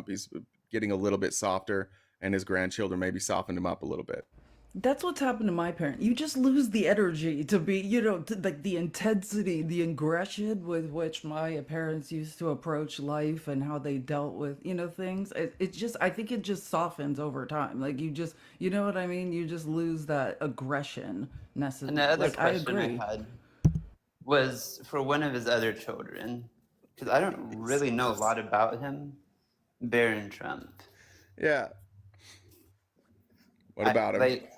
Trump. He's getting a little bit softer, and his grandchildren maybe softened him up a little bit. That's what's happened to my parent. You just lose the energy to be, like the intensity, the aggression with which my parents used to approach life and how they dealt with, things. It just, I think it just softens over time. Like you just, you know what I mean? You just lose that aggression. And the other Like I question I agree. had was for one of his other children, because I don't really know a lot about him, Barron Trump. Yeah. What I about him? like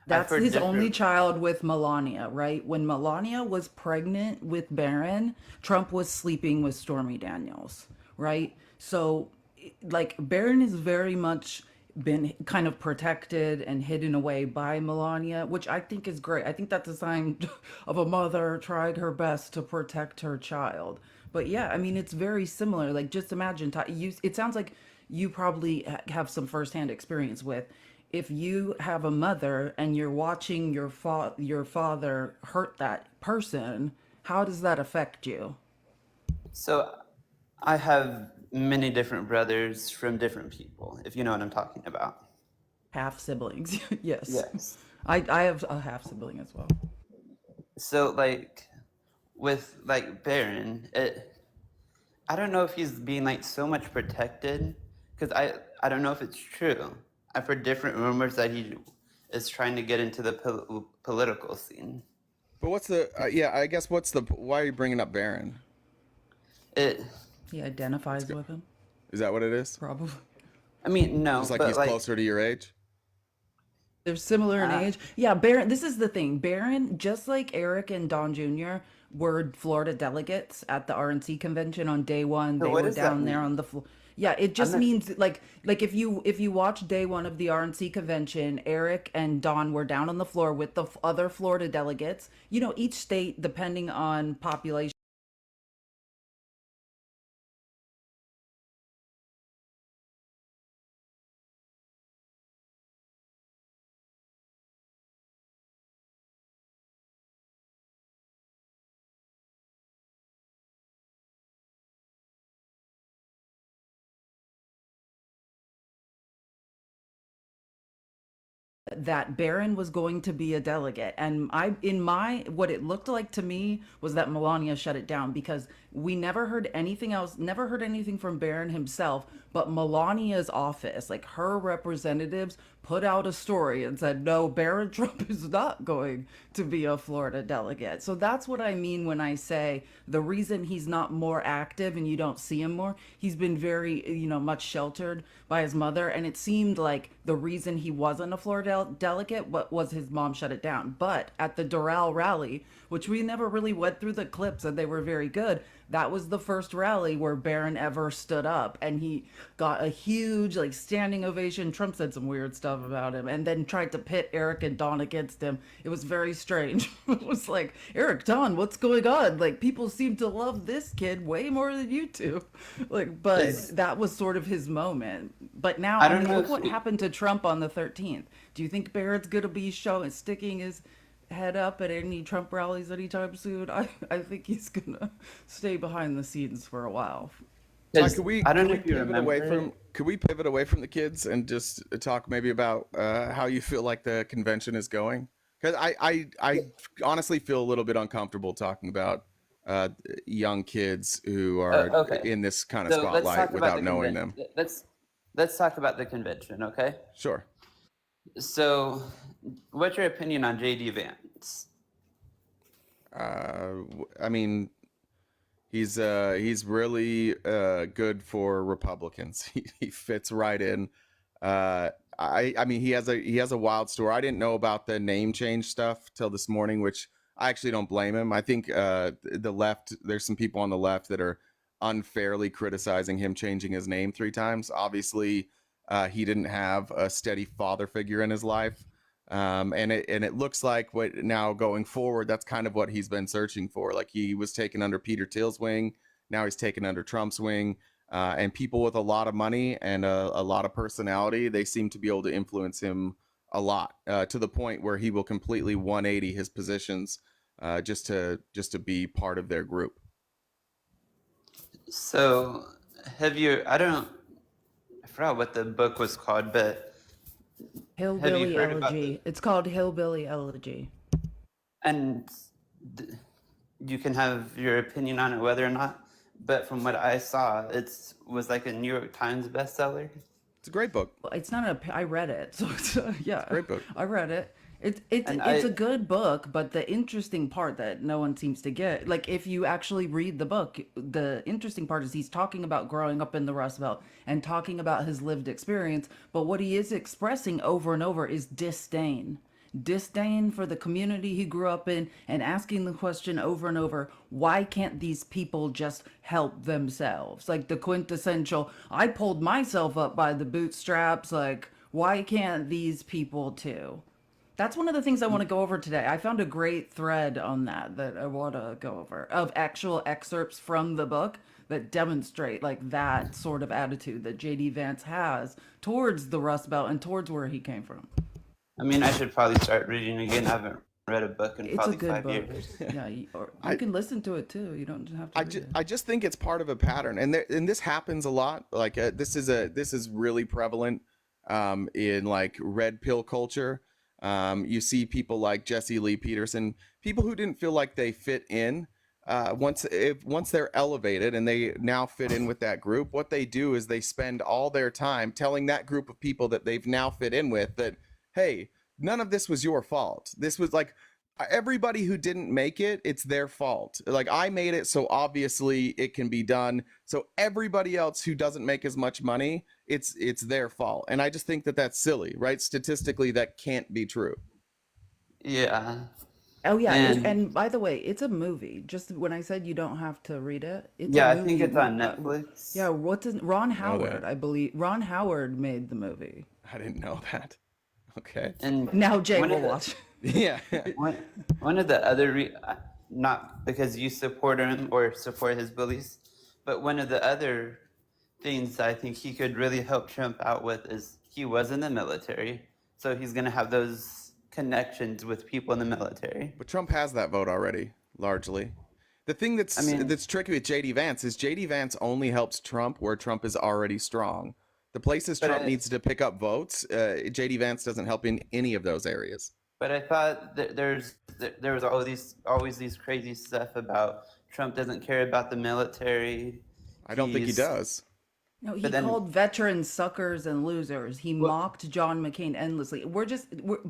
I've That's heard his only different. child with Melania, right? When Melania was pregnant with Barron, Trump was sleeping with Stormy Daniels, right? So, like, Barron has very much been kind of protected and hidden away by Melania, which I think is great. I think that's a sign of a mother trying her best to protect her child. But yeah, I mean, it's very similar. Like, just imagine, it sounds like you probably have some firsthand experience with if you have a mother and you're watching your father hurt that person, how does that affect you? So I have many different brothers from different people, if you know what I'm talking about. Half siblings. Yes. Yes. I have a half sibling as well. So like with like Barron, I don't know if he's being like so much protected because I don't know if it's true. I've heard different rumors that he is trying to get into the political scene. But what's the yeah? I guess what's the why are you bringing up Barron? It, He It's identifies good. with him, Is that what it is? probably. I mean, Just no, like but he's like, closer to your age. They're similar in uh, age. Yeah, Barron, this is the thing. Barron, just like Eric and Don Jr., were Florida delegates at the RNC convention on day one. so They what were does that down there mean? on the floor. Yeah, it I'm just not. means like if you watch day one of the RNC convention, Eric and Don were down on the floor with the other Florida delegates. Each state, depending on population, that Barron was going to be a delegate. And what it looked like to me was that Melania shut it down because we never heard anything else, never heard anything from Barron himself, but Melania's office, like her representatives, put out a story and said, no, Barron Trump is not going to be a Florida delegate. So that's what I mean when I say the reason he's not more active and you don't see him more, he's been very, much sheltered by his mother. And it seemed like the reason he wasn't a Florida delegate was his mom shut it down. But at the Doral rally, which we never really went through the clips and they were very good, that was the first rally where Barron ever stood up and he got a huge like standing ovation. Trump said some weird stuff about him and then tried to pit Eric and Don against him. It was very strange. It was like, Eric, Don, what's going on? Like people seem to love this kid way more than you two. Like, but Is that was sort of his moment. But now, I I don't mean, know look if what happened to Trump on the 13th. Do you think Barrett's gonna be sticking his head up at any Trump rallies anytime soon? I think he's gonna stay behind the scenes for a while. Ty, because I don't know if you remember. could we pivot away from the kids and just talk maybe about how you feel like the convention is going? Because I honestly feel a little bit uncomfortable talking about uh, young kids who are Okay, in this kind of so let's spotlight talk about without the knowing convention. them. Let's talk about the convention. Okay. Sure. So, what's your opinion on JD Vance? I mean, he's really good for Republicans. He fits right in. I mean he has a wild story. I didn't know about the name change stuff till this morning, which I actually don't blame him. I think the left, there's some people on the left that are unfairly criticizing him changing his name three times. Obviously, he didn't have a steady father figure in his life. And it looks like what now going forward, that's kind of what he's been searching for. Like he was taken under Peter Thiel's wing, now he's taken under Trump's wing, and people with a lot of money and a lot of personality, they seem to be able to influence him a lot to the point where he will completely 180 his positions just to be part of their group. So, have you? I don't. I forgot what the book was called, but have you Hillbilly heard about the? Elegy. It's called Hillbilly Elegy. And th- you can have your opinion on it, whether or not. But from what I saw, was like a New York Times bestseller. It's a great book. Well, it's not a. I read it, so it's yeah. Great book. I read it. And It's a good book, but the interesting part that no one seems to get, like if you actually read the book, the interesting part is he's talking about growing up in the Rust Belt and talking about his lived experience, but what he is expressing over and over is disdain. Disdain for the community he grew up in and asking the question over and over, why can't these people just help themselves? Like the quintessential, I pulled myself up by the bootstraps, like why can't these people too? That's one of the things I want to go over today. I found a great thread on that I want to go over of actual excerpts from the book that demonstrate like that sort of attitude that JD Vance has towards the Rust Belt and towards where he came from. I mean, I should probably start reading again. I haven't read a book in It's a probably good 5 book. years. Yeah, or you can listen to it too. You don't have to read it. I just think it's part of a pattern, and this happens a lot. Like this is really prevalent in like red pill culture. You see people like Jesse Lee Peterson, people who didn't feel like they fit in. Once they're elevated and they now fit in with that group, what they do is they spend all their time telling that group of people that they've now fit in with that, hey, none of this was your fault. This was like everybody who didn't make it, it's their fault. Like I made it, so obviously it can be done. So everybody else who doesn't make as much money, it's their fault. And I just think that that's silly, right? Statistically, that can't be true. Yeah. Oh yeah, And and by the way, it's a movie. Just when I said you don't have to read it, it's yeah, a I think movie. it's on Netflix. Yeah, Ron Know Howard, that. I believe. Ron Howard made the movie. I didn't know that. Okay. And Now Jay one will of the, watch. Yeah. one, one of the other, not because you support him or support his beliefs, but one of the other things I think he could really help Trump out with is he was in the military. So he's going to have those connections with people in the military. But Trump has that vote already, largely. The thing I mean, that's tricky with JD Vance is JD Vance only helps Trump where Trump is already strong. The places but Trump I, needs to pick up votes, JD Vance doesn't help in any of those areas. but I thought that there was always these crazy stuff about Trump doesn't care about the military. I don't think he He's does. No, he but then called veterans suckers and losers. He what mocked John McCain endlessly. We're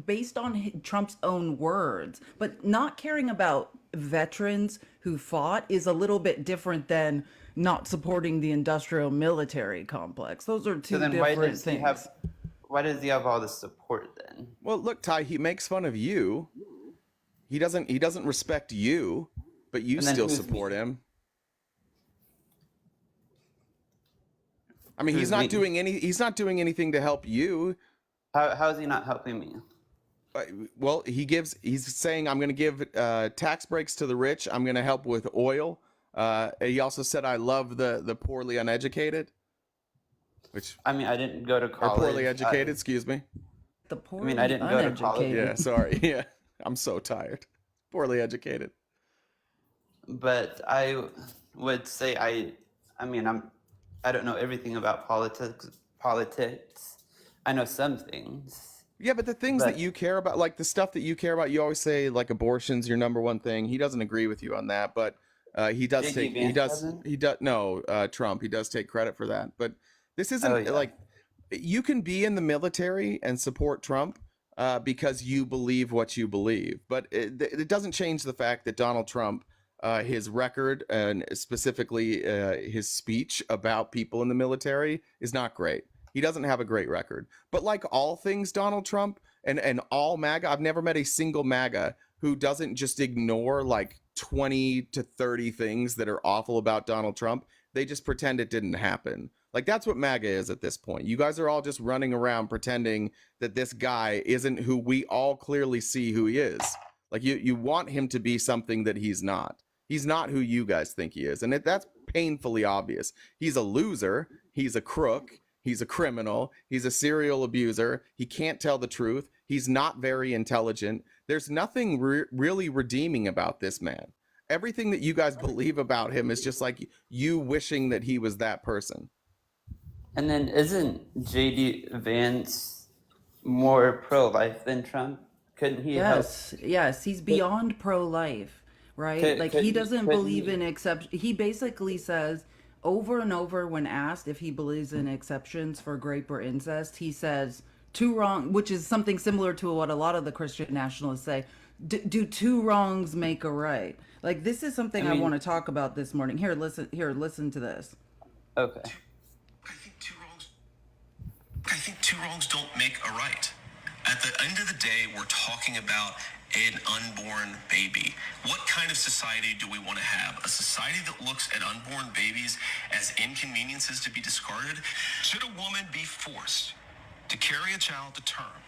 based on Trump's own words, but not caring about veterans who fought is a little bit different than not supporting the industrial military complex. Those are so two then why different does he things. have why does he have all this support then? Well, look, Ty, he makes fun of you. He doesn't respect you, but you And then still who's support me? him. I mean, Who's me? he's not doing anything to help you. How is he not helping me? Well, he's saying I'm going to give tax breaks to the rich. I'm going to help with oil. He also said I love the poorly uneducated, which I mean, I didn't go to or poorly college. educated, excuse me. The I mean, I poorly didn't go to college, Yeah, uneducated. sorry. Yeah, I'm so tired. Poorly educated. but I would say I mean, I don't know everything about politics. I know some things, Yeah, but the things that but you care about, like the stuff that you care about, you always say like abortion's your number one thing. He doesn't agree with you on that, but JD Vance doesn't. no, Trump, he does take credit for that. But this Oh isn't yeah. like you can be in the military and support Trump because you believe what you believe, but it doesn't change the fact that Donald Trump, his record and specifically his speech about people in the military is not great. He doesn't have a great record. But like all things Donald Trump and all MAGA, I've never met a single MAGA who doesn't just ignore like 20 to 30 things that are awful about Donald Trump. They just pretend it didn't happen. Like that's what MAGA is at this point. You guys are all just running around pretending that this guy isn't who we all clearly see who he is. Like you want him to be something that he's not. He's not who you guys think he is. And that's painfully obvious. He's a loser. He's a crook. He's a criminal. He's a serial abuser. He can't tell the truth. He's not very intelligent. There's nothing really redeeming about this man. Everything that you guys believe about him is just like you wishing that he was that person. And then isn't JD Vance more pro-life than Trump? Couldn't he help? Yes, he's beyond pro-life, right? Like he doesn't Couldn't believe he? in exception. He basically says over and over when asked if he believes in exceptions for rape or incest, he says two wrong, which is something similar to what a lot of the Christian nationalists say. Do two wrongs make a right? Like this is I something I want mean, to talk about this morning. Here, listen. Here, listen to this. okay. I think two wrongs. I think two wrongs don't make a right. At the end of the day, we're talking about an unborn baby. What kind of society do we want to have? A society that looks at unborn babies as inconveniences to be discarded? Should a woman be forced to carry a child to term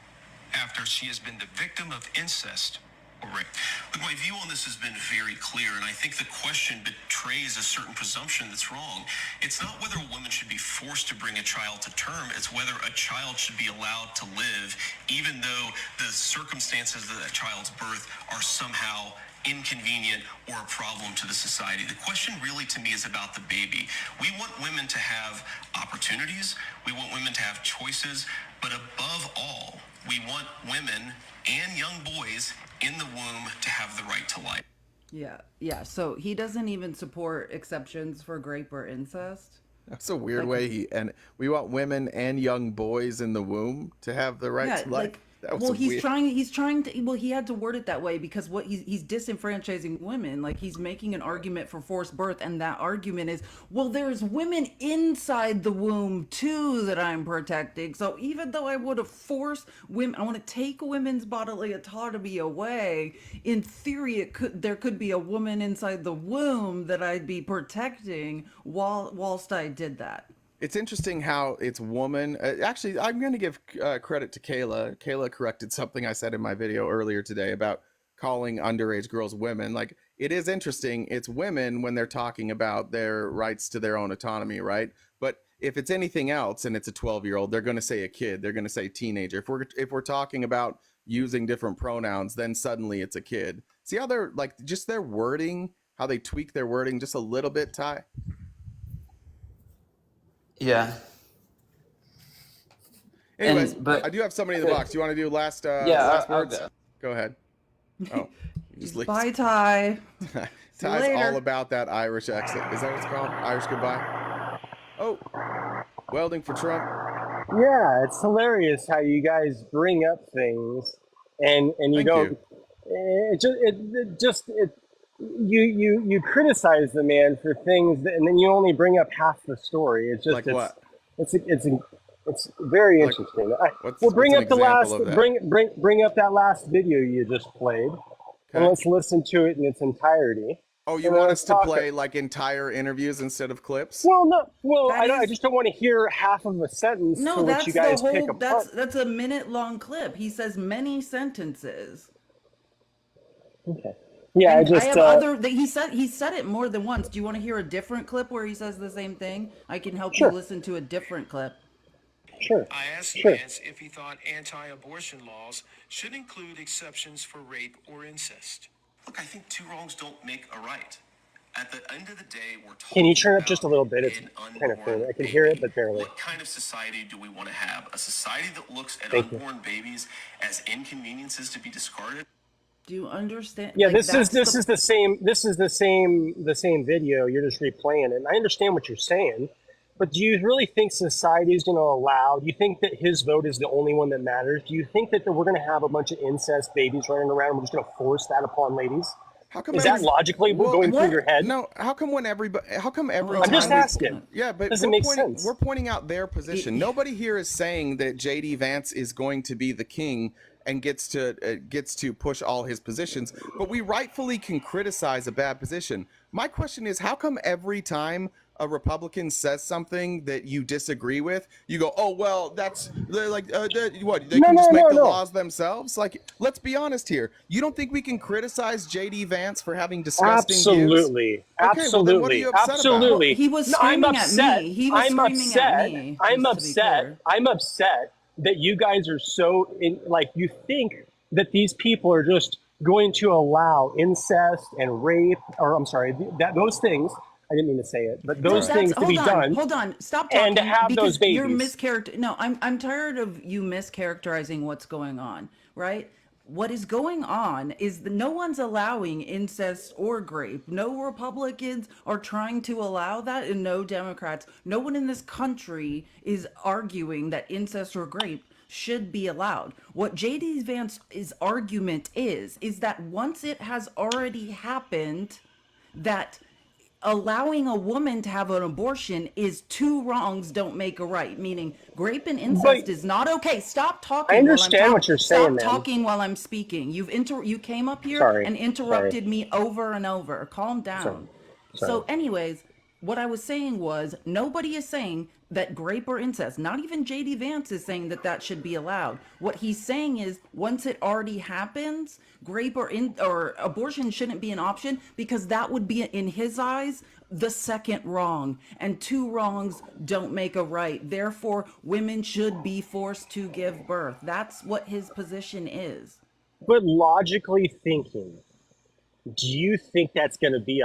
after she has been the victim of incest or rape? Look, my view on this has been very clear, and I think the question betrays a certain presumption that's wrong. It's not whether a woman should be forced to bring a child to term, it's whether a child should be allowed to live, even though the circumstances of that child's birth are somehow inconvenient or a problem to the society. The question really to me is about the baby. We want women to have opportunities, we want women to have choices, but above all, we want women and young boys in the womb to have the right to life. Yeah. So he doesn't even support exceptions for rape or incest. That's a weird Like, way and we want women and young boys in the womb to have the right yeah, to life. like, That was well, weird. he's trying to, well, he had to word it that way because what he's disenfranchising women. Like, he's making an argument for forced birth, and that argument is, well, there's women inside the womb too that I'm protecting. So even though I would have forced women, I want to take women's bodily autonomy away. In theory, there could be a woman inside the womb that I'd be protecting whilst I did that. It's interesting how it's woman. Actually, I'm going to give credit to Kayla. Kayla corrected something I said in my video earlier today about calling underage girls women. Like, it is interesting. It's women when they're talking about their rights to their own autonomy, right? But if it's anything else and it's a 12-year-old, they're going to say a kid. They're going to say teenager. If we're talking about using different pronouns, then suddenly it's a kid. See how they're like just their wording, how they tweak their wording just a little bit, Ty? Yeah. Anyways, But I do have somebody in the box. You want to do last yeah, last I'll words? go. Go ahead. Oh, he just leaves. Bye, Ty. Ty's later. all about that Irish exit. Is that what it's called? Irish goodbye? Oh, welding for Trump. Yeah, it's hilarious how you guys bring up things and you Thank don't. You criticize the man for things and then you only bring up half the story. It's just Like what? It's very Like, interesting. what's Bring an up the example last of that? bring up that last video you just played, and Okay. let's listen to it in its entirety. Oh, you And then want let's us to talk- play like entire interviews instead of clips? Well, no. Well, That I is- just don't want to hear half of a sentence No, for which that's you the guys pick whole. apart. That's a minute-long clip. He says many sentences. Okay. Yeah, And I just have other. He said it more than once. Do you want to hear a different clip where he says the same thing? I can help Sure. you listen to a different clip. sure. I asked Sure. Vance if he thought anti-abortion laws should include exceptions for rape or incest. Look, I think two wrongs don't make a right. At the end of the day, we're talking Can you turn up about just a little bit? It's an kind of unborn faint. I can hear baby. it, but barely. What kind of society do we want to have? A society that looks at Thank you. unborn babies as inconveniences to be discarded? Do you understand? Yeah, Like, this is that's the same video. You're just replaying it. And I understand what you're saying, but do you really think society is going to allow? Do you think that his vote is the only one that matters? Do you think that we're going to have a bunch of incest babies running around and we're just going to force that upon ladies? How come Is that every- logically going what? through your head? No, how come every I'm just time we- asking. Yeah, but Doesn't make sense. we're pointing out their position. Nobody here is saying that JD Vance is going to be the king and gets to push all his positions, but we rightfully can criticize a bad position. My question is, how come every time a Republican says something that you disagree with, you go, "Oh well, they're like what? They can just make the laws themselves." Like, let's be honest here. You don't think we can criticize JD Vance for having disgusting views? Absolutely, Okay, well, then what are you upset about? absolutely. He was No, I'm screaming at upset. me. He was I'm screaming upset. at me, I'm just to be upset. clear. I'm upset that you guys are so like you think that these people are just going to allow incest and rape, or I'm sorry, that those things I didn't mean to say it, but No, those things to be done. Hold on. Stop talking. And to have because those you're babies. No, I'm tired of you mischaracterizing what's going on, right? What is going on is that no one's allowing incest or rape. No Republicans are trying to allow that, and no Democrats. No one in this country is arguing that incest or rape should be allowed. What JD Vance's argument is that once it has already happened, that allowing a woman to have an abortion is two wrongs don't make a right, meaning rape and incest But is not okay. Stop talking. I understand what you're saying, Stop man. talking while I'm speaking. You came up here Sorry. and interrupted me over and over. Calm down. Sorry. So anyways, what I was saying was nobody is saying that rape or incest, not even JD Vance is saying that that should be allowed. What he's saying is once it already happens, rape or abortion shouldn't be an option because that would be, in his eyes, the second wrong. And two wrongs don't make a right. Therefore, women should be forced to give birth. That's what his position is. But logically thinking, do you think that's going to be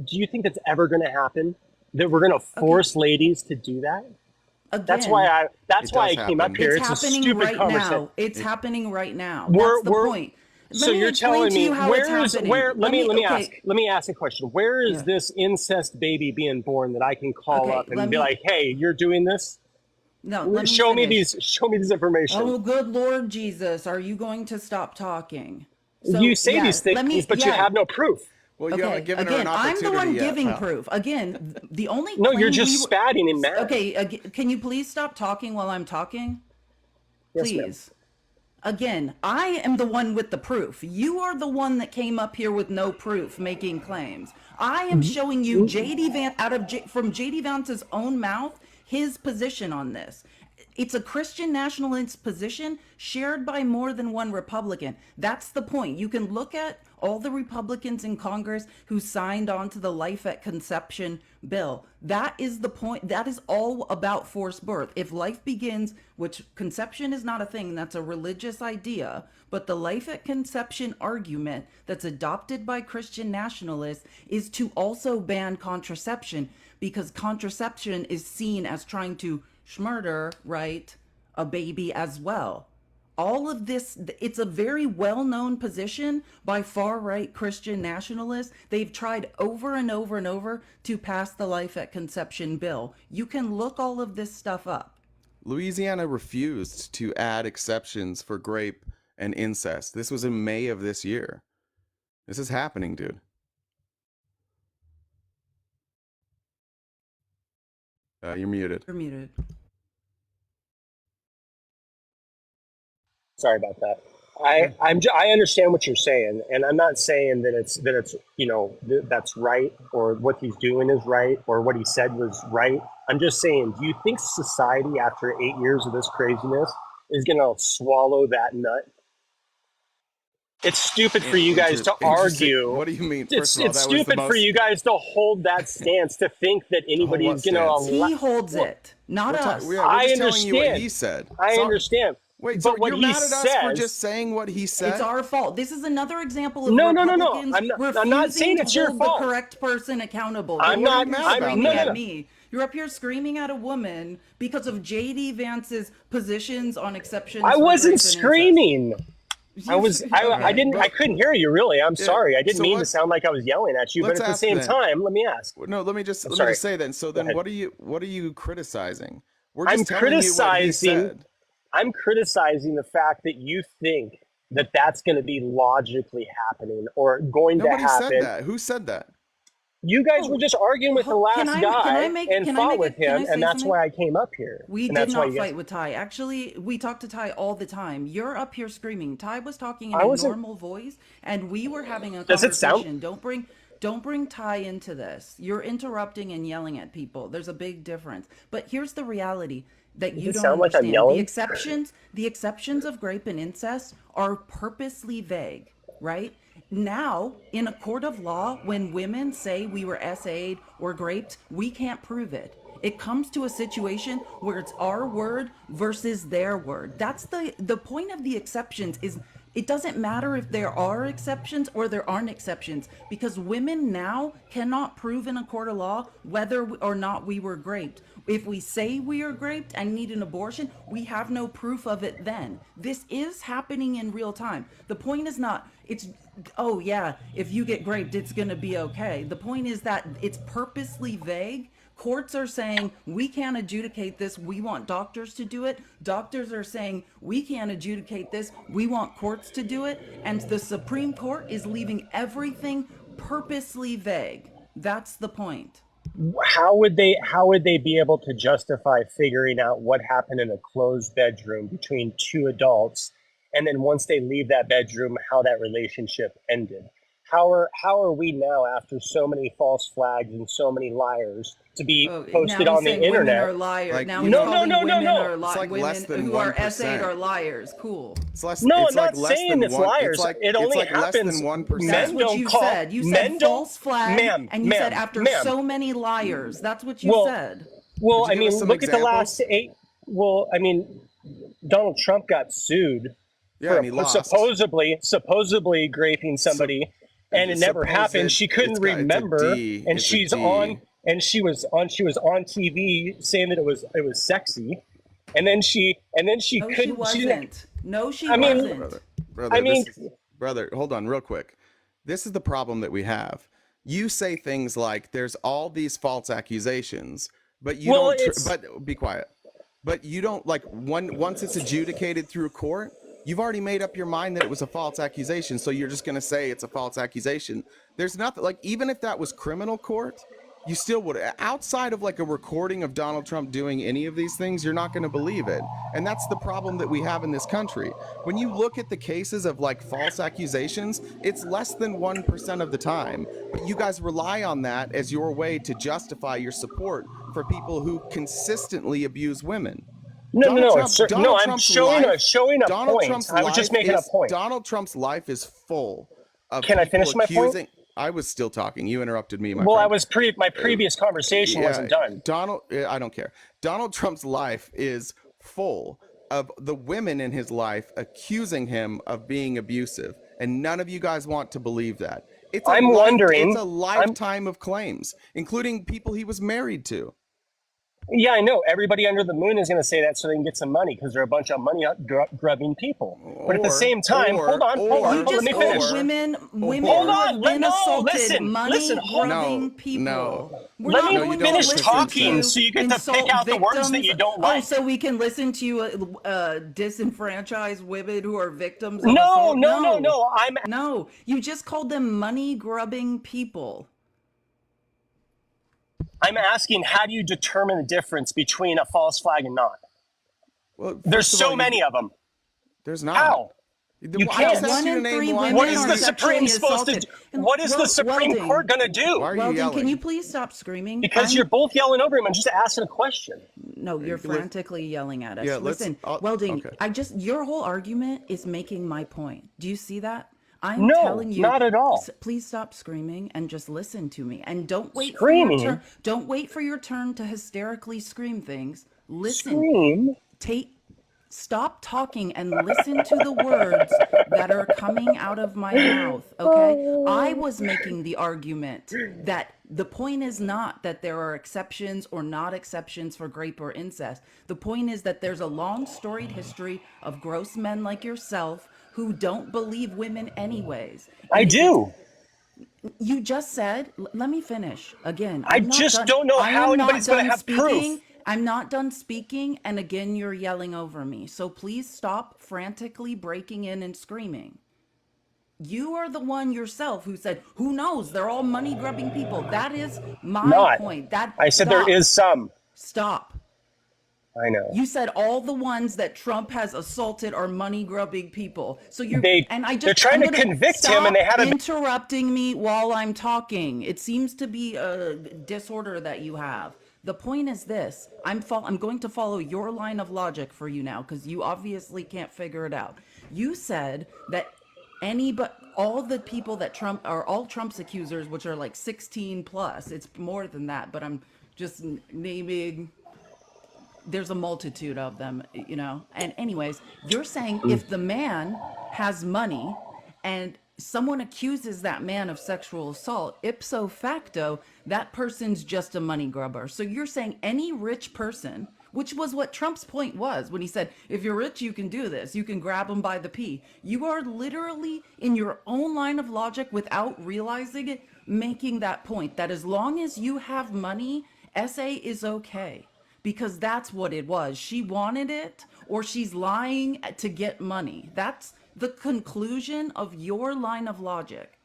do you think that's ever going to happen? That we're going to force ladies to do that? Again, That's why I came up happen. here. it's It's a happening stupid right conversation. now. It's happening right now. We're- That's the we're- point. So you're telling me let me ask a question. Where is Yeah. this incest baby being born that I can call Okay, up and let be me- like, "Hey, you're doing this? No, let me Show me finish. these information." Oh, good Lord Jesus, are you going to stop talking? You say yes, these let things, me- but you yeah. have no proof. Well, you Okay, haven't given her again, an I'm opportunity the one yet, giving pal. proof. Again, the only No, you're claim just spatting and mad. Okay, can you please stop talking while I'm talking? Yes, ma'am. Please. Again, I am the one with the proof. You are the one that came up here with no proof, making claims. I am showing you from JD Vance's own mouth his position on this. It's a Christian nationalist position shared by more than one Republican. That's the point. You can look at all the Republicans in Congress who signed on to the Life at Conception bill. That is the point. That is all about forced birth. If life begins, which conception is not a thing, that's a religious idea, but the Life at Conception argument that's adopted by Christian nationalists is to also ban contraception because contraception is seen as trying to murder, right, a baby as well. All of this, it's a very well-known position by far-right Christian nationalists. They've tried over and over and over to pass the Life at Conception bill. You can look all of this stuff up. Louisiana refused to add exceptions for rape and incest. This was in May of this year. This is happening, dude. You're muted. You're muted. Sorry about that. I understand what you're saying, and I'm not saying that it's that's right or what he's doing is right or what he said was right. I'm just saying, do you think society after 8 years of this craziness is going to swallow that nut? It's stupid for you guys to argue. What do you mean? It's First of all, that was the stupid for most- you guys to hold that stance to think that anybody what is going to stance? He allow. holds it, not us. We're I just telling you what understand. he said. I So- understand. Wait, but so what you're he mad at us for says- just saying what he said? It's our fault. This is another example of No. Republicans I'm not refusing saying to it's your hold fault. the correct person accountable. I'm You're not- up here I'm- screaming no, at no. me. You're up here screaming at a woman because of JD Vance's positions on exceptions. I for wasn't rape and incest. screaming. I Okay. couldn't hear you really. I'm sorry. I didn't so mean to let's- sound like I was yelling at you, but let's at the ask same then. time, let me ask. No, let me just sorry. say then. So then, ahead. what are you criticizing? We're I'm just telling you what he criticizing. said. I'm criticizing the fact that you think that that's going to be logically happening or going Nobody to happen. said that. Who said that? You guys were just arguing with the last Can I guy make- and can I fought make with it- can I him, say and that's something? why I came up here. We and did that's why not you guys- fight with Ty. Actually, we talk to Ty all the time. You're up here screaming. Ty was talking in I a wasn't- normal voice, and we were having a Does it conversation. sound- Don't bring Ty into this. You're interrupting and yelling at people. There's a big difference. But here's the reality that you it don't sound like I'm understand. yelling? The exceptions of rape and incest are purposely vague, right? Now, in a court of law, when women say we were SA'd or raped, we can't prove it. It comes to a situation where it's our word versus their word. That's the point of the exceptions It doesn't matter if there are exceptions or there aren't exceptions, because women now cannot prove in a court of law whether or not we were raped. If we say we are raped and need an abortion, we have no proof of it then. This is happening in real time. The point is not, it's, oh yeah, if you get raped, it's going to be okay. The point is that it's purposely vague. Courts are saying, we can't adjudicate this, we want doctors to do it. Doctors are saying, we can't adjudicate this, we want courts to do it. And the Supreme Court is leaving everything purposely vague. That's the point. How would they be able to justify figuring out what happened in a closed bedroom between two adults, and then once they leave that bedroom, how that relationship ended? How are we now, after so many false flags and so many liars, to be posted on the internet? Women are liars. Like, now you he's know- calling No. women are It's like less women than who are 1%. essayed are liars. Cool. It's less. No, it's I'm like not less saying than it's one, liars. It's like, It only it's like less happens. than 1%. That's Men what don't you call- said. You men said don't- false flag, ma'am, and you said ma'am, after ma'am. so many liars. That's what you Well, said. Well, Could you I give us mean, some look at the last examples? 8. Well, I mean, Donald Trump got sued Yeah, for and he lost. supposedly graping somebody, and it never happened. She couldn't it's a remember, D. and It's a she's D. on, and she was on TV saying that it was sexy, and then she No, she couldn't. wasn't. No, she I mean- wasn't. Brother, I mean- brother, hold on real quick. This is the problem that we have. You say things like there's all these false accusations, but you Well, don't but be quiet. But you don't, like, once it's adjudicated through court, you've already made up your mind that it was a false accusation, so you're just going to say it's a false accusation. There's nothing, like, even if that was criminal court, you still would, outside of like a recording of Donald Trump doing any of these things, you're not going to believe it. And that's the problem that we have in this country. When you look at the cases of like false accusations, it's less than 1% of the time. But you guys rely on that as your way to justify your support for people who consistently abuse women. No, Donald Trump- it's, Donald no. I'm Trump's showing life- a Donald point. Trump's I was just life making a is- point. Donald Trump's life is full of Can I people finish my point? accusing. I was still talking. You interrupted me, my Well, friend. I was my previous conversation wasn't done. I don't care. Donald Trump's life is full of the women in his life accusing him of being abusive, and none of you guys want to believe that. It's a lifetime of claims, including people he was married to. Yeah, I know. Everybody under the moon is going to say that so they can get some money because they're a bunch of money grubbing people. But at the same time, hold on, You let just me called finish. women Hold who on, have been assaulted, listen, money-grubbing No, people. no. We're Let not me going to finish listen talking to so you get to insult pick out the words that victims. you don't Oh, like. so we can listen to you disenfranchise women who are victims of No, assault? no. No, you just called them money-grubbing people. I'm asking, how do you determine the difference between a false flag and not? Well, There's first of so all, many of them. There's not. How? You can't. asked One you to in name 3 one. women What is are the sexually Supreme supposed to assaulted. do? What is the Supreme Welding, Court going to do? Why are you Welding, yelling? can you please stop screaming? Because you're both yelling over him and just asking a question. No, you're frantically yelling at us. Yeah, let's- Listen, I'll- Welding, okay. your whole argument is making my point. Do you see that? I'm No, telling you, not at all. Please stop screaming and just listen to me. And don't wait Screaming? for your turn. Don't wait for your turn to hysterically scream things. Listen. Scream? Stop talking and listen to the words that are coming out of my mouth, okay? I was making the argument that the point is not that there are exceptions or not exceptions for rape or incest. The point is that there's a long storied history of gross men like yourself who don't believe women anyways. I do. You just said, let me finish again. I I'm not just done- don't know I how am not anybody's gonna done have speaking. proof. I'm not done speaking, and again, you're yelling over me. So please stop frantically breaking in and screaming. You are the one yourself who said, "Who knows? They're all money-grubbing people." That is my point. I said there is some. Stop. I know. You said all the ones that Trump has assaulted are money-grubbing people. So you're They're trying to convict him, and they had interrupting me while I'm talking. It seems to be a disorder that you have. The point is this: I'm going to follow your line of logic for you now because you obviously can't figure it out. You said that all the people that Trump are all Trump's accusers, which are like 16 plus. It's more than that, but I'm just naming there's a multitude of them, And anyways, you're saying if the man has money and someone accuses that man of sexual assault, ipso facto, that person's just a money grubber. So you're saying any rich person, which was what Trump's point was when he said, if you're rich, you can do this. You can grab them by the pee. You are literally, in your own line of logic, without realizing it, making that point that as long as you have money, SA is okay. Because that's what it was. She wanted it, or she's lying to get money. That's the conclusion of your line of logic.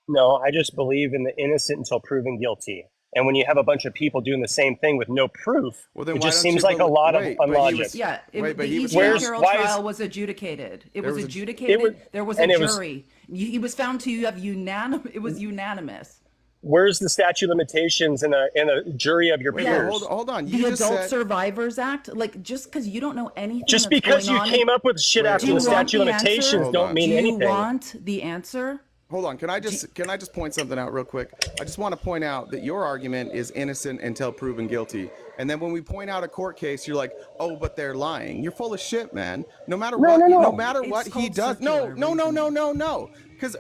No, I just believe in the innocent until proven guilty. And when you have a bunch of people doing the same thing with no proof, Well, then it why just don't seems you like a believe- lot wait, of but he unlogic. was- Yeah, Wait, but the he was- E.J. Where's- Carroll why is- trial was adjudicated. It There was was a- adjudicated. There was a and it was- jury. He was found to have unanimous. It was unanimous. Where's the statute of limitations in a jury of your Wait, peers? hold on. The You just Adult said, Survivors Act, like just because you don't know anything, Just that's because going you on, came up with shit Wait, after do the you want statute of the answer? limitations Hold don't on. mean do you anything. want the answer? hold on. Can I just point something out real quick? I just want to point out that your argument is innocent until proven guilty. And then when we point out a court case, you're like, oh, but they're lying. You're full of shit, man. No matter what, no. no matter It's what he called does. No. circular Because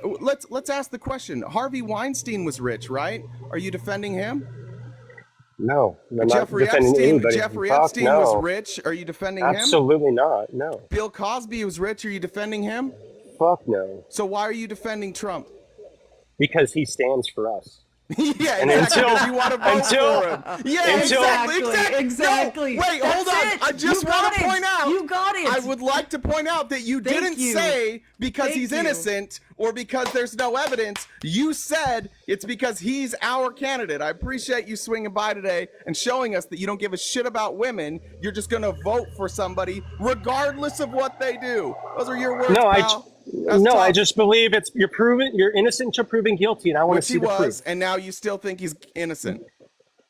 let's ask the question. Harvey Weinstein was rich, right? Are you defending him? No, I'm not Jeffrey defending Epstein. anybody. Jeffrey Fuck, Epstein no. was rich. Are you defending him? Absolutely not. No. Bill Cosby was rich. Are you defending him? Fuck no. So why are you defending Trump? Because he stands for us. Yeah, And exactly. until- You want to vote until- for him. Yeah, until- Exactly. No, wait, That's hold on. it. I just You want got to it. point out. You got it. I would like to point out that you Thank didn't you. say because Thank he's you. innocent or because there's no evidence. You said it's because he's our candidate. I appreciate you swinging by today and showing us that you don't give a shit about women. You're just going to vote for somebody regardless of what they do. Those are your words, No, pal. That's I tough. just believe you're innocent until proven guilty, and I want to Which see he the was, proof. and now you still think he's innocent.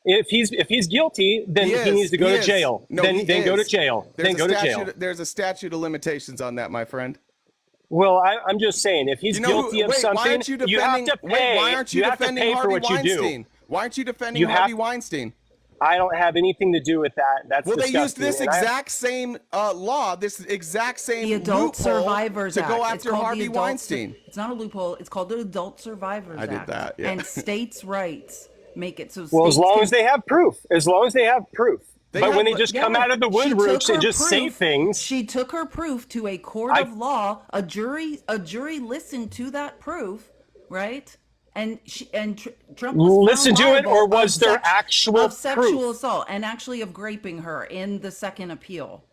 If he's guilty, then he needs to go to jail. No, then he go to is. jail. Then go to jail. There's a statute of limitations on that, my friend. Well, I'm just saying, if he's guilty of why something, aren't you defending, have to pay. Why aren't you have to defending pay Harvey for what you do. Weinstein? Why aren't you defending You have- Harvey Weinstein? I don't have anything to do with that. That's Well, they disgusting. used this and I- exact same law, this exact same The Adult loophole Survivors to Act. go It's after called the Harvey Adult Weinstein. It's not a loophole. It's called the Adult Survivors I did Act. that, yeah. And states' rights make it so. Well, as states long can- as they have proof. As long as they have proof. They But have- when they just come Yeah, out of the she took woodworks her and just say proof- things, She took her proof to a court of law. A jury listened to that proof, right? And Trump was found Listen to it, liable or of was there actual of sexual proof? assault and actually of raping her in the second appeal.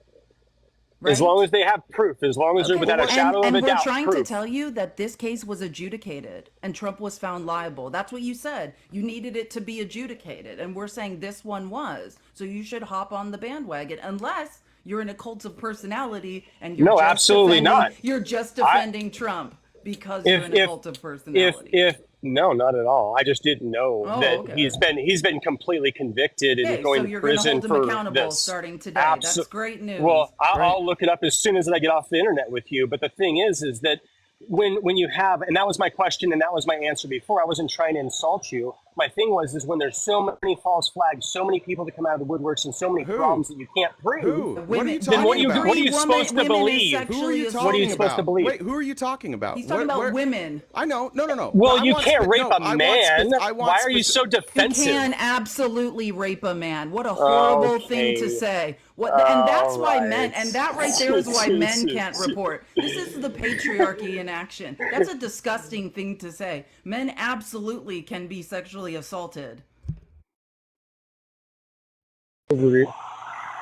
as right? long as they have proof, as long as they're without a shadow and of a we're doubt, trying to proof. tell you that this case was adjudicated and Trump was found liable. That's what you said. You needed it to be adjudicated, and we're saying this one was. So you should hop on the bandwagon, unless you're in a cult of personality and you're No, just absolutely defending- not. You're just defending Trump because you're in a cult of personality. No, not at all. I just didn't know Oh, that okay. he's been completely convicted Okay, and going so to you're going to prison hold him for accountable this. starting today. That's Abso- great news. Well, I'll look it up as soon as I get off the internet with you. But the thing is that when you have, and that was my question and that was my answer before. I wasn't trying to insult you. My thing is when there's so many false flags, so many people that come out of the woodworks, and so many problems that you can't prove. Who? What are Women- you Then talking what are you about? what are you supposed to Women is believe? sexually Who are you assaulted. What are you talking supposed about? to believe? Wait, who are you talking about? He's talking about women. I know. No. Well, But I you want can't spe- rape no, a I want man. spe- I want Why are you so speci- You defensive? can absolutely rape a man. What a horrible thing to Okay. say. And that's why All men, right. and that right there is why men can't report. This is the patriarchy in action. That's a disgusting thing to say. Men absolutely can be sexually assaulted.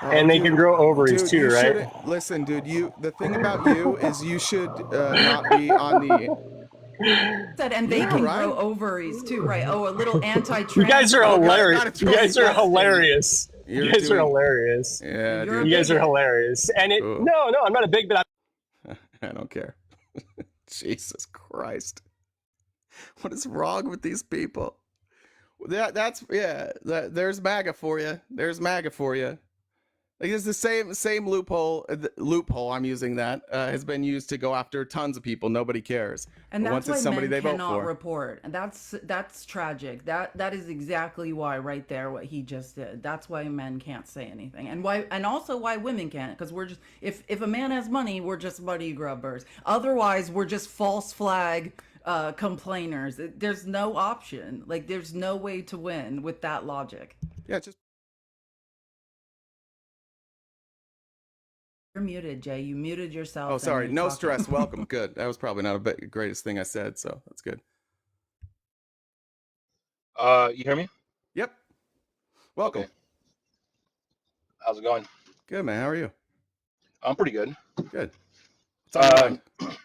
And they can grow ovaries Dude, too, you right? shouldn't- Listen, dude. The thing about you is you should not be on the. And they can right. grow ovaries too, right? Oh, a little anti-trans. You guys are Oh, God, hilarious. God, it's You guys are disgusting. hilarious. You're You guys are doing- hilarious. Yeah, You're dude. You guys are bigot. hilarious. And Ugh. no, I'm not a big, but I don't care. Jesus Christ. What is wrong with these people? There's MAGA for you. There's MAGA for you. Like it's the same loophole. The loophole I'm using that has been used to go after tons of people. Nobody cares. And But that's once it's why somebody men they vote cannot for, report. And that's tragic. That is exactly why right there what he just did. That's why men can't say anything. And also why women can't, because we're just if a man has money, we're just money grubbers. Otherwise, we're just false flag complainers. There's no option. Like there's no way to win with that logic. yeah, just You're muted, Jay. You muted yourself. oh, sorry, and no you're talking. stress. Welcome. Good. That was probably not the greatest thing I said, so that's good. You hear me? Yep. Welcome. Okay. How's it going? Good, man. How are you? I'm pretty good. Good. What's on your mind?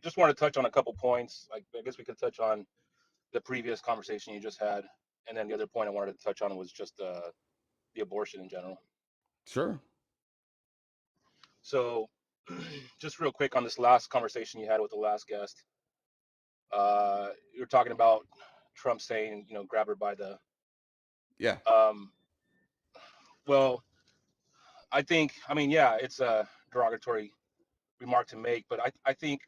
Just want to touch on a couple points. I guess we could touch on the previous conversation you just had, and then the other point I wanted to touch on was just the abortion in general. Sure. So, just real quick on this last conversation you had with the last guest, you're talking about Trump saying, grab her by the. Yeah. Well, yeah, it's a derogatory remark to make, but I think,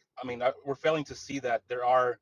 we're failing to see that there are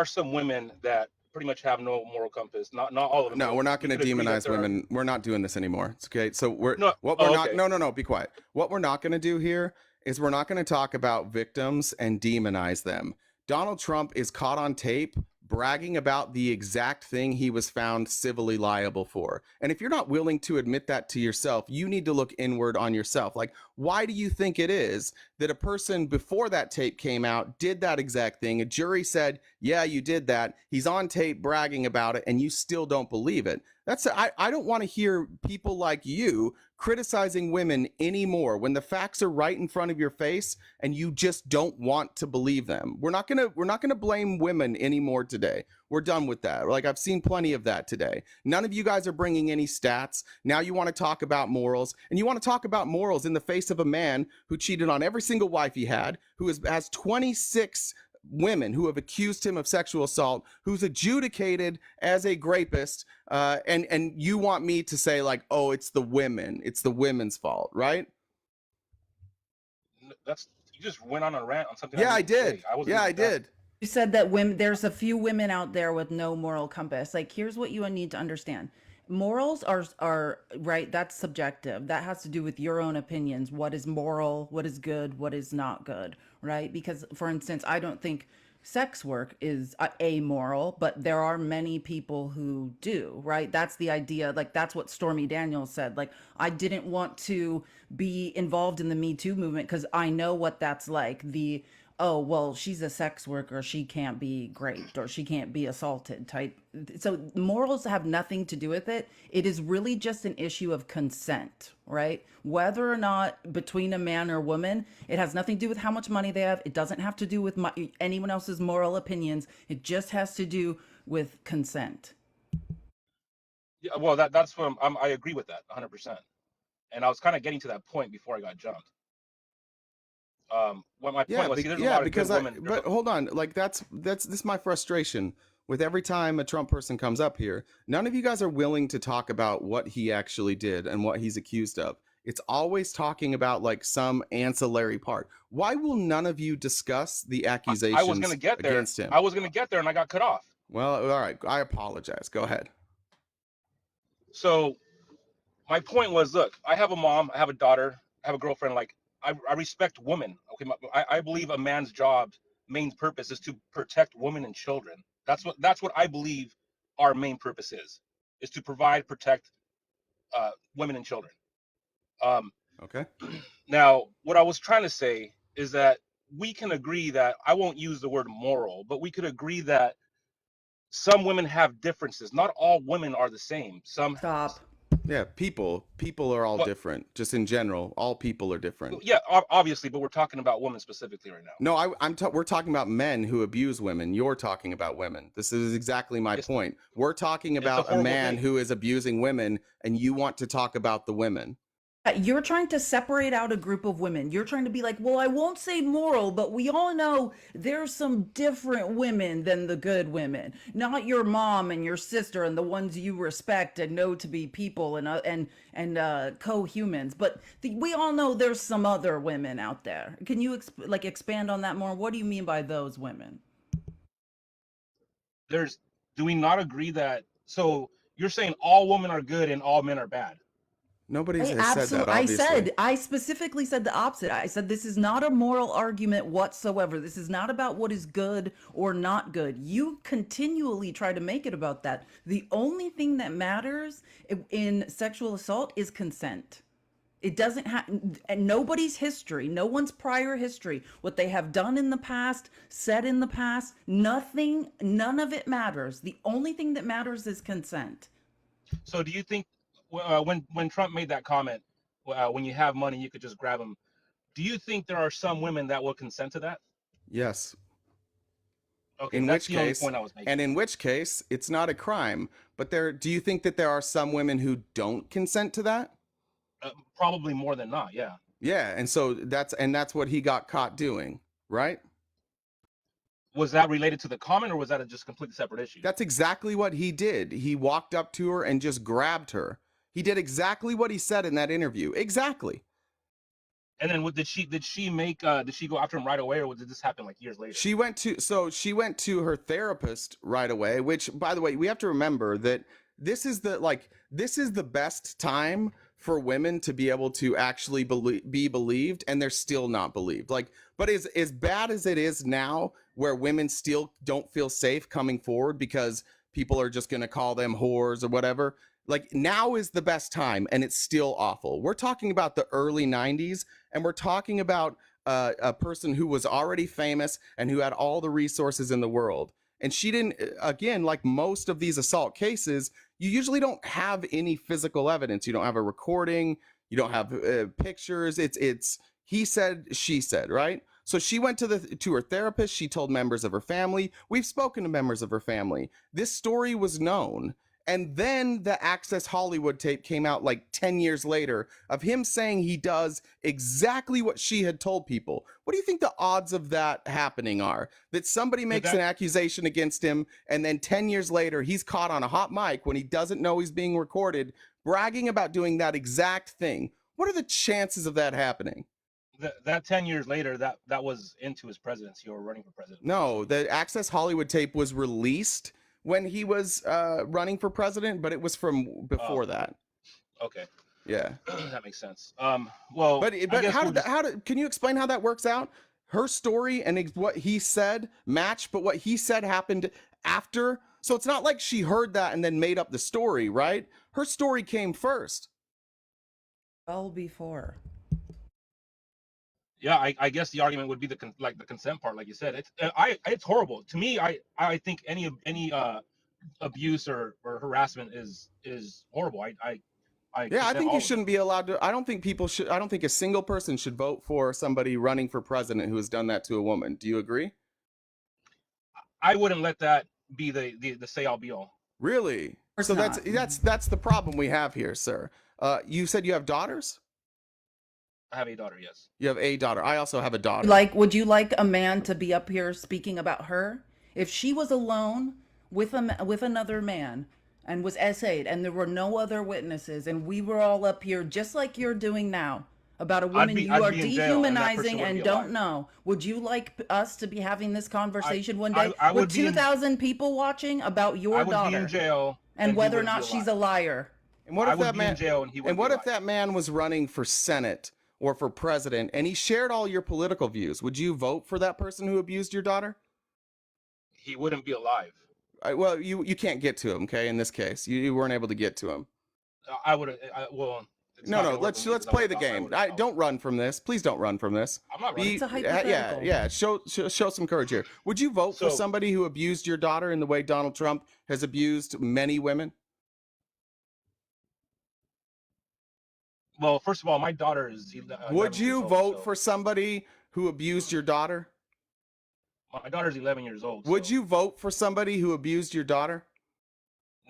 some women that pretty much have no moral compass. Not all of them. No, we're not going to demonize women. We're not doing this anymore. It's okay. So not. Be quiet. What we're not going to do here is we're not going to talk about victims and demonize them. Donald Trump is caught on tape bragging about the exact thing he was found civilly liable for. And if you're not willing to admit that to yourself, you need to look inward on yourself. Like, why do you think it is that a person before that tape came out did that exact thing? A jury said, yeah, you did that. He's on tape bragging about it, and you still don't believe it. I don't want to hear people like you criticizing women anymore when the facts are right in front of your face and you just don't want to believe them. We're not gonna blame women anymore today. We're done with that. Like, I've seen plenty of that today. None of you guys are bringing any stats. Now you want to talk about morals, and you want to talk about morals in the face of a man who cheated on every single wife he had, who has 26 women who have accused him of sexual assault, who's adjudicated as a rapist, and you want me to say, like, oh, it's the women's fault, right? You just went on a rant on something. Yeah, I did. I did. You said that there's a few women out there with no moral compass. Like, here's what you need to understand. Morals are right. That's subjective. That has to do with your own opinions. What is moral? What is good? What is not good? Right? Because, for instance, I don't think sex work is amoral, but there are many people who do. Right? That's the idea. Like, that's what Stormy Daniels said. Like, I didn't want to be involved in the Me Too movement because I know what that's like. Oh, well, she's a sex worker, she can't be raped or she can't be assaulted type. So morals have nothing to do with it. It is really just an issue of consent, right? Whether or not between a man or woman, it has nothing to do with how much money they have. It doesn't have to do with anyone else's moral opinions. It just has to do with consent. Yeah, well, that's what I agree with that 100%. And I was kind of getting to that point before I got jumped. What my point was, see, there's a lot of good women. But hold on, like that's this is my frustration with every time a Trump person comes up here. None of you guys are willing to talk about what he actually did and what he's accused of. It's always talking about like some ancillary part. Why will none of you discuss the accusations I was going to get there. Against him? I was going to get there and I got cut off. Well, all right. I apologize. Go ahead. So my point was, look, I have a mom, I have a daughter, I have a girlfriend. Like, I respect women. Okay, I believe a man's job's main purpose is to protect women and children. That's what I believe our main purpose is to provide, protect women and children. Okay. Now, what I was trying to say is that we can agree that I won't use the word moral, but we could agree that some women have differences. Not all women are the same. Stop. Yeah, people are all different. Just in general, all people are different. Yeah, obviously, but we're talking about women specifically right now. No, we're talking about men who abuse women. You're talking about women. This is exactly my point. We're talking about a man who is abusing women, and you want to talk about the women. You're trying to separate out a group of women. You're trying to be like, well, I won't say moral, but we all know there's some different women than the good women. Not your mom and your sister and the ones you respect and know to be people and co-humans, but we all know there's some other women out there. Can you expand on that more? What do you mean by those women? Do we not agree that, so you're saying all women are good and all men are bad? Nobody has said that, obviously. I specifically said the opposite. I said this is not a moral argument whatsoever. This is not about what is good or not good. You continually try to make it about that. The only thing that matters in sexual assault is consent. It doesn't have, and nobody's history, no one's prior history, what they have done in the past, said in the past, none of it matters. The only thing that matters is consent. So do you think when Trump made that comment, when you have money, you could just grab them, do you think there are some women that will consent to that? Yes. Okay, In that's which the only case, point I was making. and in which case, it's not a crime. But do you think that there are some women who don't consent to that? Probably more than not, yeah. Yeah, and so that's what he got caught doing, right? Was that related to the comment, or was that a just completely separate issue? That's exactly what he did. He walked up to her and just grabbed her. He did exactly what he said in that interview. Exactly. And then did she go after him right away, or did this happen like years later? She went to her therapist right away, which, by the way, we have to remember that this is the best time for women to be able to actually be believed, and they're still not believed. But as bad as it is now, where women still don't feel safe coming forward because people are just going to call them whores or whatever, like, now is the best time, and it's still awful. We're talking about the early 90s, and we're talking about a person who was already famous and who had all the resources in the world. And she didn't, again, like most of these assault cases, you usually don't have any physical evidence. You don't have a recording. You don't have pictures. It's he said, she said, right? So she went to her therapist. She told members of her family. We've spoken to members of her family. This story was known. And then the Access Hollywood tape came out like 10 years later of him saying he does exactly what she had told people. What do you think the odds of that happening are? That somebody makes an accusation against him, and then 10 years later, he's caught on a hot mic when he doesn't know he's being recorded, bragging about doing that exact thing. What are the chances of that happening? That 10 years later, that was into his presidency or running for president. No, the Access Hollywood tape was released when he was running for president, but it was from before that. Okay. Yeah. That makes sense. Well, but can you explain how that works out? Her story and what he said match, but what he said happened after. So it's not like she heard that and then made up the story, right? Her story came first. Well before. Yeah, I guess the argument would be the consent part, like you said. It's horrible to me. I think any abuse or harassment is horrible. I think you shouldn't be allowed to. I don't think people should. I don't think a single person should vote for somebody running for president who has done that to a woman. Do you agree? I wouldn't let that be the say all be all. Really? So that's the problem we have here, sir. You said you have daughters? I have a daughter, yes. You have a daughter. I also have a daughter. Would you like a man to be up here speaking about her? If she was alone with another man and was SA'd and there were no other witnesses and we were all up here just like you're doing now about a woman you are dehumanizing and don't know, would you like us to be having this conversation one day with 2,000 people watching about your daughter? I would be in jail and whether or not she's a liar. And what if that man? And what if that man was running for Senate or for president, and he shared all your political views? Would you vote for that person who abused your daughter? He wouldn't be alive. Well, you can't get to him, okay? In this case, you weren't able to get to him. I would. Well. No. Let's play the game. Don't run from this. Please don't run from this. I'm not running. It's a hypothetical. Yeah. Show some courage here. Would you vote for somebody who abused your daughter in the way Donald Trump has abused many women? Well, first of all, my daughter is. Would you vote for somebody who abused your daughter? My daughter's 11 years old. Would you vote for somebody who abused your daughter?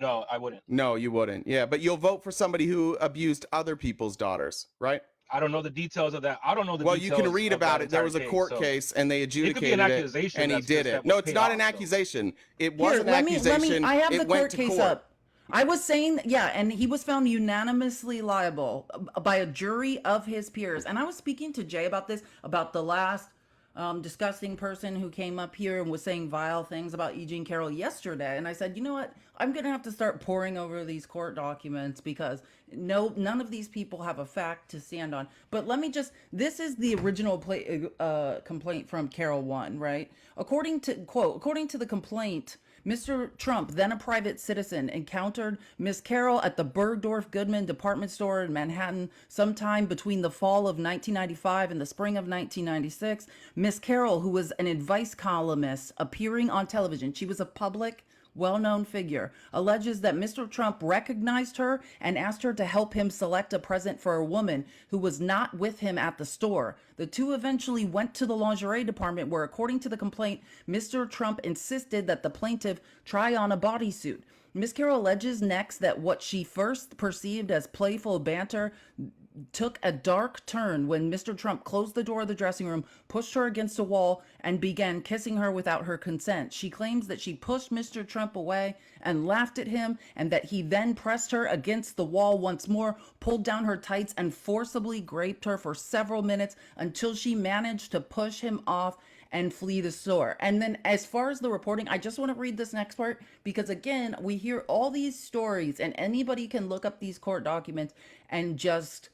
No, I wouldn't. No, you wouldn't. Yeah, but you'll vote for somebody who abused other people's daughters, right? I don't know the details of that. I don't know the Well, details. you can read of that about it. There entire was a case, court so case, and they it could be adjudicated an it, accusation. and he that's did just it. that No, was it's paid not off, an so. accusation. It was Here, an let me. accusation. I have it the went court to case court. up. I was saying, yeah, and he was found unanimously liable by a jury of his peers. And I was speaking to Jay about this, about the last disgusting person who came up here and was saying vile things about E. Jean Carroll yesterday. And I said, you know what? I'm going to have to start poring over these court documents because none of these people have a fact to stand on. But let me just, this is the original complaint from Carroll 1, right? According to the complaint, Mr. Trump, then a private citizen, encountered Miss Carroll at the Bergdorf Goodman department store in Manhattan sometime between the fall of 1995 and the spring of 1996. Miss Carroll, who was an advice columnist appearing on television, she was a public, well-known figure, alleges that Mr. Trump recognized her and asked her to help him select a present for a woman who was not with him at the store. The two eventually went to the lingerie department where, according to the complaint, Mr. Trump insisted that the plaintiff try on a bodysuit. Miss Carroll alleges next that what she first perceived as playful banter took a dark turn when Mr. Trump closed the door of the dressing room, pushed her against a wall, and began kissing her without her consent. She claims that she pushed Mr. Trump away and laughed at him, and that he then pressed her against the wall once more, pulled down her tights, and forcibly raped her for several minutes until she managed to push him off and flee the store. And then as far as the reporting, I just want to read this next part because, again, we hear all these stories and anybody can look up these court documents and just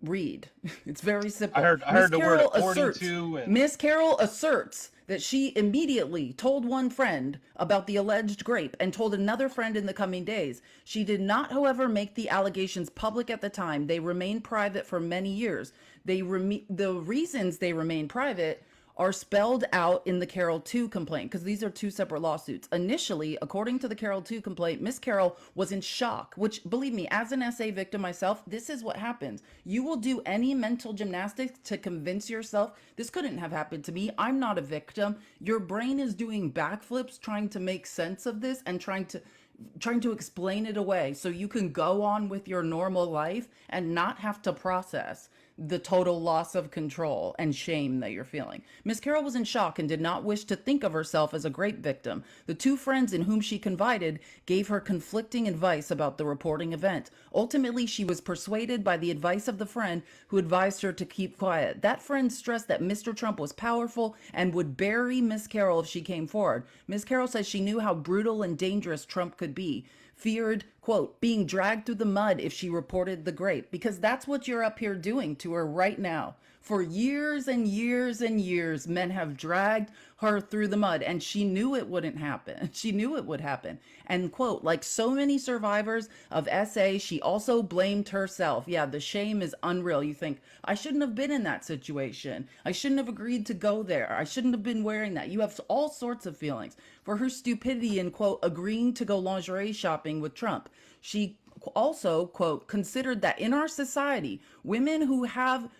read. It's very simple. I heard the word according to. And Miss Carroll asserts that she immediately told one friend about the alleged grape and told another friend in the coming days. She did not, however, make the allegations public at the time. They remained private for many years. The reasons they remain private are spelled out in the Carroll 2 complaint, because these are two separate lawsuits. Initially, according to the Carroll 2 complaint, Miss Carroll was in shock, which, believe me, as an SA victim myself, this is what happens. You will do any mental gymnastics to convince yourself this couldn't have happened to me. I'm not a victim. Your brain is doing backflips trying to make sense of this and trying to explain it away so you can go on with your normal life and not have to process the total loss of control and shame that you're feeling. Miss Carroll was in shock and did not wish to think of herself as a grape victim. The two friends in whom she confided gave her conflicting advice about the reporting event. Ultimately, she was persuaded by the advice of the friend who advised her to keep quiet. That friend stressed that Mr. Trump was powerful and would bury Miss Carroll if she came forward. Miss Carroll says she knew how brutal and dangerous Trump could be. Feared, quote, being dragged through the mud if she reported the grape, because that's what you're up here doing to her right now. For years and years and years, men have dragged her through the mud, and she knew it wouldn't happen. She knew it would happen. And, quote, like so many survivors of SA, she also blamed herself. Yeah, the shame is unreal. You think, I shouldn't have been in that situation. I shouldn't have agreed to go there. I shouldn't have been wearing that. You have all sorts of feelings. For her stupidity in, quote, agreeing to go lingerie shopping with Trump. She also, quote, considered that in our society, women who have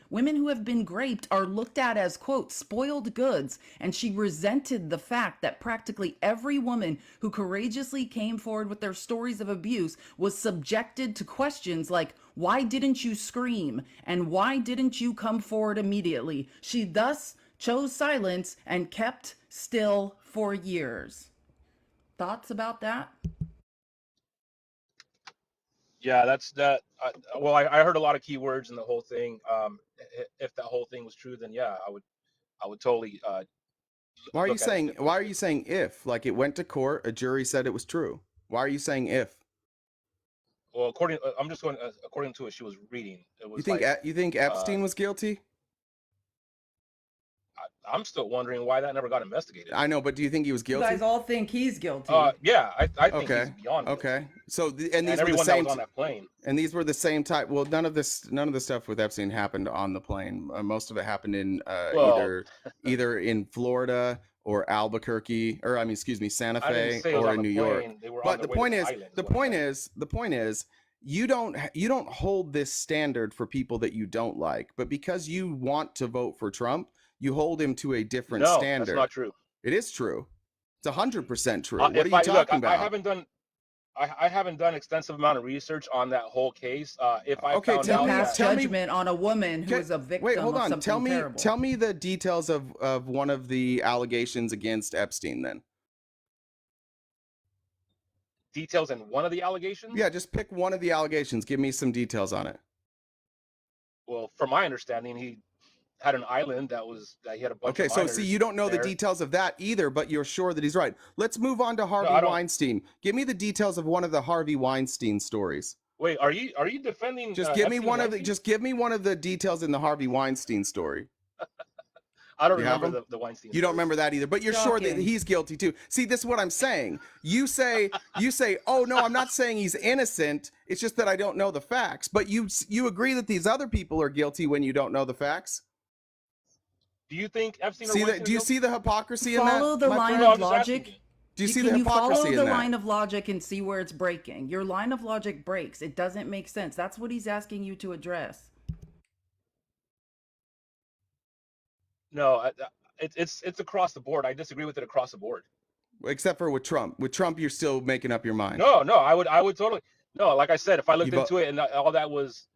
been raped are looked at as, quote, spoiled goods, and she resented the fact that practically every woman who courageously came forward with their stories of abuse was subjected to questions like, why didn't you scream? And why didn't you come forward immediately? She thus chose silence and kept still for years. Thoughts about that? yeah, that's that. Well, I heard a lot of key words in the whole thing. If that whole thing was true, then yeah, I would totally. Why are you look at it saying? differently. Why are you saying if? Like it went to court, a jury said it was true. Why are you saying if? Well, I'm just going according to what she was reading. It was You think Epstein was guilty? I'm still wondering why that never got investigated. I know, but do you think he was You guilty? guys all think he's guilty. Yeah, I think Okay. he's beyond guilty. Okay. So and these And were the everyone that same. was on that plane. And these were the same type. Well, none of the stuff with Epstein happened on the plane. Most of it happened in Well- either in Florida or Albuquerque, or I mean, excuse me, Santa I didn't Fe, say it was or on in the New York. plane. They were on But their the way to point is, island, the what I point meant. is, the point is, you don't hold this standard for people that you don't like, but because you want to vote for Trump, you hold him to a different No, standard. that's not true. It is true. It's 100% true. What are If you talking look, about? I haven't done. I haven't done extensive amount of research on that whole case. If I Okay, found To tell out me- pass that, judgment on a woman who is a victim Wait, hold of on. something terrible. Tell me the details of one of the allegations against Epstein then. details in one of the allegations. Yeah, just pick one of the allegations. Give me some details on it. Well, from my understanding, he had an island that he had a bunch Okay, of so minors see, you don't know the there. details of that either, but you're sure that he's right. Let's move on to Harvey I don't- Weinstein. Give me the details of one of the Harvey Weinstein stories. Wait, are you defending? Just give me Epstein one of the Weinstein? just give me one of the details in the Harvey Weinstein story. I don't You have remember them? the Weinstein. You don't story. remember that either, but you're sure that Shocking. he's guilty too. See, this is what I'm saying. You say, oh no, I'm not saying he's innocent. It's just that I don't know the facts. But you agree that these other people are guilty when you don't know the facts. Do you think Epstein? See or that? Weinstein Do you is see the hypocrisy in that? Follow the my line friend? No, I'm of just asking logic. you. Do you see the Can you follow hypocrisy the in that? line of logic and see where it's breaking? Your line of logic breaks. It doesn't make sense. That's what he's asking you to address. No, it's across the board. I disagree with it across the board. Except for with Trump. With Trump, you're still making up your mind. No, I would totally. No, like I said, if I looked You into it and all that was,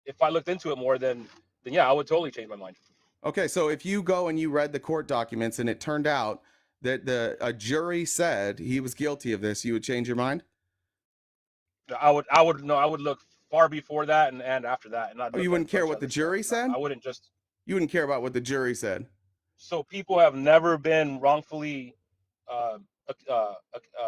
if I looked into it more, then yeah, I would totally change my mind. Okay, so if you go and you read the court documents and it turned out that a jury said he was guilty of this, you would change your mind? I would look far before that and after that, and I'd Oh, look you at wouldn't a care bunch what of the other jury stuff. said? I wouldn't just. You wouldn't care about what the jury said. So people have never been wrongfully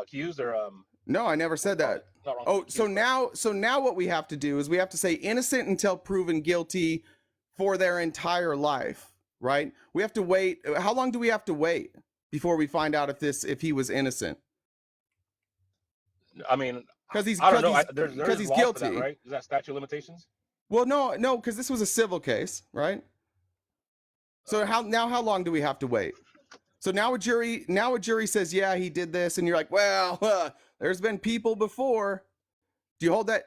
accused or No, I never said that. not wrongfully Oh, accused, so now what we have to do is we have to say innocent until proven guilty for their entire life, right? We have to wait. How long do we have to wait before we find out if he was innocent? I mean, Because he's I don't know. because There's he's law for guilty, that, right? Is that statute of limitations? Well, no, because this was a civil case, right? So how long do we have to wait? So now a jury says, yeah, he did this, and you're like, well, there's been people before. Do you hold that?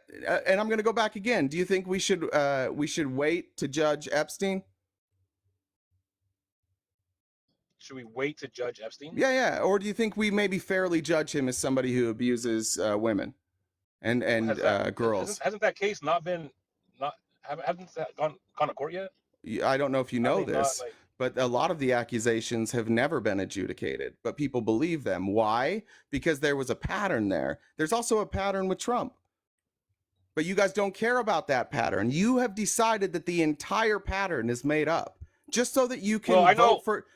And I'm going to go back again. Do you think we should wait to judge Epstein? Should we wait to judge Epstein? Yeah. Or do you think we maybe fairly judge him as somebody who abuses women and girls? Hasn't that case not been hasn't that gone to court yet? I don't know if you know I mean, this. But a lot of the accusations have never been adjudicated, but people believe them. Why? Because there was a pattern there. There's also a pattern with Trump. But you guys don't care about that pattern. You have decided that the entire pattern is made up just so that you can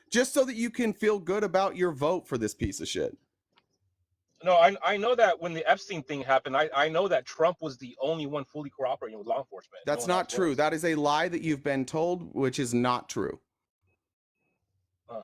just so that you can feel good about your vote for this piece of shit. No, I know that when the Epstein thing happened, I know that Trump was the only one fully cooperating with law enforcement. That's No one not else true. was. That is a lie that you've been told, which is not true. Huh.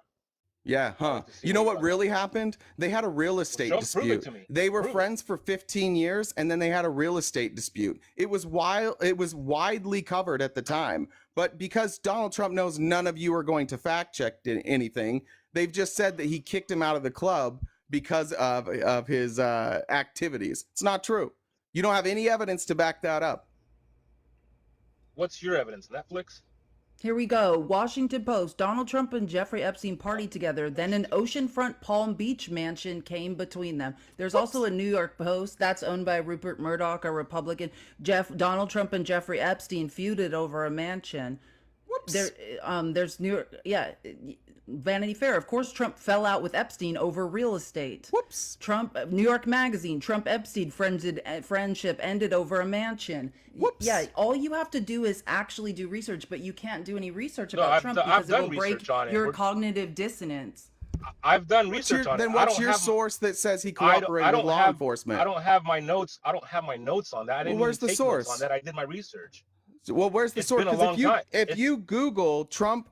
Yeah, huh. You know what really happened? They had a real estate Prove it dispute. to me. They were Prove it. friends for 15 years, and then they had a real estate dispute. It was widely covered at the time. But because Donald Trump knows none of you are going to fact check anything, they've just said that he kicked him out of the club because of his activities. It's not true. You don't have any evidence to back that up. What's your evidence? Netflix? Here we go. Washington Post. Donald Trump and Jeffrey Epstein partied together. Then an oceanfront Palm Beach mansion came between them. There's also a New York Post that's owned by Rupert Murdoch, a Republican. Donald Trump and Jeffrey Epstein feuded over a mansion. Whoops. There's New York. Yeah. Vanity Fair. Of course, Trump fell out with Epstein over real estate. Whoops. New York Magazine. Trump Epstein friendship ended over a mansion. Whoops. Yeah, all you have to do is actually do research, but you can't do any research No, about I've Trump done because it will research break on it. your cognitive dissonance. I've done What's research on it. then I what's don't your have- source that says he I cooperated don't with law have- enforcement? I don't have my notes. I don't have my notes on that. I didn't where's even the take notes source? on that. I did my research. Well, where's the It's source? been a Because long time. if you Google Trump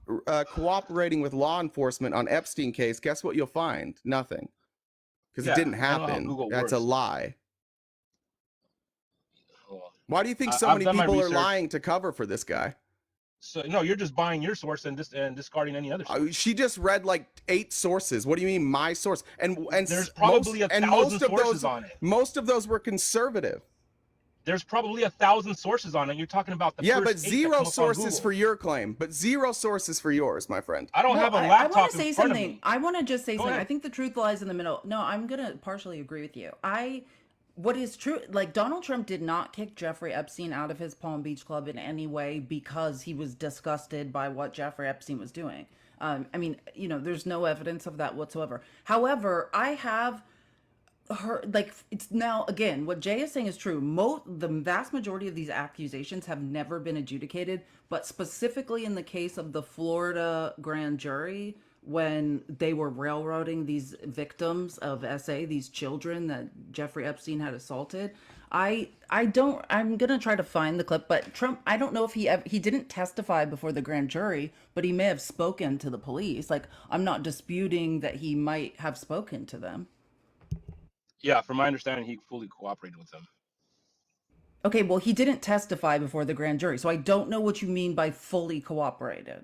cooperating with law enforcement on Epstein case, guess what you'll find? Nothing. Because Yeah, it didn't I know how happen. Google That's a works. lie. Well, Why do you think so I've many done my people are research. lying to cover for this guy? so no, you're just buying your source and discarding any other source. She just read like 8 sources. What do you mean my source? And There's probably a thousand sources on it. Most of those were conservative. There's probably 1,000 sources on it. You're talking about the Yeah, first but 8 that zero come up on sources Google. for your claim, but zero sources for yours, my friend. I don't Well, have a I want laptop to in say front of something. me. I want to just say Go something. I ahead. think the truth lies in the middle. No, I'm going to partially agree with you. What is true, like Donald Trump did not kick Jeffrey Epstein out of his Palm Beach club in any way because he was disgusted by what Jeffrey Epstein was doing. I mean, there's no evidence of that whatsoever. However, I have like it's now again what Jay is saying is true. The vast majority of these accusations have never been adjudicated, but specifically in the case of the Florida grand jury, when they were railroading these victims of these children that Jeffrey Epstein had assaulted. I'm gonna try to find the clip, but Trump, I don't know if he didn't testify before the grand jury, but he may have spoken to the police. Like, I'm not disputing that he might have spoken to them. Yeah, from my understanding, he fully cooperated with them. Okay, well, he didn't testify before the grand jury, so I don't know what you mean by fully cooperated.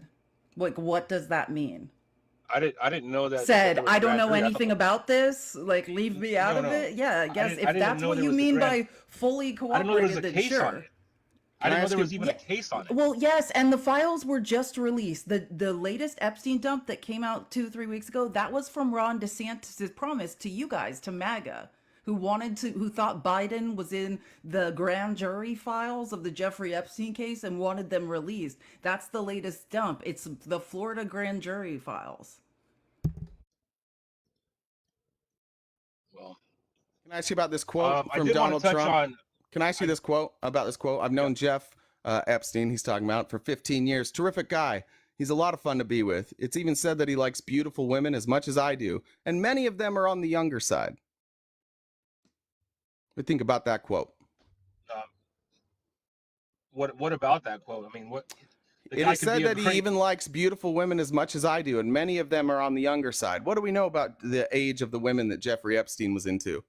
Like, what does that mean? I didn't know that Said, there was a I don't grand know jury. anything about this. Like, leave me out of No. it. Yeah, I guess I if didn't that's know what there you was a mean grand. by fully I didn't know there was cooperated, a then case on sure. it. I didn't know there was you- even a case on it. Well, yes, and the files were just released. The latest Epstein dump that came out 2-3 weeks ago, that was from Ron DeSantis' promise to you guys, to MAGA, who thought Biden was in the grand jury files of the Jeffrey Epstein case and wanted them released. That's the latest dump. It's the Florida grand jury files. Well, Can I ask you about this quote I from did want Donald to touch Trump? on. Can I ask you this quote about this quote? I've known Jeff Epstein, he's talking about, for 15 years. Terrific guy. He's a lot of fun to be with. It's even said that he likes beautiful women as much as I do, and many of them are on the younger side. What do you think about that quote? What about that quote? I mean, what? It is said that he even likes beautiful women as much as I do, and many of them are on the younger side. What do we know about the age of the women that Jeffrey Epstein was into?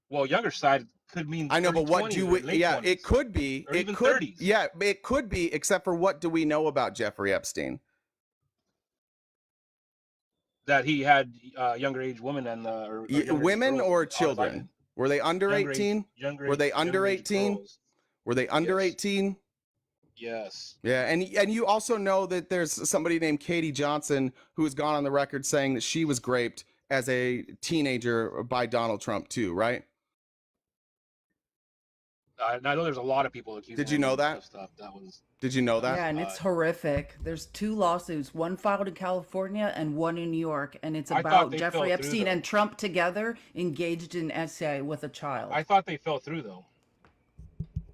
Well, younger side could mean. I know, but what do we? Yeah, 20s, it could be. or It even could. 30s. Yeah, it could be. Except for what do we know about Jeffrey Epstein? That he had younger age women and or Women or children? Biden. Were they under Younger age- 18? younger Were age- they under younger age 18? girls. Were they under Yes. 18? Yes. Yeah, and you also know that there's somebody named Katie Johnson who has gone on the record saying that she was raped as a teenager by Donald Trump too, right? I know there's a lot of people accusing. Did you know him that? of stuff that was. Did you know that? Yeah, and it's horrific. There's 2 lawsuits, one filed in California and one in New York, and it's I thought about they Jeffrey fell through, Epstein though. and Trump together engaged in SA with a child. I thought they fell through though.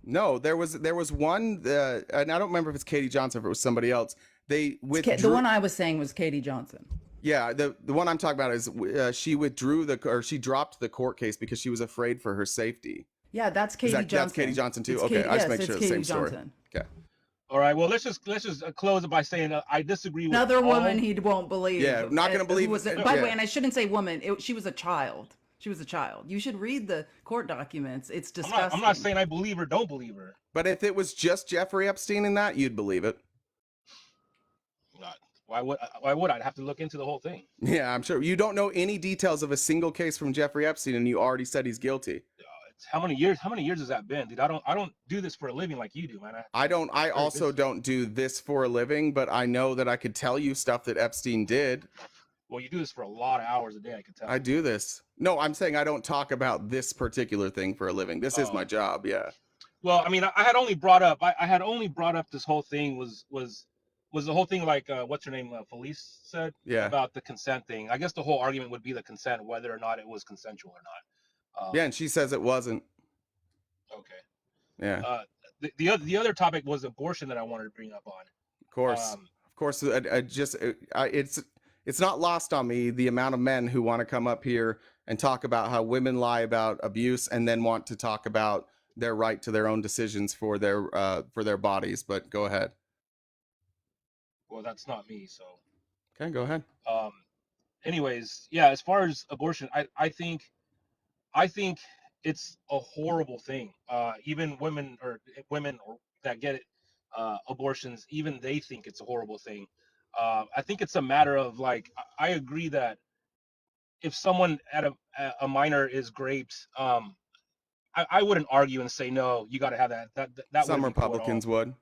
No, there was one, and I don't remember if it's Katie Johnson, if it was somebody else. They withdrew. The one I was saying was Katie Johnson. Yeah, the one I'm talking about is she dropped the court case because she was afraid for her safety. Yeah, that's Katie Johnson. That's Katie Johnson too. It's Okay, Katie, I just yes, make it's sure it's the Katie same story. Johnson. Okay. All right. Well, let's just close it by saying I disagree with Another all- woman he won't believe. Yeah, not gonna believe- By the yeah. way, and I shouldn't say woman. She was a child. She was a child. You should read the court documents. It's disgusting. I'm not saying I believe her, don't believe her. But if it was just Jeffrey Epstein in that, you'd believe it. Not. Why would I? I'd have to look into the whole thing. Yeah, I'm sure. You don't know any details of a single case from Jeffrey Epstein, and you already said he's guilty. How many years has that been, dude? I don't do this for a living like you do, man. I also don't do this for a living, but I know that I could tell you stuff that Epstein did. Well, you do this for a lot of hours a day, I can tell. I do this. No, I'm saying I don't talk about this particular thing for a living. This is my job. Yeah. Well, I mean, I had only brought up this whole thing was the whole thing like what's her name, Felice said, Yeah. about the consent thing. I guess the whole argument would be the consent, whether or not it was consensual or not. Yeah, and she says it wasn't. Okay. Yeah. The other topic was abortion that I wanted to bring up on. Of course. It's not lost on me the amount of men who want to come up here and talk about how women lie about abuse and then want to talk about their right to their own decisions for their bodies. But go ahead. Well, that's not me, so. Okay, go ahead. Anyways, yeah, as far as abortion, I think it's a horrible thing. Even women that get abortions, even they think it's a horrible thing. I think it's a matter of like, I agree that if someone at a minor is raped, I wouldn't argue and say no. You got to have that. That Some wouldn't be cool at all. Republicans would.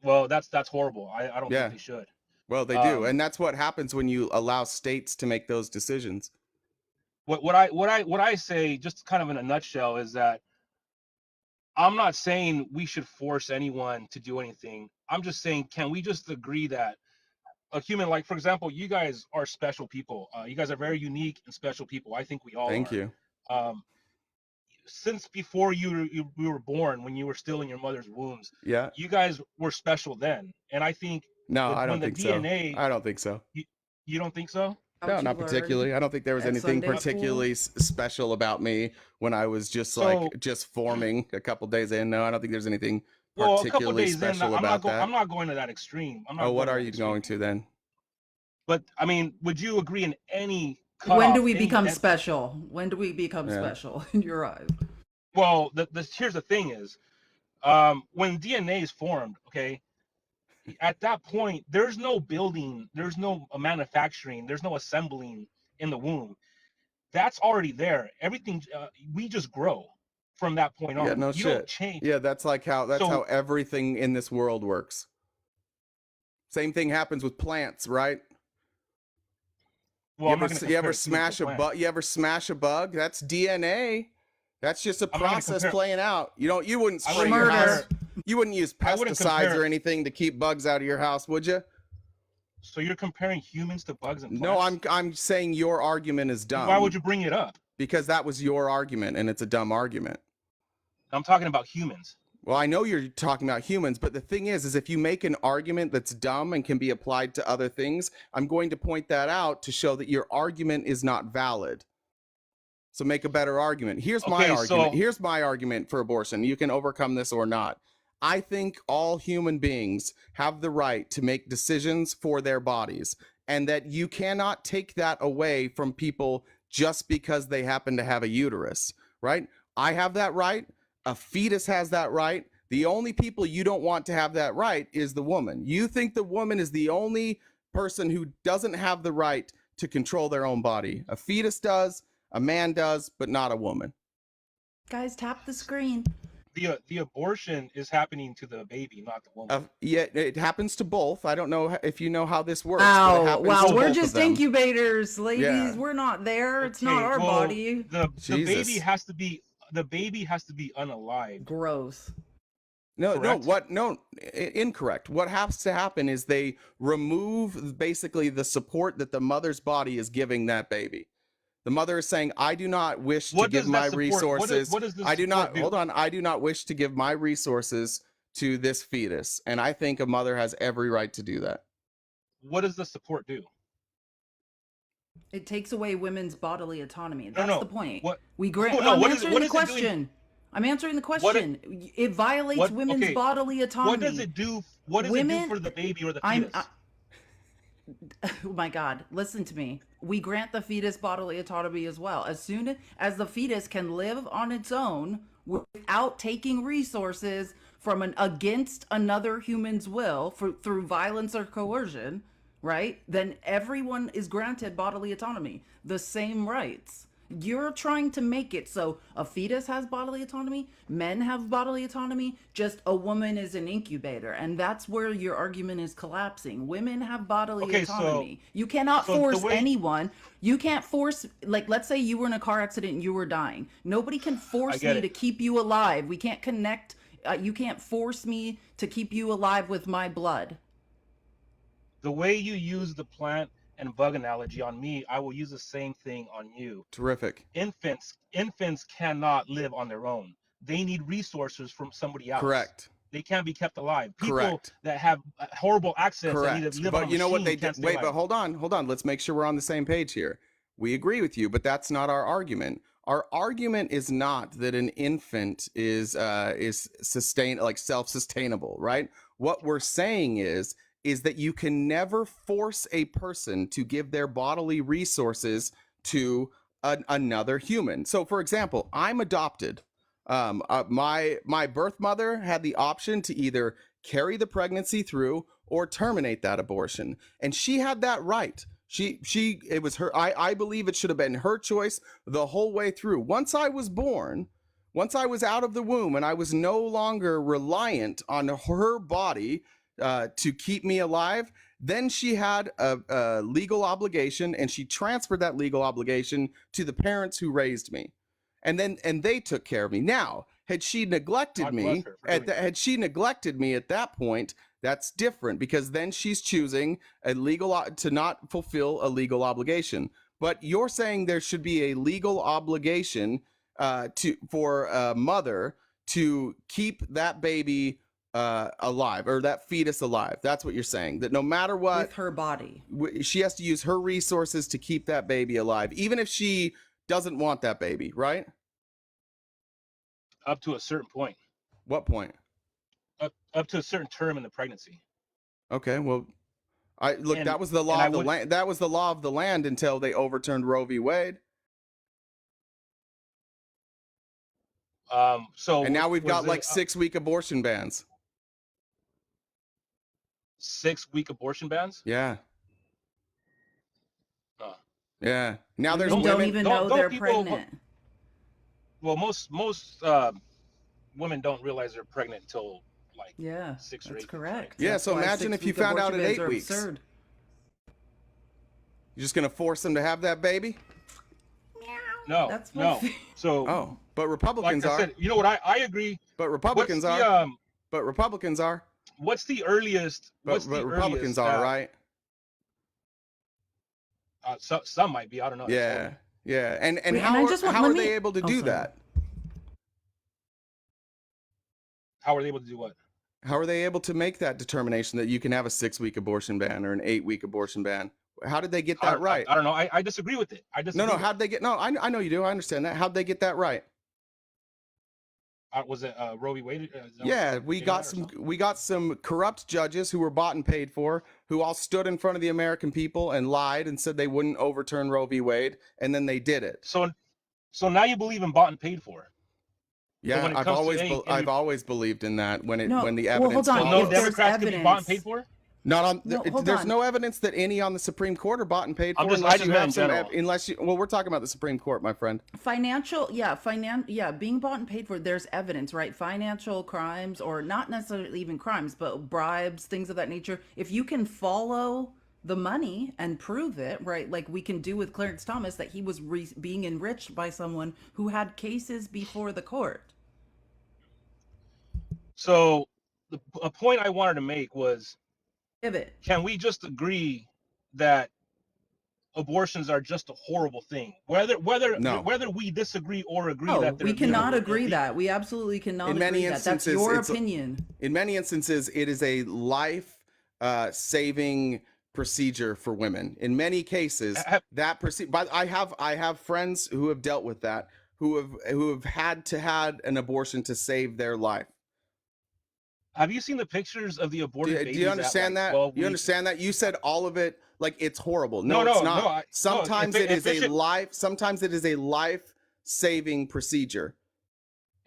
Well, that's horrible. I don't Yeah. think they should. Well, they do, and that's what happens when you allow states to make those decisions. What I say, just kind of in a nutshell, is that I'm not saying we should force anyone to do anything. I'm just saying, can we just agree that a human, like, for example, you guys are special people. You guys are very unique and special people. I think we all Thank are. you. Since before you were born, when you were still in your mother's wombs, Yeah. you guys were special then. And I think No, that I don't when think the so. DNA, I don't think so. you don't think so? No, Don't you not learn particularly. I don't think there was at anything Sunday school? particularly special about me when I was just So- just forming a couple days in. No, I don't think there's anything Well, a couple particularly days in, special I'm about that. I'm not going to that extreme. I'm not Oh, what going to are that you extreme. going to then? But I mean, would you agree in any When cutoff, do we any become dead- special? When do we become Yeah. special in your eyes? Well, here's the thing is, when DNA is formed, okay, at that point, there's no building, there's no manufacturing, there's no assembling in the womb. That's already there. Everything, we just grow from that point on. Yeah, no you don't shit. change. Yeah, that's So- how everything in this world works. Same thing happens with plants, right? Well, I'm not gonna You ever compare smash a humans to bug? You ever smash a bug? That's DNA. That's just a I'm not gonna process compare- playing out. You wouldn't I spray wouldn't your Murder. house. You wouldn't use I wouldn't pesticides compare- or anything to keep bugs out of your house, would you? So you're comparing humans to bugs and No, plants? I'm saying your argument is dumb. Why would you bring it up? Because that was your argument, and it's a dumb argument. I'm talking about humans. Well, I know you're talking about humans, but the thing is if you make an argument that's dumb and can be applied to other things, I'm going to point that out to show that your argument is not valid. So make a better argument. Here's my Okay, argument. so- Here's my argument for abortion. You can overcome this or not. I think all human beings have the right to make decisions for their bodies, and that you cannot take that away from people just because they happen to have a uterus, right? I have that right. A fetus has that right. The only people you don't want to have that right is the woman. You think the woman is the only person who doesn't have the right to control their own body. A fetus does, a man does, but not a woman. Guys, tap the screen. The abortion is happening to the baby, not the woman. Yeah, it happens to both. I don't know if you know how this works. but it Ow, happens wow, to we're both of just them. incubators, ladies. Yeah. We're not there. It's Okay, not our well, body. The Jesus. baby has to be unalive. Gross. Correct? Incorrect. What has to happen is they remove basically the support that the mother's body is giving that baby. The mother is saying, I do not wish to What give does my that support- resources. what does this I do support not, do? hold on. I do not wish to give my resources to this fetus. And I think a mother has every right to do that. What does the support do? It takes away women's bodily autonomy. No, That's no. the point. What- We grant. No, I'm what is it- answering what the is it doing? question. I'm answering the What question. It violates what- women's okay, bodily autonomy. What does it do? What does it Women- do for the baby or the I'm. fetus? Oh my God! Listen to me. We grant the fetus bodily autonomy as well. As soon as the fetus can live on its own without taking resources from against another human's will through violence or coercion, right? Then everyone is granted bodily autonomy, the same rights. You're trying to make it so a fetus has bodily autonomy, men have bodily autonomy, just a woman is an incubator. And that's where your argument is collapsing. Women have bodily Okay, so- autonomy. You cannot so the force way- anyone. You can't force, like, let's say you were in a car accident and you were dying. Nobody can force get me it. to keep you alive. We can't connect. You can't force me to keep you alive with my blood. The way you use the plant and bug analogy on me, I will use the same thing on you. Terrific. Infants cannot live on their own. They need resources from somebody else. Correct. They can't be kept alive. People Correct. that have horrible access that need Correct. to live on But a you know what machine they can't did? stay Wait, alive. but hold on. Let's make sure we're on the same page here. We agree with you, but that's not our argument. Our argument is not that an infant is self-sustainable, right? What we're saying is that you can never force a person to give their bodily resources to another human. So, for example, I'm adopted. My birth mother had the option to either carry the pregnancy through or terminate that abortion, and she had that right. It was her. I believe it should have been her choice the whole way through. Once I was born, Once I was out of the womb and I was no longer reliant on her body to keep me alive, then she had a legal obligation, and she transferred that legal obligation to the parents who raised me, and they took care of me. Now, had she neglected God me bless her for doing that. had she neglected me at that point, that's different, because then she's choosing to not fulfill a legal obligation. But you're saying there should be a legal obligation for a mother to keep that baby alive, or that fetus alive. That's what you're saying, that no matter what, with her body. she has to use her resources to keep that baby alive, even if she doesn't want that baby, right? Up to a certain point. What point? Up to a certain term in the pregnancy. Okay, well, And- that was the law and I of the would- land. That was the law of the land until they overturned Roe v. Wade. So And now we've was got it like a 6-week abortion bans. 6-week abortion bans? Yeah. Uh, Yeah. Now there's Women women. don't even don't- know don't they're people- pregnant. Well, most women don't realize they're pregnant until like Yeah, 6 or 8 that's weeks, correct. right? Yeah, That's so why imagine if you 6-week found out abortion at bans 8 are weeks. absurd. You're just gonna force them to have that baby? No, That's my no. thing. So Oh, but like Republicans I are. said, you know what? I agree. But Republicans What's are. the But Republicans are. what's the earliest? But, What's the Republicans earliest are, that- right? Some might be. I don't know. Yeah. Yeah. And Wait, and how I are, just want- how let are me- they able to Oh, do sorry. that? How are they able to do what? How are they able to make that determination that you can have a 6-week abortion ban or an 8-week abortion ban? How did they get that right? I don't know. I disagree with it. I disagree. No, with how'd they get? No, I know you do. I understand that. How'd they get that right? Was it Roe v. Wade? Is that what Yeah, you're we getting got at or something? we got some corrupt judges who were bought and paid for, who all stood in front of the American people and lied and said they wouldn't overturn Roe v. Wade, and then they did it. So now you believe in bought and paid for. Yeah, when it I've comes to always any- I've always believed in that when No, when the well, evidence hold on. So follows. no If there's Democrats can be bought and paid evidence- for. Not on. No, hold there's on. no evidence that any on the Supreme Court are bought and paid for I unless just you meant have in some. general. Unless you. Well, we're talking about the Supreme Court, my friend. Financial, being bought and paid for, there's evidence, right? Financial crimes, or not necessarily even crimes, but bribes, things of that nature. If you can follow the money and prove it, right? Like we can do with Clarence Thomas, that he was being enriched by someone who had cases before the court. So a point I wanted to make was, Pivot. can we just agree that abortions are just a horrible thing, whether No. whether we disagree or agree No, that they're, we cannot they're agree illegal? that. We absolutely cannot In many agree that. That's instances, your it's- opinion. In many instances, it is a life saving procedure for women. In many cases, that but I have friends who have dealt with that, who have had to had an abortion to save their life. Have you seen the pictures of the aborted Do babies you at, understand like, that? 12 You weeks? understand that? You said all of it like it's horrible. No, No, it's no, not. no, Sometimes if it is it a should- life. Sometimes it is a life-saving procedure.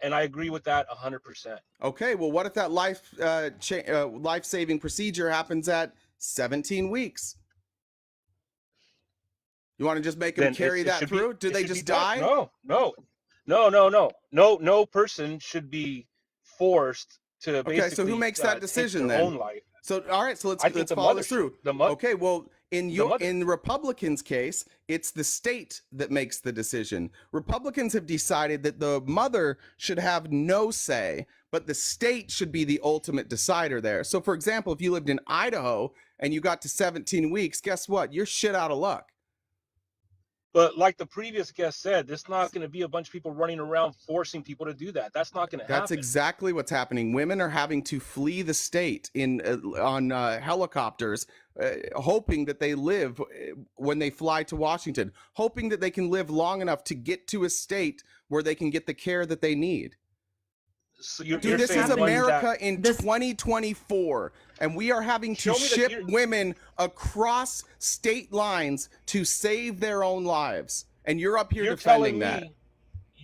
And I agree with that 100%. Okay, well, what if that life-saving procedure happens at 17 weeks? You want to just make them Then carry it that should be- through? Do it they should be just done. die? No person should be forced to basically Okay, so who makes that take decision their then? own life. So, all right, so I think let's the follow mother this through. should. The mo- Okay, well, in mother. the Republicans' case, it's the state that makes the decision. Republicans have decided that the mother should have no say, but the state should be the ultimate decider there. So, for example, if you lived in Idaho and you got to 17 weeks, guess what? You're shit out of luck. But like the previous guest said, there's not going to be a bunch of people running around forcing people to do that. That's not going to happen. That's exactly what's happening. Women are having to flee the state on helicopters, hoping that they live when they fly to Washington, hoping that they can live long enough to get to a state where they can get the care that they need. So you're Dude, this saying is ones America that- in This- 2024, and we are having to Show me that ship you're- women across state lines to save their own lives. And you're up here You're defending telling that. me,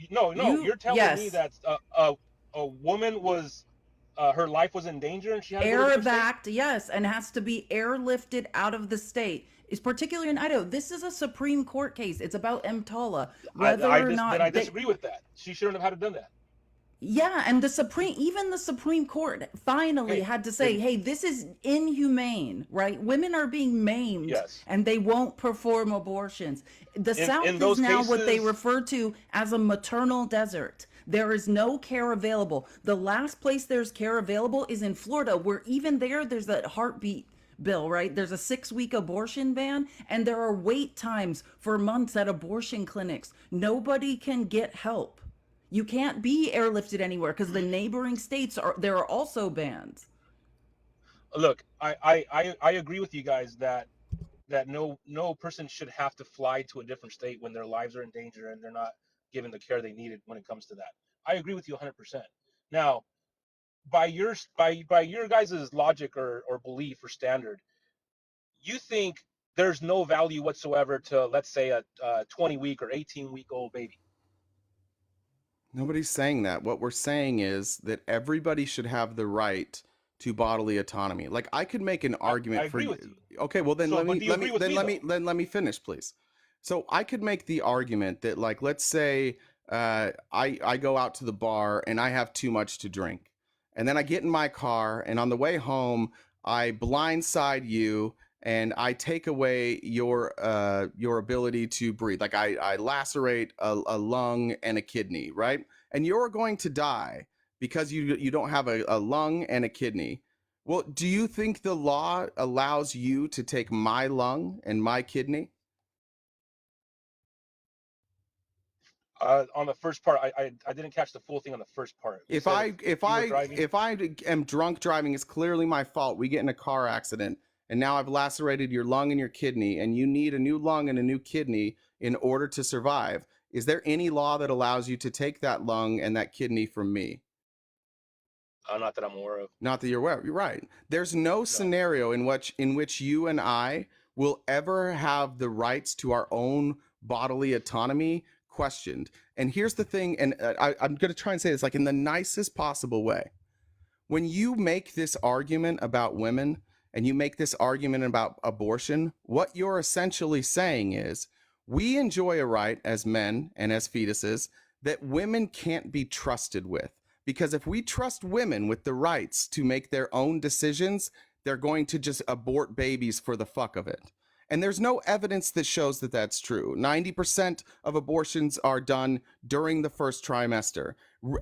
no, you're telling me yes. that a woman was her life was in danger and she had to go to a different state? Air-backed, yes, and has to be airlifted out of the state. It's particularly in Idaho. This is a Supreme Court case. It's about EMTALA. Whether or not I they- disagree with that. She shouldn't have had to done that. Yeah, and even the Supreme Court finally Hey, had to if say, hey, this is inhumane, right? Women are being maimed yes, and they won't perform abortions. The in South is those now what they cases, refer to as a maternal desert. There is no care available. The last place there's care available is in Florida, where even there's that heartbeat bill, right? There's a 6-week abortion ban, and there are wait times for months at abortion clinics. Nobody can get help. You can't be airlifted anywhere because the neighboring states are there are also bans. look, I agree with you guys that no person should have to fly to a different state when their lives are in danger and they're not given the care they needed when it comes to that. I agree with you 100%. Now, by your guys' logic or belief or standard, you think there's no value whatsoever to, let's say, a 20-week or 18-week old baby. Nobody's saying that. What we're saying is that everybody should have the right to bodily autonomy. Like I could make an I argument for agree you. with you. Okay, well then So, but do you agree with me though? let me finish, please. So I could make the argument that like let's say I go out to the bar and I have too much to drink. And then I get in my car and on the way home I blindside you and I take away your ability to breathe. Like I lacerate a lung and a kidney, right? And you're going to die because you don't have a lung and a kidney. Well, do you think the law allows you to take my lung and my kidney? On the first part, I didn't catch the full thing on the first part. You said if you were driving. If I am drunk driving, it's clearly my fault. We get in a car accident, and now I've lacerated your lung and your kidney, and you need a new lung and a new kidney in order to survive. Is there any law that allows you to take that lung and that kidney from me? Not that I'm aware of. Not that you're aware. You're right. There's no No. scenario in which you and I will ever have the rights to our own bodily autonomy questioned. And here's the thing, and I'm going to try and say this like in the nicest possible way. When you make this argument about women and you make this argument about abortion, what you're essentially saying is we enjoy a right as men and as fetuses that women can't be trusted with. Because if we trust women with the rights to make their own decisions, they're going to just abort babies for the fuck of it. And there's no evidence that shows that that's true. 90% of abortions are done during the first trimester.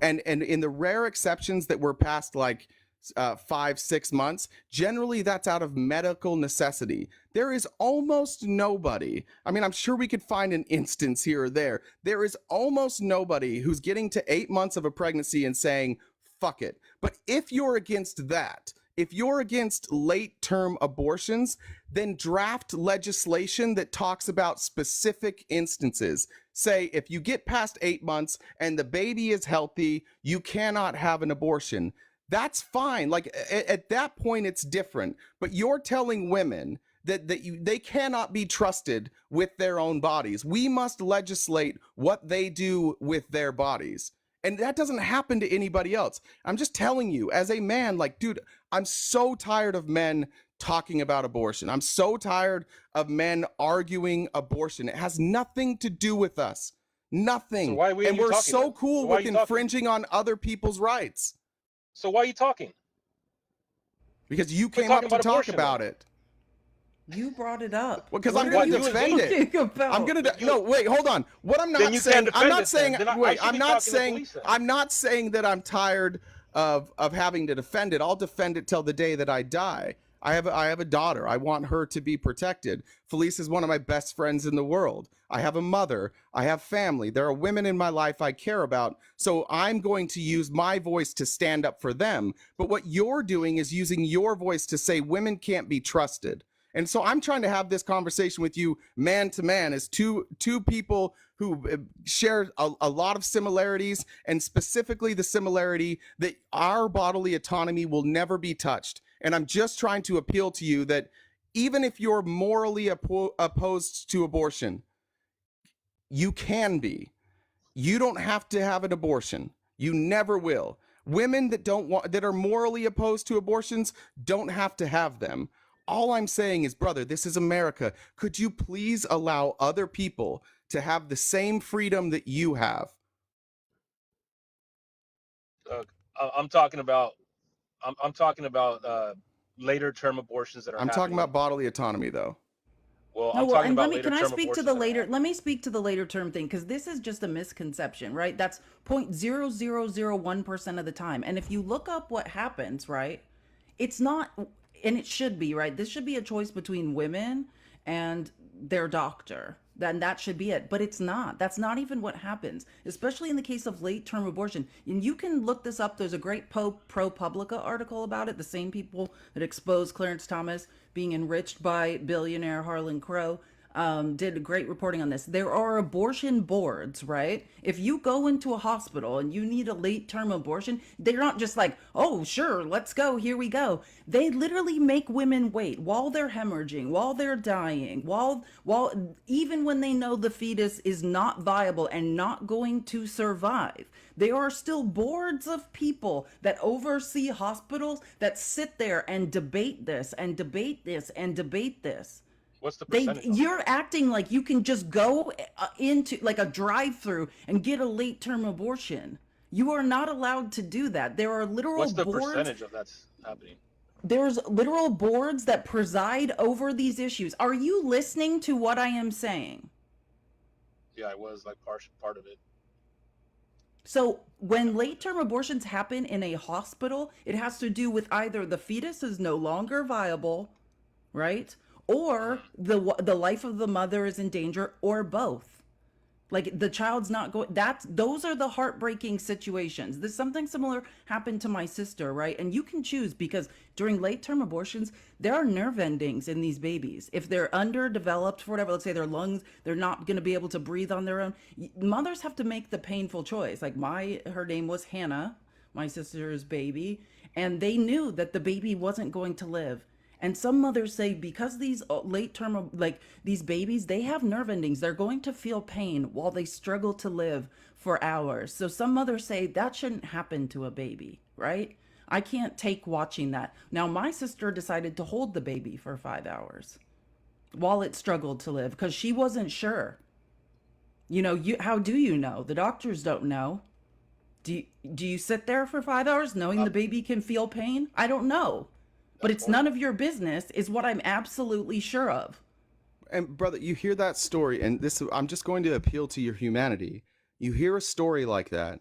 And in the rare exceptions that were past like 5-6 months, generally that's out of medical necessity. There is almost nobody, I mean, I'm sure we could find an instance here or there. There is almost nobody who's getting to 8 months of a pregnancy and saying, fuck it. But if you're against that, if you're against late term abortions, then draft legislation that talks about specific instances. Say, if you get past 8 months and the baby is healthy, you cannot have an abortion. That's fine. Like at that point, it's different. But you're telling women that they cannot be trusted with their own bodies. We must legislate what they do with their bodies. And that doesn't happen to anybody else. I'm just telling you, as a man, like, dude, I'm so tired of men talking about abortion. I'm so tired of men arguing abortion. It has nothing to do with us. So Nothing. why are we And even we're talking so then? cool So why are with you talking? infringing on other people's rights So why are you talking? because you Quit came up talking to about talk abortion, about then. it. You brought it up. Well, because What I'm are going to you defend it. talking about? I'm gonna You- no wait, hold on. What I'm Then not you saying, can't I'm defend not it saying then. Then I wait, should I'm be not talking to saying police then. I'm not saying that I'm tired of having to defend it. I'll defend it till the day that I die. I have a daughter. I want her to be protected. Felice is one of my best friends in the world. I have a mother. I have family. There are women in my life I care about. So I'm going to use my voice to stand up for them. But what you're doing is using your voice to say women can't be trusted. And so I'm trying to have this conversation with you man to man as two people who share a lot of similarities, and specifically the similarity that our bodily autonomy will never be touched. And I'm just trying to appeal to you that even if you're morally opposed to abortion, you can be. You don't have to have an abortion. You never will. Women that are morally opposed to abortions don't have to have them. All I'm saying is, brother, this is America. Could you please allow other people to have the same freedom that you have? I'm talking about I'm talking about later term abortions that are I'm talking happening. about bodily autonomy, though. Well, No, I'm well, talking and about later can I term speak to abortions the that are later, happening. let me speak to the later term thing, because this is just a misconception, right? That's 0.0001% of the time. And if you look up what happens, right, it's not, and it should be, right? This should be a choice between women and their doctor. Then that should be it. But it's not. That's not even what happens, especially in the case of late term abortion. And you can look this up. There's a great ProPublica article about it. The same people that exposed Clarence Thomas being enriched by billionaire Harlan Crow did great reporting on this. There are abortion boards, right? If you go into a hospital and you need a late term abortion, they're not just like, oh, sure, let's go, here we go. They literally make women wait while they're hemorrhaging, while they're dying, while even when they know the fetus is not viable and not going to survive. There are still boards of people that oversee hospitals that sit there and debate this and debate this and debate this. What's the percentage? You're acting like you can just go into like a drive-through and get a late-term abortion. You are not allowed to do that. There are literal What's the boards. percentage of that's happening? There's literal boards that preside over these issues. Are you listening to what I am saying? Yeah, I was like part of it. So when late-term abortions happen in a hospital, it has to do with either the fetus is no longer viable, right? Or the life of the mother is in danger, or both. Like the child's not going, those are the heartbreaking situations. There's something similar happened to my sister, right? And you can choose, because during late term abortions, there are nerve endings in these babies. If they're underdeveloped for whatever, let's say their lungs, they're not going to be able to breathe on their own. Mothers have to make the painful choice. Like her name was Hannah, my sister's baby, and they knew that the baby wasn't going to live. And some mothers say because these late term, like these babies, they have nerve endings. They're going to feel pain while they struggle to live for hours. So some mothers say that shouldn't happen to a baby, right? I can't take watching that. Now, my sister decided to hold the baby for 5 hours while it struggled to live because she wasn't sure. You know, how do you know? The doctors don't know. Do you sit there for 5 hours knowing the baby can feel pain? I don't know. But it's none of your business is what I'm absolutely sure of. And brother, you hear that story, and I'm just going to appeal to your humanity. You hear a story like that,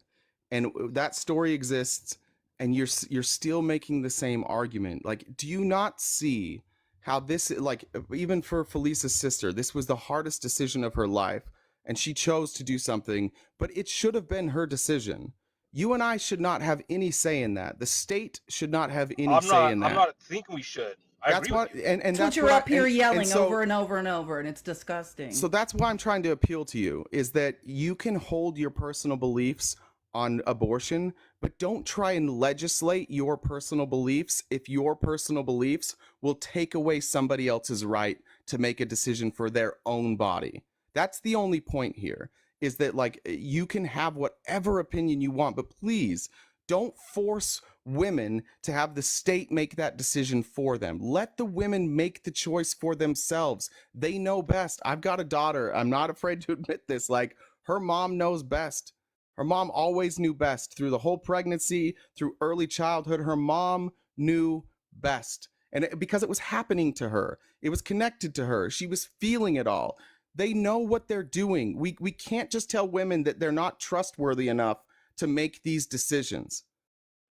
and that story exists, and you're still making the same argument. Like, do you not see how this, like, even for Felisa's sister, this was the hardest decision of her life, and she chose to do something, but it should have been her decision. You and I should not have any say in that. The state should not have any say in that. I'm not thinking we should. I agree with you. And That's that's what you're what up here yelling and so, over and over and over, and it's disgusting. So that's why I'm trying to appeal to you, is that you can hold your personal beliefs on abortion, but don't try and legislate your personal beliefs if your personal beliefs will take away somebody else's right to make a decision for their own body. That's the only point here. Is that, like, you can have whatever opinion you want, but please don't force women to have the state make that decision for them. Let the women make the choice for themselves. They know best. I've got a daughter. I'm not afraid to admit this. Like, her mom knows best. Her mom always knew best through the whole pregnancy, through early childhood. Her mom knew best. And because it was happening to her, it was connected to her. She was feeling it all. They know what they're doing. We can't just tell women that they're not trustworthy enough to make these decisions.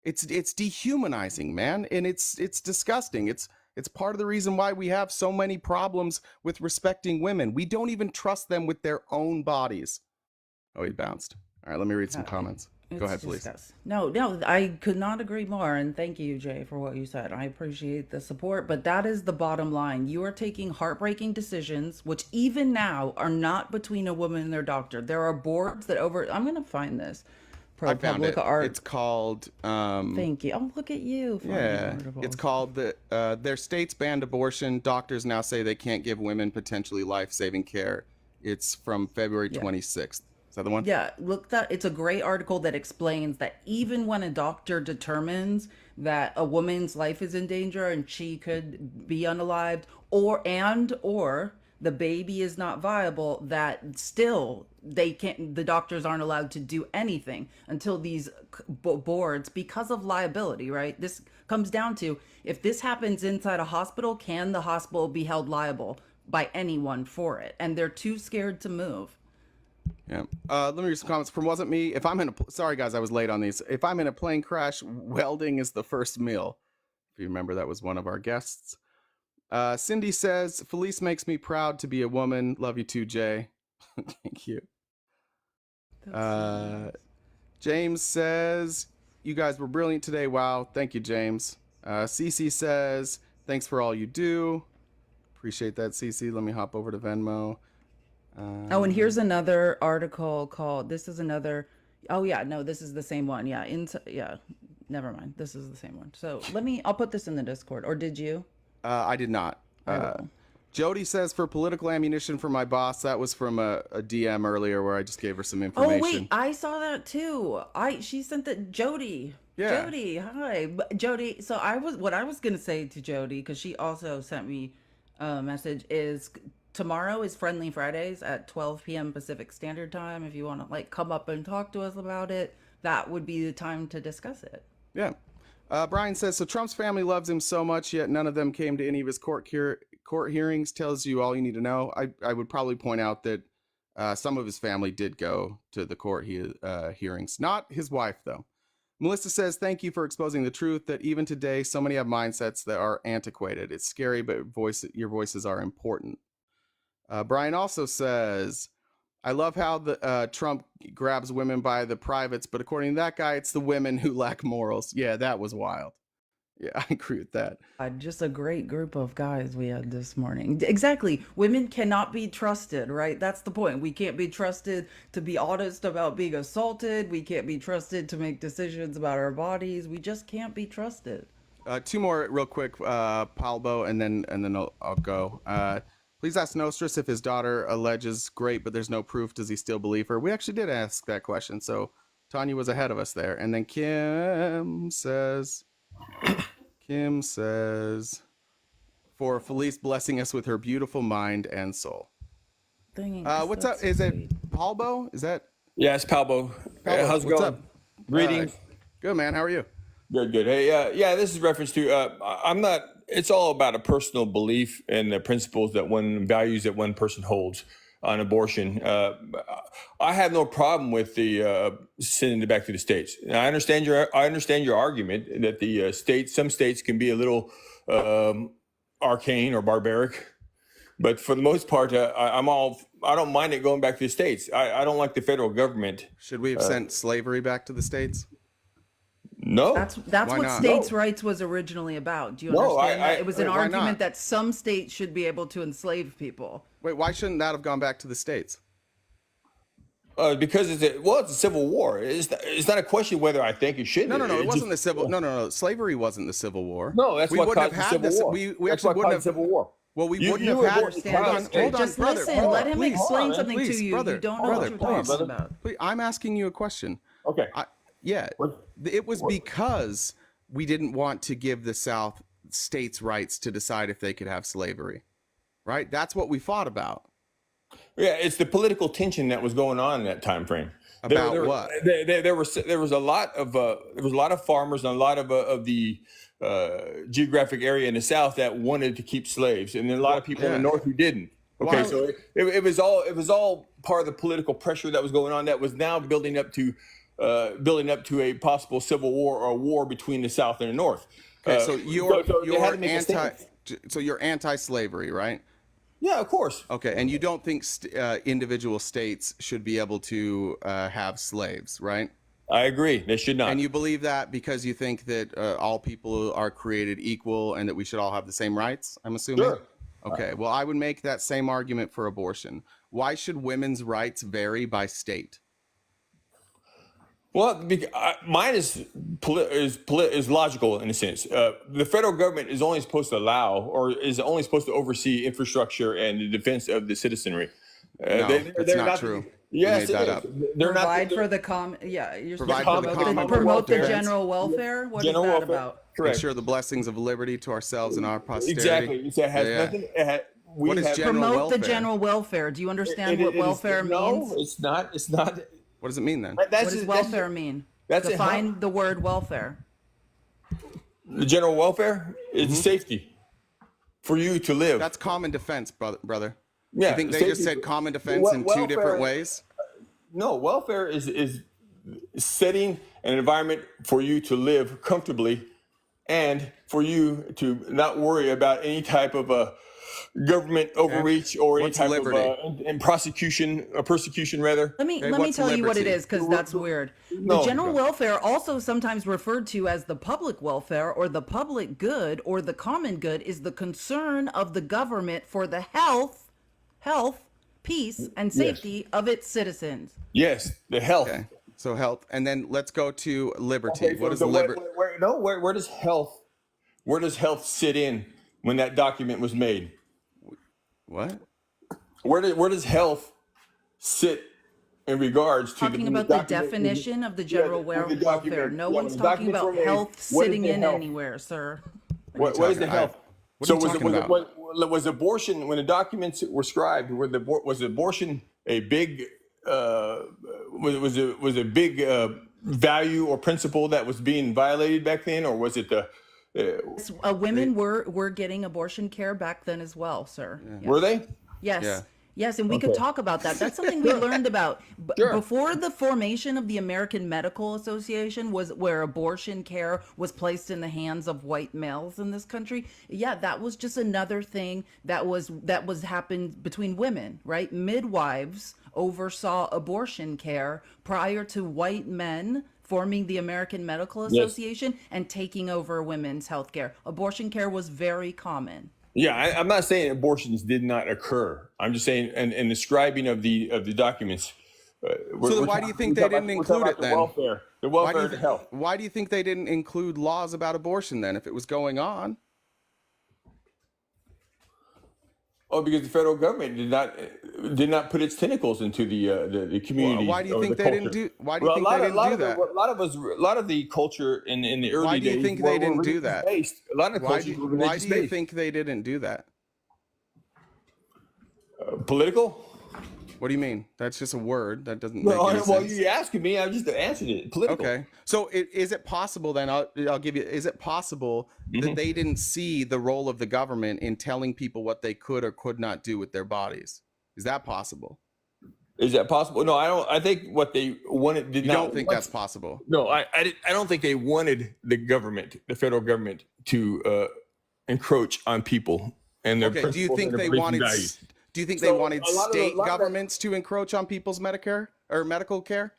It's dehumanizing, man, and it's disgusting. It's part of the reason why we have so many problems with respecting women. We don't even trust them with their own bodies. Oh, he bounced. All right, let me read some comments. Go ahead, please. No, I could not agree more. And thank you, Jay, for what you said. I appreciate the support, but that is the bottom line. You are taking heartbreaking decisions, which even now are not between a woman and their doctor. There are boards that I'm going to find this. I found it. It's called... thank you. Oh, look at you. Yeah, it's called their states banned abortion. Doctors now say they can't give women potentially life-saving care. It's from February 26th. Is that the one? Yeah, it's a great article that explains that even when a doctor determines that a woman's life is in danger and she could be unalived, or the baby is not viable, that still they can't, the doctors aren't allowed to do anything until these boards, because of liability, right? This comes down to, if this happens inside a hospital, can the hospital be held liable by anyone for it? And they're too scared to move. Yeah. Let me read some comments from Wasn't Me. If I'm in a, sorry guys, I was late on these. If I'm in a plane crash, welding is the first meal. If you remember, that was one of our guests. Cindy says, Felice makes me proud to be a woman. Love you too, Jay. Thank you. James says, you guys were brilliant today. Wow. Thank you, James. Cece says, thanks for all you do. Appreciate that, Cece. Let me hop over to Venmo. Oh, and here's another article called, this is another, oh yeah, no, this is the same one. Yeah. Yeah. Never mind. This is the same one. So I'll put this in the Discord. Or did you? I did not. Jody says, for political ammunition for my boss. That was from a DM earlier where I just gave her some information. Oh wait, I saw that too. She sent that. Jody. Yeah. Jody, hi. Jody, so what I was gonna say to Jody, because she also sent me a message, is tomorrow is Friendly Fridays at 12 p.m. Pacific Standard Time. If you want to come up and talk to us about it, that would be the time to discuss it. Yeah. Brian says, so Trump's family loves him so much, yet none of them came to any of his court hearings. Tells you all you need to know. I would probably point out that some of his family did go to the court hearings. Not his wife, though. Melissa says, thank you for exposing the truth that even today, so many have mindsets that are antiquated. It's scary, but your voices are important. Brian also says, I love how the Trump grabs women by the privates, but according to that guy, it's the women who lack morals. Yeah, that was wild. Yeah, I agree with that. Just a great group of guys we had this morning. Exactly. Women cannot be trusted, right? That's the point. We can't be trusted to be honest about being assaulted. We can't be trusted to make decisions about our bodies. We just can't be trusted. Two more real quick, Palbo, and then I'll go. Please ask Knowstress if his daughter alleges great, but there's no proof. Does he still believe her? We actually did ask that question, so Tanya was ahead of us there. And then Kim says, for Felice blessing us with her beautiful mind and soul. Thanks. What's up? Is it Palbo? Is that? Yeah, it's Palbo. Hey, how's it What's going? up? Greetings. Good, man. How are you? Good. Hey, yeah, this is reference to, I'm not, it's all about a personal belief and the principles values that one person holds on abortion. I have no problem with the sending it back to the states. And I understand your argument that some states can be a little arcane or barbaric, but for the most part, I don't mind it going back to the states. I don't like the federal government. Should we have sent slavery back to the states? No, that's Why what not? states' rights was originally about. Do you understand that? It was an why argument not? that some states should be able to enslave people. Wait, why shouldn't that have gone back to the states? Because it's a civil war. It's not a question whether I think it should. No. It wasn't the civil. No. Slavery wasn't the Civil War. No, that's what caused the Civil War. We actually wouldn't have. Civil War. Well, we wouldn't have had. Hold on, Just brother. listen. Let him Please, explain something please, to you. brother, You don't know what you're talking about. Please, I'm asking you a question. Okay. It was because we didn't want to give the South states' rights to decide if they could have slavery, right? That's what we fought about. Yeah, it's the political tension that was going on in that time frame. About what? There was a lot of farmers and a lot of the geographic area in the South that wanted to keep slaves, and then a lot of people in the North who didn't. Okay, so it was all part of the political pressure that was going on that was now building up to a possible civil war or a war between the South and the North. Okay, so you're anti-slavery, right? Yeah, of course. Okay, and you don't think individual states should be able to have slaves, right? I agree. They should not. And you believe that because you think that all people are created equal and that we should all have the same rights, I'm assuming? Sure. Okay, well, I would make that same argument for abortion. Why should women's rights vary by state? Well, mine is logical in a sense. The federal government is only supposed to is only supposed to oversee infrastructure and the defense of the citizenry. That's not true. Yes, you made that up. Provide for the you're supposed to promote the general welfare. What is that about? Correct. Ensure the blessings of liberty to ourselves and our posterity. Exactly. It has nothing. What is general Promote welfare? the general welfare. Do you understand what welfare means? No, it's not. It's not. What does it mean then? What does welfare mean? Define the word welfare. The general welfare is safety for you to live. That's common defense, brother. Yeah, You think they just said common defense in two different ways? No, welfare is setting an environment for you to live comfortably and for you to not worry about any type of a government overreach or any What's type liberty? of persecution rather. Let me what's tell you what it liberty? is, because that's weird. The general welfare, also sometimes referred to as the public welfare or the public good or the common good, is the concern of the government for the health, peace, and safety of its citizens. Yes, the health. Okay. So health, and then let's go to liberty. What is liberty? Where does health sit in when that document was made? What? Where does health sit in regards to Talking about the definition of the general welfare. No one's talking about health sitting in anywhere, sir. What is the health? What are you talking about? Was abortion, when the documents were scribed, was abortion a big was a big value or principle that was being violated back then, or was it the Women were getting abortion care back then as well, sir. Yes. were they? Yes. Yeah. Yes, and we could talk about that. That's something we learned about before the formation of the American Medical Association, was where abortion care was placed in the hands of white males in this country. Yeah, that was just another thing that was happened between women, right? Midwives oversaw abortion care prior to white men forming the American Medical Association and taking over women's health care. Abortion care was very common. Yeah, I'm not saying abortions did not occur. I'm just saying, and describing of the documents. So why do you think they didn't include it then? The welfare of health. Why do you think they didn't include laws about abortion then, if it was going on? Oh, because the federal government did not put its tentacles into the community. Why do you think they didn't do? Why do you Well, think they didn't do that? A lot of the culture in the early days. Why do you think they didn't do that? A lot of the culture were Why do you religious-based. think they didn't do that? Political? What do you mean? That's just a word. That doesn't make Well, any well, sense. you asking me, I just answered it. Political. Okay. So is it possible then, I'll give you, is it possible that they didn't see the role of the government in telling people what they could or could not do with their bodies? Is that possible? Is that possible? No, I don't. I think what they wanted did You not. don't think that's possible? No, I don't think they wanted the government, the federal government, to encroach on people and their Okay. Do you think they wanted? Do you think they wanted state governments to encroach on people's Medicare or medical care?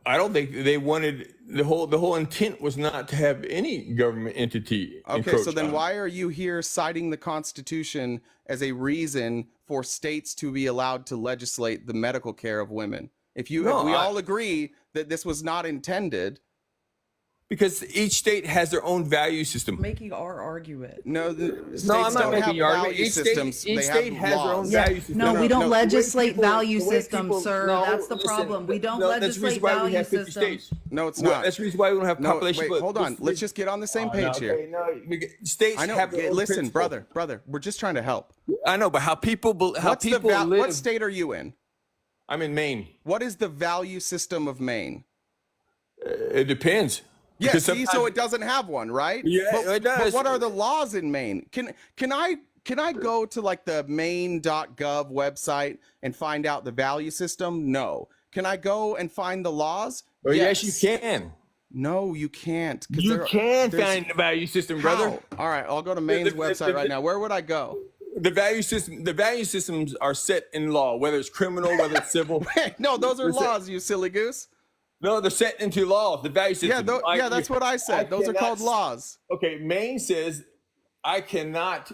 I don't think they wanted the whole intent was not to have any government entity. Okay, so then why are you here citing the Constitution as a reason for states to be allowed to legislate the medical care of women? If we all agree that this was not intended. Because each state has their own value system. Making our argument. No, states I'm not don't making have your argument. value systems. Each They state have has their own laws. value system. No, we don't no. legislate value The way systems, people- sir. no, That's the listen, problem. We don't no, that's the legislate reason why we value have 50 systems. states. No, it's Well, not. that's the reason why we don't have No, population. wait, hold on. Let's just get on the same page here. States I know. have their own Listen, principles. brother, we're just trying to help. I know, but how people live. What state are you in? I'm in Maine. What is the value system of Maine? It depends. Yeah, Because see, so sometimes- it doesn't have one, right? Yeah, but, it does. But what are the laws in Maine? Can I go to like the maine.gov website and find out the value system? No. Can I go and find the laws? Well, yes, you can. No, you can't. 'Cause You can there's- find the value system, How? brother. All right, I'll go to Maine's website right now. Where would I go? The value systems are set in law, whether it's criminal, whether it's civil. No, those are Listen. laws, you silly goose. No, they're set into law. The value system. Yeah, that's what I said. Those are called laws. Okay, Maine says I cannot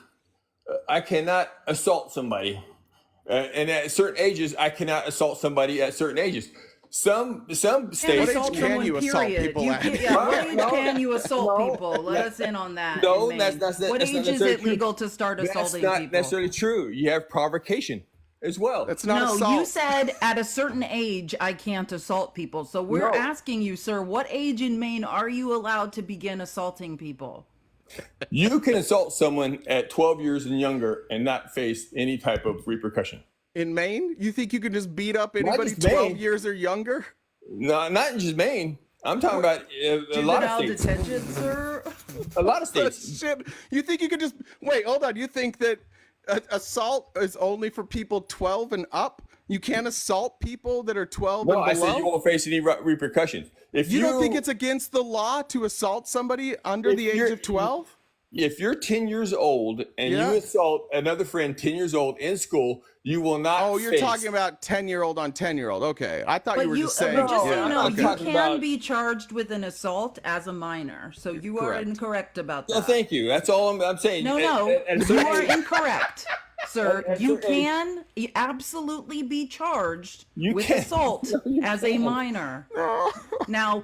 assault somebody, and at certain ages I cannot assault somebody at certain ages. Some states. What age Assault can someone, you assault period. people You at? can't- yeah, what age No, can you assault no, people? Let us in on that. No, in that's Maine. not What that's not age is necessarily it true. legal to start That's assaulting not people? necessarily true. You have provocation as well. That's not No, assault. you said at a certain age I can't assault people. So we're No. asking you, sir, what age in Maine are you allowed to begin assaulting people? You can assault someone at 12 years and younger and not face any type of repercussion. In Maine, you think you could just beat up anybody just 12 Maine. years or younger? No, not just Maine. I'm talking about a lot of Juvenile states. detention, sir. A lot of states. Shit. You think you could just wait? Hold on. You think that assault is only for people 12 and up? You can't assault people that are 12 No, and I below? said you won't face any repercussions. If You don't think it's against the law to assault somebody under the age of 12? If you're 10 years old and Yeah. you assault another friend 10 years old in school, you will not. Oh, you're talking about 10-year-old on 10-year-old. Okay. I thought But you were you, just saying. just so yeah, you know, I'm you talking can about- be charged with an assault as a minor. So you are Correct. incorrect about that. Well, thank you. That's all I'm saying. No, And you are incorrect, sir. At You certain can absolutely be charged You with can. assault as a minor. Now,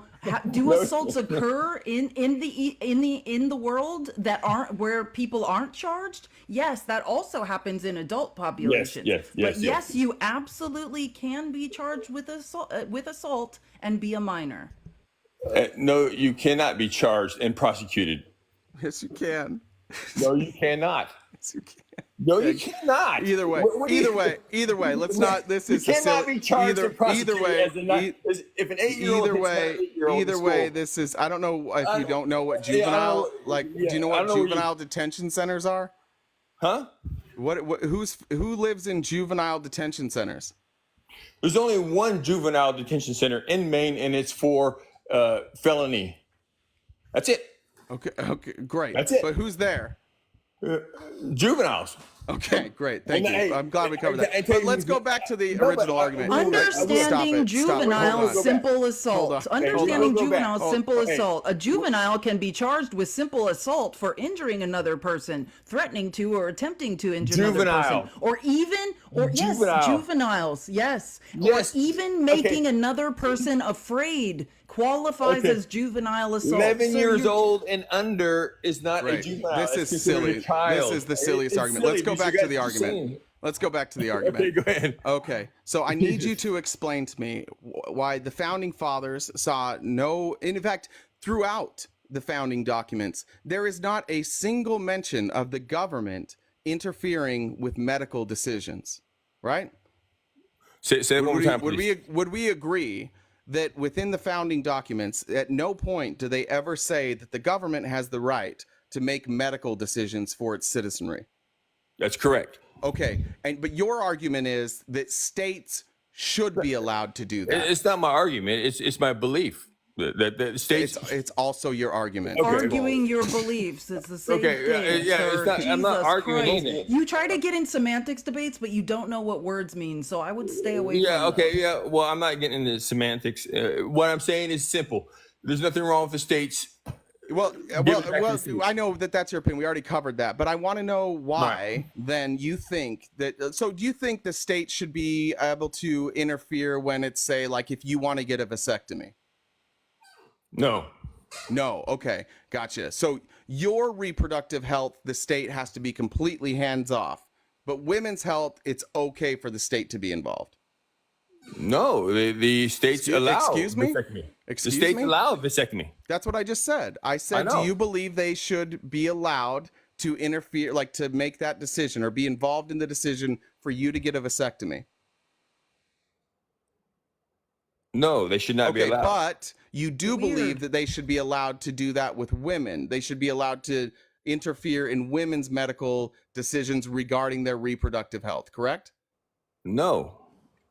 do No, assaults occur in the world that aren't where people aren't charged? Yes, that also happens in adult populations. But yes, you absolutely can be charged with assault and be a minor. No, you cannot be charged and prosecuted. Yes, you can. No, you cannot. Yes, you can. No, you cannot. Either way, What do you- either way. Let's not. This You is a cannot silly- be charged and prosecuted either way. as a not, as, if an 8-year-old Either hits way, an 8-year-old in either way, school. this is. I don't know if I you don't- don't know what yeah, I juvenile don't- like. yeah, Do you know I what don't know what juvenile detention centers are? Huh? Who lives in juvenile detention centers? There's only one juvenile detention center in Maine, and it's for felony. That's it. Okay, great. That's it. But who's there? Juveniles. Okay, great. Thank And you. hey, I'm glad we covered that. I tell But you- let's go back to the No, but original I- argument. I will- Understanding Stop it. juvenile Hold on. simple assault. Hold on. Understanding Go back. juvenile Oh, simple hey. assault. A juvenile can be charged with simple assault for injuring another person, threatening to or attempting to injure another Juvenile. person, or yes, Juvenile. juveniles, yes, Yes. or even making Okay. another person afraid qualifies Okay. as juvenile assault. 11 So years you're- old and under is not a Great. juvenile. This It's is considered silly. a child. This is the silliest It's argument. silly Let's go because back you to guys the are argument. saying- Let's go back to the argument. Okay, go ahead. Okay, so I need you to explain to me why the founding fathers saw no, in fact, throughout the founding documents, there is not a single mention of the government interfering with medical decisions, right? Say it one more time, please. Would we agree that within the founding documents, at no point do they ever say that the government has the right to make medical decisions for its citizenry? That's correct. Okay, but your argument is that states should be allowed to do that. It's not my argument. It's my belief that the states. It's also your argument. Okay. Arguing your beliefs. It's the same Okay, thing. yeah, sir. it's not- I'm not Jesus arguing Christ. anything. You try to get in semantics debates, but you don't know what words mean. So I would stay away Yeah. from Okay. them. Yeah. Well, I'm not getting into semantics. What I'm saying is simple. There's nothing wrong with the states. Well, it back to the states. I know that that's your opinion. We already covered that, but I want to know why then you think that. So, do you think the state should be able to interfere when it's, say, like if you want to get a vasectomy? No. No. Okay. Gotcha. So your reproductive health, the state has to be completely hands off, but women's health, it's okay for the state to be involved. No. The states allow. Excuse me? vasectomy. Excuse the states me? allow vasectomy. That's what I just said. I said, do know. you believe they should be allowed to interfere, like to make that decision or be involved in the decision for you to get a vasectomy? No, they should not be Okay, allowed. but you do Weird. believe that they should be allowed to do that with women. They should be allowed to interfere in women's medical decisions regarding their reproductive health, correct? No.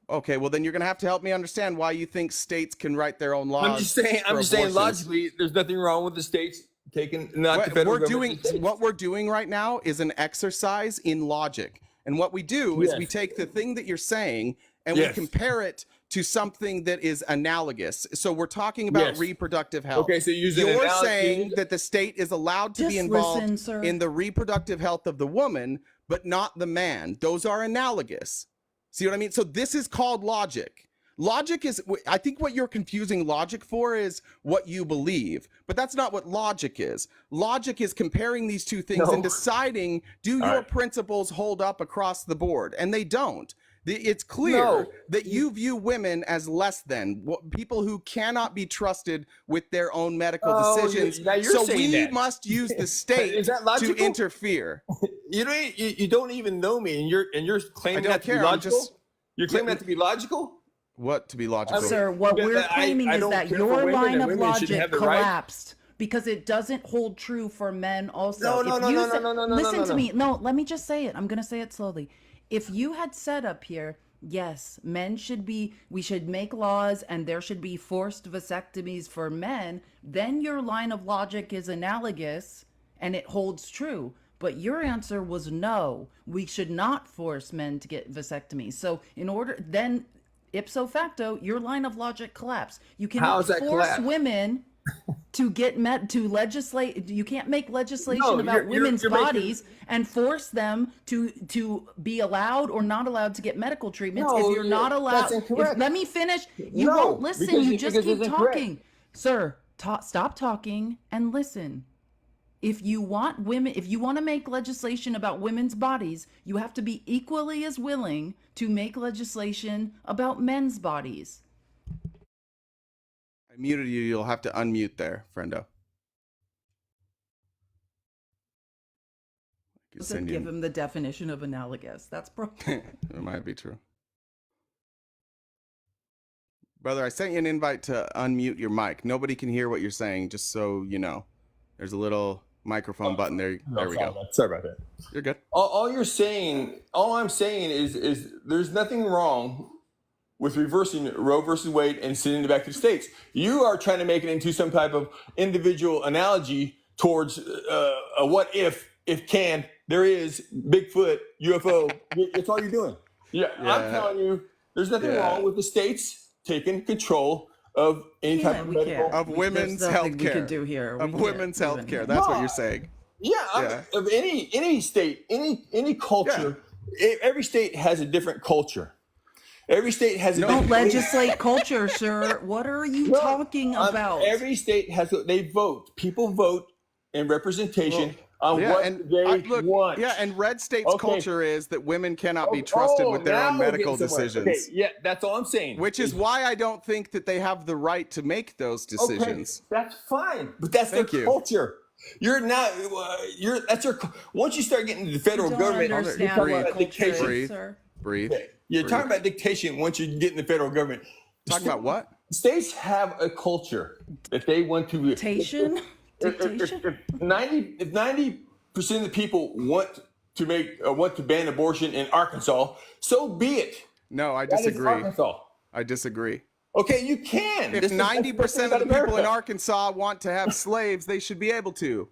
Okay, well then you're gonna have to help me understand why you think states can write their own laws. I'm just saying. for I'm just saying. abortions. Logically, there's nothing wrong with the states taking not the What federal we're doing, government, the states. what we're doing right now is an exercise in logic. And what we do is we Yes. take the thing that you're saying and we Yes. compare it to something that is analogous. So we're talking about Yes. reproductive health. Okay, so using You're analogy- saying that the state is allowed to be Just involved listen, sir. in the reproductive health of the woman, but not the man. Those are analogous. See what I mean? So this is called logic. Logic is, I think what you're confusing logic for is what you believe, but that's not what logic is. Logic is comparing these two things No. and deciding, do All your right. principles hold up across the board? And they don't. It's clear No. that you view women as less than people who cannot be trusted with their own medical decisions. Now you're so saying we that. must use the state Is that to logical? interfere. You don't even know me, and you're claiming don't that to be care, I'm logical. just- You're claiming that to be logical. What to be logical? Sir, what Yeah, we're I claiming is don't that care for your women, line and of women should logic have the right. collapsed because it doesn't hold true for men also. No, If no, you no, said- no, no, no, Listen no, to no. me. No, let me just say it. I'm going to say it slowly. If you had said up here, yes, we should make laws and there should be forced vasectomies for men, then your line of logic is analogous and it holds true. But your answer was no, we should not force men to get vasectomies. So then ipso facto, your line of logic collapsed. You How cannot is that force collapse? women to legislate. You can't make legislation No, about you're women's making- bodies and force them to be allowed or not allowed to get medical treatments. No, If you're not allowed, that's incorrect. let me finish. You No, won't listen. because You you- just because keep it's incorrect. talking, sir. Stop talking and listen. If you want to make legislation about women's bodies, you have to be equally as willing to make legislation about men's bodies. I muted you. You'll have to unmute there, friendo. I could Doesn't send you- give him the definition of analogous. That's It might be true. Brother, I sent you an invite to unmute your mic. Nobody can hear what you're saying, just so you know. There's a little microphone button there. There we go. Sorry about that. You're good. All I'm saying is there's nothing wrong with reversing Roe versus Wade and sending it back to the states. You are trying to make it into some type of individual analogy towards a what if can, there is, Bigfoot, UFO. That's all you're doing. Yeah, I'm telling you, there's nothing wrong with the states taking control of any type of medical. Of women's health care. We could do here. Of women's health care. That's what you're saying. Yeah, of any state, any culture. Every state has a different culture. Every state has a Don't different legislate culture, sir. What are you talking about? Every state has they vote. People vote in representation on what they want. Yeah, and red state's Okay. culture is that women cannot be trusted with their now own we're medical getting somewhere. decisions. Okay, yeah, that's all I'm saying. Which is why I don't think that they have the right to make those decisions. Okay, that's fine, but that's Thank their you. culture. You're not. That's your. Once you start getting to the federal Don't government, understand you're talking what about culture dictation. is, Breathe. sir. Breathe. You're Breathe. talking about dictation once you get in the federal government. Talking about what? States have a culture that they want to. Dictation? If 90% of the people want to ban abortion in Arkansas, so be it. No, I That is disagree. Arkansas. I disagree. Okay, you can. If This is- that's 90% the of thing the about people in America. Arkansas want to have slaves, they should be able to.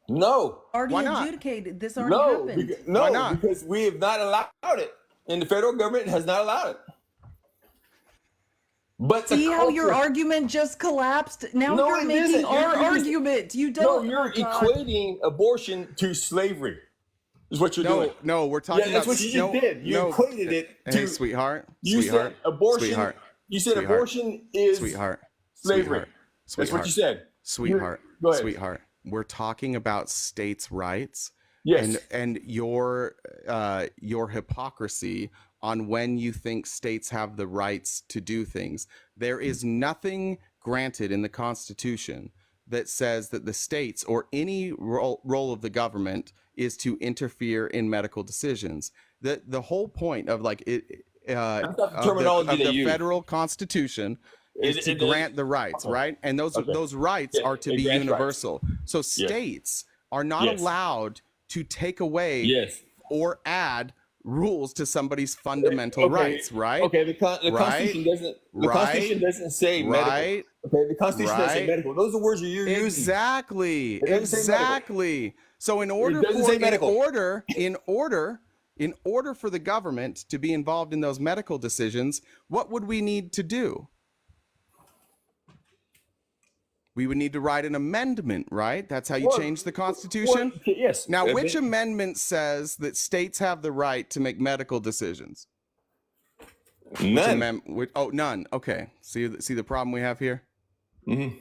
No. Already Why not? adjudicated. This already No, happened. Why not? because we have not allowed it, and the federal government has not allowed it. But the See how your culture- argument just collapsed? Now No, you're it making isn't. our You're just- argument. You No, don't. you're oh, God. equating abortion to slavery. Is what you're doing. No, we're talking Yeah, that's about what you just did. You equated it Hey, to sweetheart. You sweetheart. said abortion. Sweetheart. You said Sweetheart. abortion is Sweetheart. slavery. Sweetheart. That's what you said. Sweetheart. Go ahead. Sweetheart. We're talking about states' rights. Yes. And your hypocrisy on when you think states have the rights to do things. There is nothing granted in the Constitution that says that the states or any role of the government is to interfere in medical decisions. The whole point of like it That's not the terminology of they the use. federal Constitution is to grant the rights, right? And those rights are to it be grants rights. universal. So states are not Yes. allowed to take away Yes. or add rules to somebody's fundamental rights, right? Okay, the Constitution doesn't. The Right. Constitution doesn't say medical. Right. Okay, the Constitution doesn't say Right. medical. Those are words you're using. Exactly. doesn't say medical. Exactly. So in order doesn't for say medical. in order for the government to be involved in those medical decisions, what would we need to do? We would need to write an amendment, right? That's how you Well, change the Constitution? Well, yes. Now, which but- amendment says that states have the right to make medical decisions? None. None. Okay. See the problem we have here? Mm-hmm.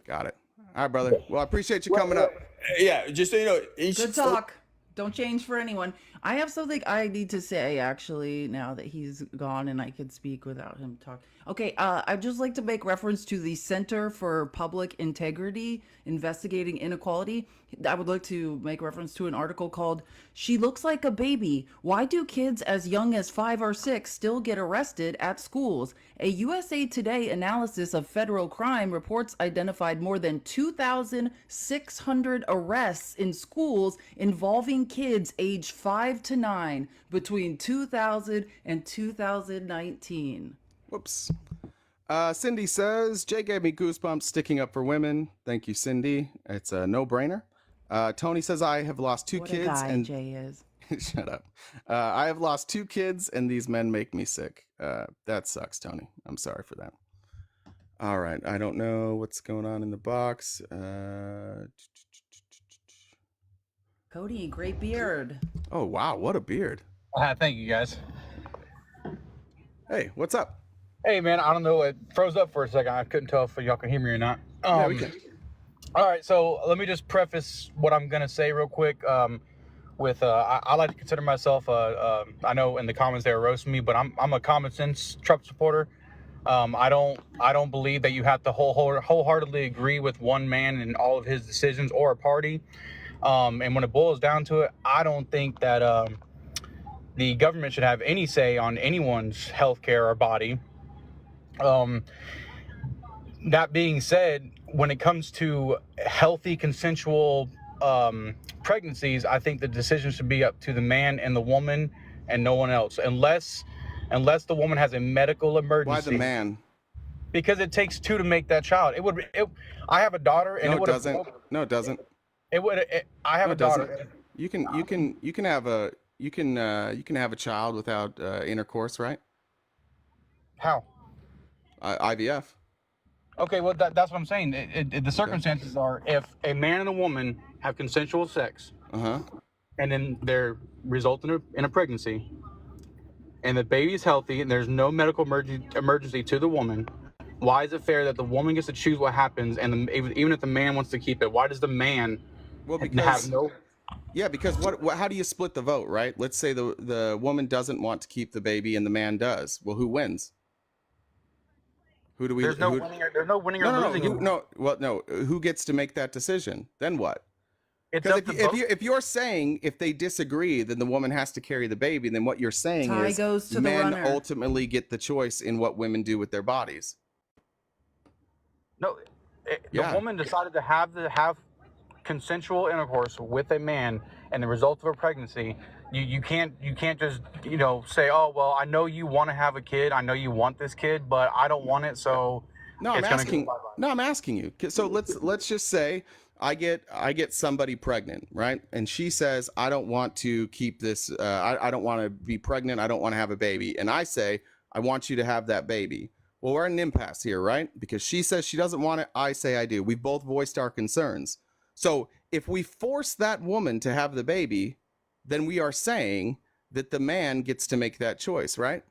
Got it. All right, brother. Well, I appreciate you coming up. Yeah, just so you know, Good talk. Don't change for anyone. I have something I need to say actually now that he's gone and I can speak without him talk. Okay, I'd just like to make reference to the Center for Public Integrity Investigating Inequality. I would like to make reference to an article called "She Looks Like a Baby. Why Do Kids as Young as 5 or 6 Still Get Arrested at Schools?" A USA Today analysis of federal crime reports identified more than 2,600 arrests in schools involving kids aged 5 to 9 between 2000 and 2019. Whoops. Cindy says, Jay gave me goosebumps sticking up for women. Thank you, Cindy. It's a no-brainer. Tony says, I have lost 2 What kids. a guy And Jay is. shut up. I have lost 2 kids, and these men make me sick. That sucks, Tony. I'm sorry for that. All right. I don't know what's going on in the box. Cody, great beard. Oh, wow. What a beard. Thank you, guys. Hey, what's up? Hey, man, I don't know. It froze up for a second. I couldn't tell if y'all can hear me or not. Yeah, we can. All right, so let me just preface what I'm going to say real quick. I like to consider myself, I know in the comments they were roasting me, but I'm a common sense Trump supporter. I don't believe that you have to wholeheartedly agree with one man in all of his decisions or a party. And when it boils down to it, I don't think that the government should have any say on anyone's health care or body. That being said, when it comes to healthy, consensual pregnancies, I think the decision should be up to the man and the woman and no one else, unless the woman has a medical emergency. Why the man? Because it takes 2 to make that child. I have a daughter, and No, it doesn't. No, it doesn't. I have No, a it daughter. doesn't. You can have a child without intercourse, right? How? IVF. Okay, well, that's what I'm saying. The circumstances are if a man and a woman have consensual sex, and then they're result in a pregnancy, and the baby is healthy, and there's no medical emergency to the woman, why is it fair that the woman gets to choose what happens, and even if the man wants to keep it, why does the man have no? Yeah, because what? How do you split the vote, right? Let's say the woman doesn't want to keep the baby and the man does. Well, who wins? Who do we? There's no winning or losing. No. Who gets to make that decision? Then what? Because if you're saying if they disagree, then the woman has to carry the baby. Then what you're saying Tie is goes to the men runner. ultimately get the choice in what women do with their bodies. No, the woman decided to have consensual intercourse with a man, and the result of a pregnancy. You can't just say, oh well, I know you want to have a kid, I know you want this kid, but I don't want it, so No, I'm asking you. So let's just say I get somebody pregnant, right? And she says, I don't want to keep this. I don't want to be pregnant. I don't want to have a baby. And I say, I want you to have that baby. Well, we're in an impasse here, right? Because she says she doesn't want it. I say I do. We've both voiced our concerns. So if we force that woman to have the baby, then we are saying that the man gets to make that choice, right?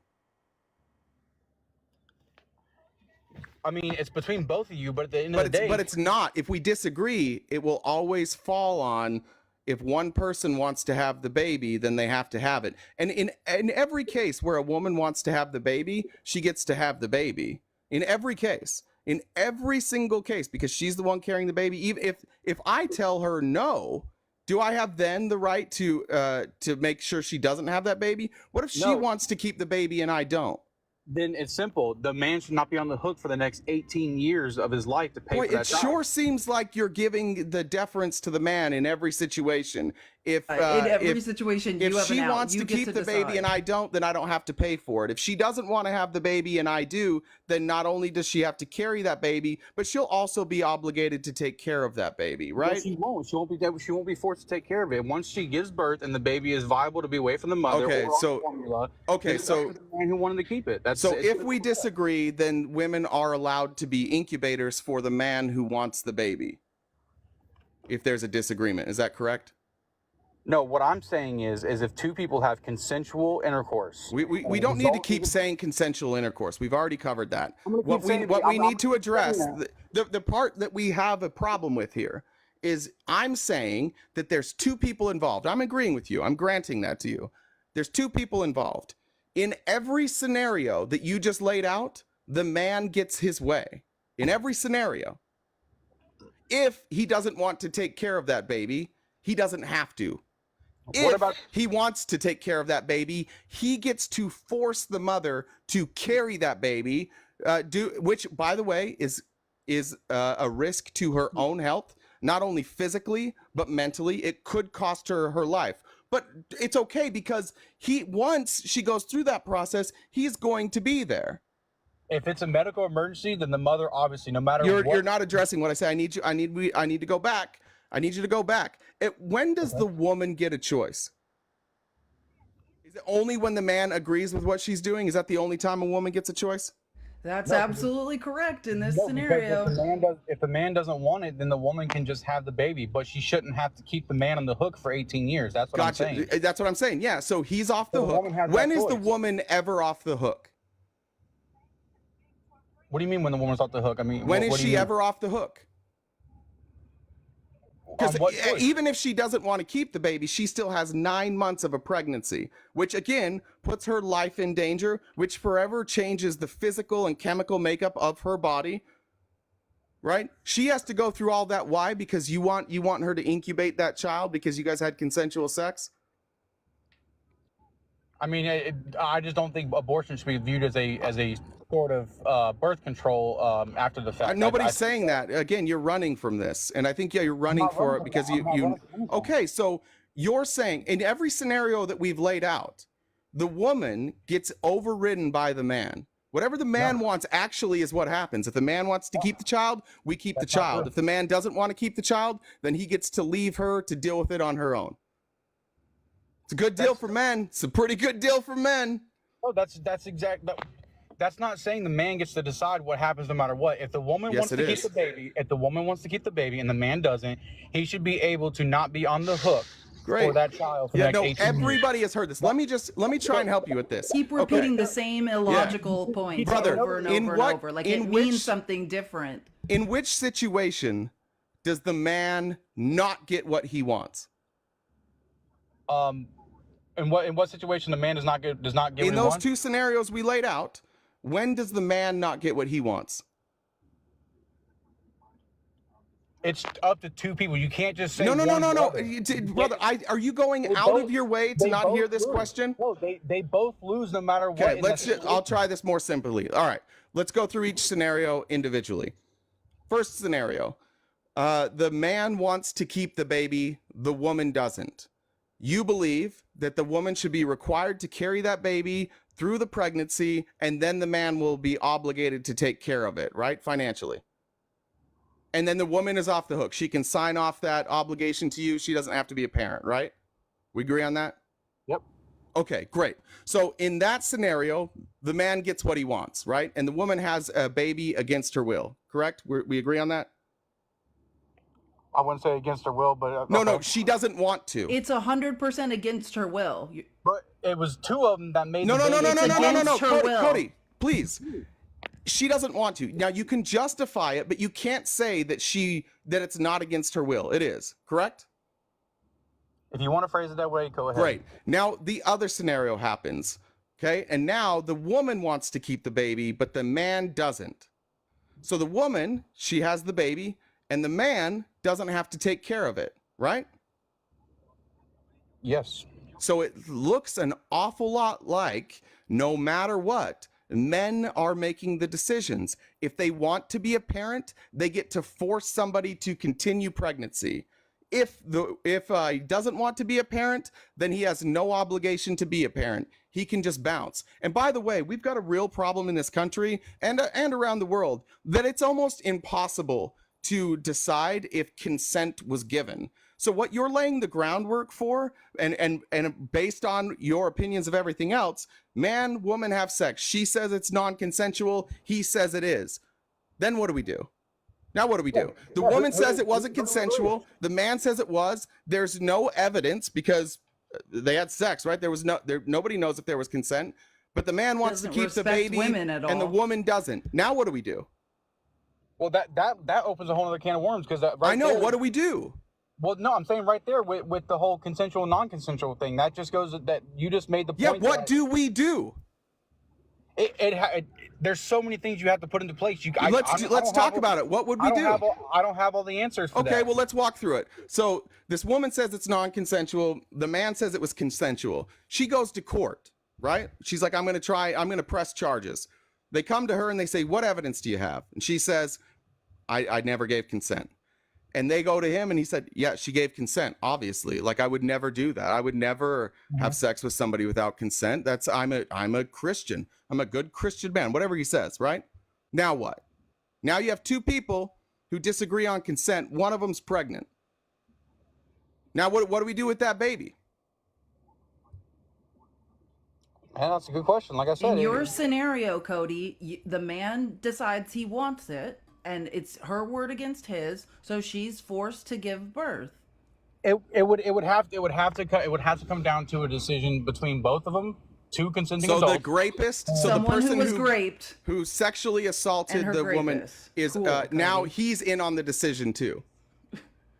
I mean, it's between both of you, but at the end of the day... But it's not. If we disagree, it will always fall on if one person wants to have the baby, then they have to have it. And in every case where a woman wants to have the baby, she gets to have the baby. In every case. In every single case, because she's the one carrying the baby. Even if I tell her no, do I have then the right to make sure she doesn't have that baby? What if she wants to keep the baby and I don't? Then it's simple. The man should not be on the hook for the next 18 years of his life to pay for that child. It sure seems like you're giving the deference to the man in every situation. If she wants to keep the baby and I don't, then I don't have to pay for it. If she doesn't want to have the baby and I do, then not only does she have to carry that baby, but she'll also be obligated to take care of that baby, right? No, she won't. She won't be forced to take care of it. Once she gives birth and the baby is viable to be away from the mother, so the man who wanted to keep it. So if we disagree, then women are allowed to be incubators for the man who wants the baby. If there's a disagreement, is that correct? No, what I'm saying is if two people have consensual intercourse. We don't need to keep saying consensual intercourse. We've already covered that. What we need to address, the part that we have a problem with here is I'm saying that there's two people involved. I'm agreeing with you. I'm granting that to you. There's two people involved. In every scenario that you just laid out, the man gets his way. In every scenario. If he doesn't want to take care of that baby, he doesn't have to. If he wants to take care of that baby, he gets to force the mother to carry that baby, which, by the way, is a risk to her own health, not only physically, but mentally. It could cost her her life. But it's okay because once she goes through that process, he's going to be there. If it's a medical emergency, then the mother obviously, no matter what. You're not addressing what I say. I need to go back. I need you to go back. When does the woman get a choice? Is it only when the man agrees with what she's doing? Is that the only time a woman gets a choice? That's absolutely correct in this No, scenario. If the man doesn't want it, then the woman can just have the baby, but she shouldn't have to keep the man on the hook for 18 years. That's what I'm saying. That's what I'm saying. Yeah, so he's off the hook. When is the woman ever off the hook? What do you mean when the woman's off the hook? I mean, when is she ever off the hook? Because even if she doesn't want to keep the baby, she still has 9 months of a pregnancy, which again puts her life in danger, which forever changes the physical and chemical makeup of her body. Right? She has to go through all that. Why? Because you want her to incubate that child because you guys had consensual sex. I mean, I just don't think abortion should be viewed as a sort of birth control after the fact. Nobody's saying that. Again, you're running from this, and I think you're running for it because you. Okay, so you're saying in every scenario that we've laid out, the woman gets overridden by the man. Whatever the man wants actually is what happens. If the man wants to keep the child, we keep the child. If the man doesn't want to keep the child, then he gets to leave her to deal with it on her own. It's a good deal for men. It's a pretty good deal for men. Oh, that's not saying the man gets to decide what happens no matter what. If the woman wants to keep the baby, and the man doesn't, he should be able to not be on the hook for that child. For the next 18 everybody years. Has heard this. Let me try and help you with this. Keep repeating the same illogical points over and over and over. Like it means something different. In which situation does the man not get what he wants? In what situation the man does not get what he wants? In those two scenarios we laid out, when does the man not get what he wants? It's up to two people. You can't just say no. Brother, are you going out of your way to not hear this question? No, they both lose no matter what. Okay, I'll try this more simply. All right, let's go through each scenario individually. First scenario, the man wants to keep the baby, the woman doesn't. You believe that the woman should be required to carry that baby through the pregnancy, and then the man will be obligated to take care of it, right? Financially. And then the woman is off the hook. She can sign off that obligation to you. She doesn't have to be a parent, right? We agree on that? Yep. Okay, great. So in that scenario, the man gets what he wants, right? And the woman has a baby against her will, correct? We agree on that? I wouldn't say against her will, but no, she doesn't want to. It's 100% against her will. But it was two of them that made no. Cody, Cody, please. She doesn't want to. Now you can justify it, but you can't say that it's not against her will. It is, correct? If you want to phrase it that way, go ahead. Great. Now the other scenario happens. Okay, and now the woman wants to keep the baby, but the man doesn't. So the woman, she has the baby, and the man doesn't have to take care of it, right? Yes. So it looks an awful lot like no matter what, men are making the decisions. If they want to be a parent, they get to force somebody to continue pregnancy. If he doesn't want to be a parent, then he has no obligation to be a parent. He can just bounce. And by the way, we've got a real problem in this country and around the world that it's almost impossible to decide if consent was given. So what you're laying the groundwork for, and based on your opinions of everything else, man, woman have sex. She says it's non-consensual. He says it is. Then what do we do? Now what do we do? The woman says it wasn't consensual. The man says it was. There's no evidence because they had sex, right? Nobody knows if there was consent. But the man wants to keep the baby, and the woman doesn't. Now what do we do? Well, that opens a whole other can of worms because I know. What do we do? Well, no, I'm saying right there with the whole consensual, non-consensual thing. That just goes that you just made the Yeah, point. what do we do? There's so many things you have to put into place. Let's talk about it. What would we do? I don't have all the answers for that. Okay, well, let's walk through it. So this woman says it's non-consensual. The man says it was consensual. She goes to court, right? She's like, I'm going to press charges. They come to her and they say, what evidence do you have? And she says, I never gave consent. And they go to him and he said, yeah, she gave consent, obviously. Like, I would never do that. I would never have sex with somebody without consent. I'm a Christian. I'm a good Christian man, whatever he says, right? Now what? Now you have two people who disagree on consent. One of them's pregnant. Now what do we do with that baby? And that's a good question. Like I said, in your scenario, Cody, the man decides he wants it, and it's her word against his, so she's forced to give birth. It would have to come down to a decision between both of them, two consenting adults. So the rapist, so Someone the person who was raped, who sexually assaulted the woman is now he's in on the decision too.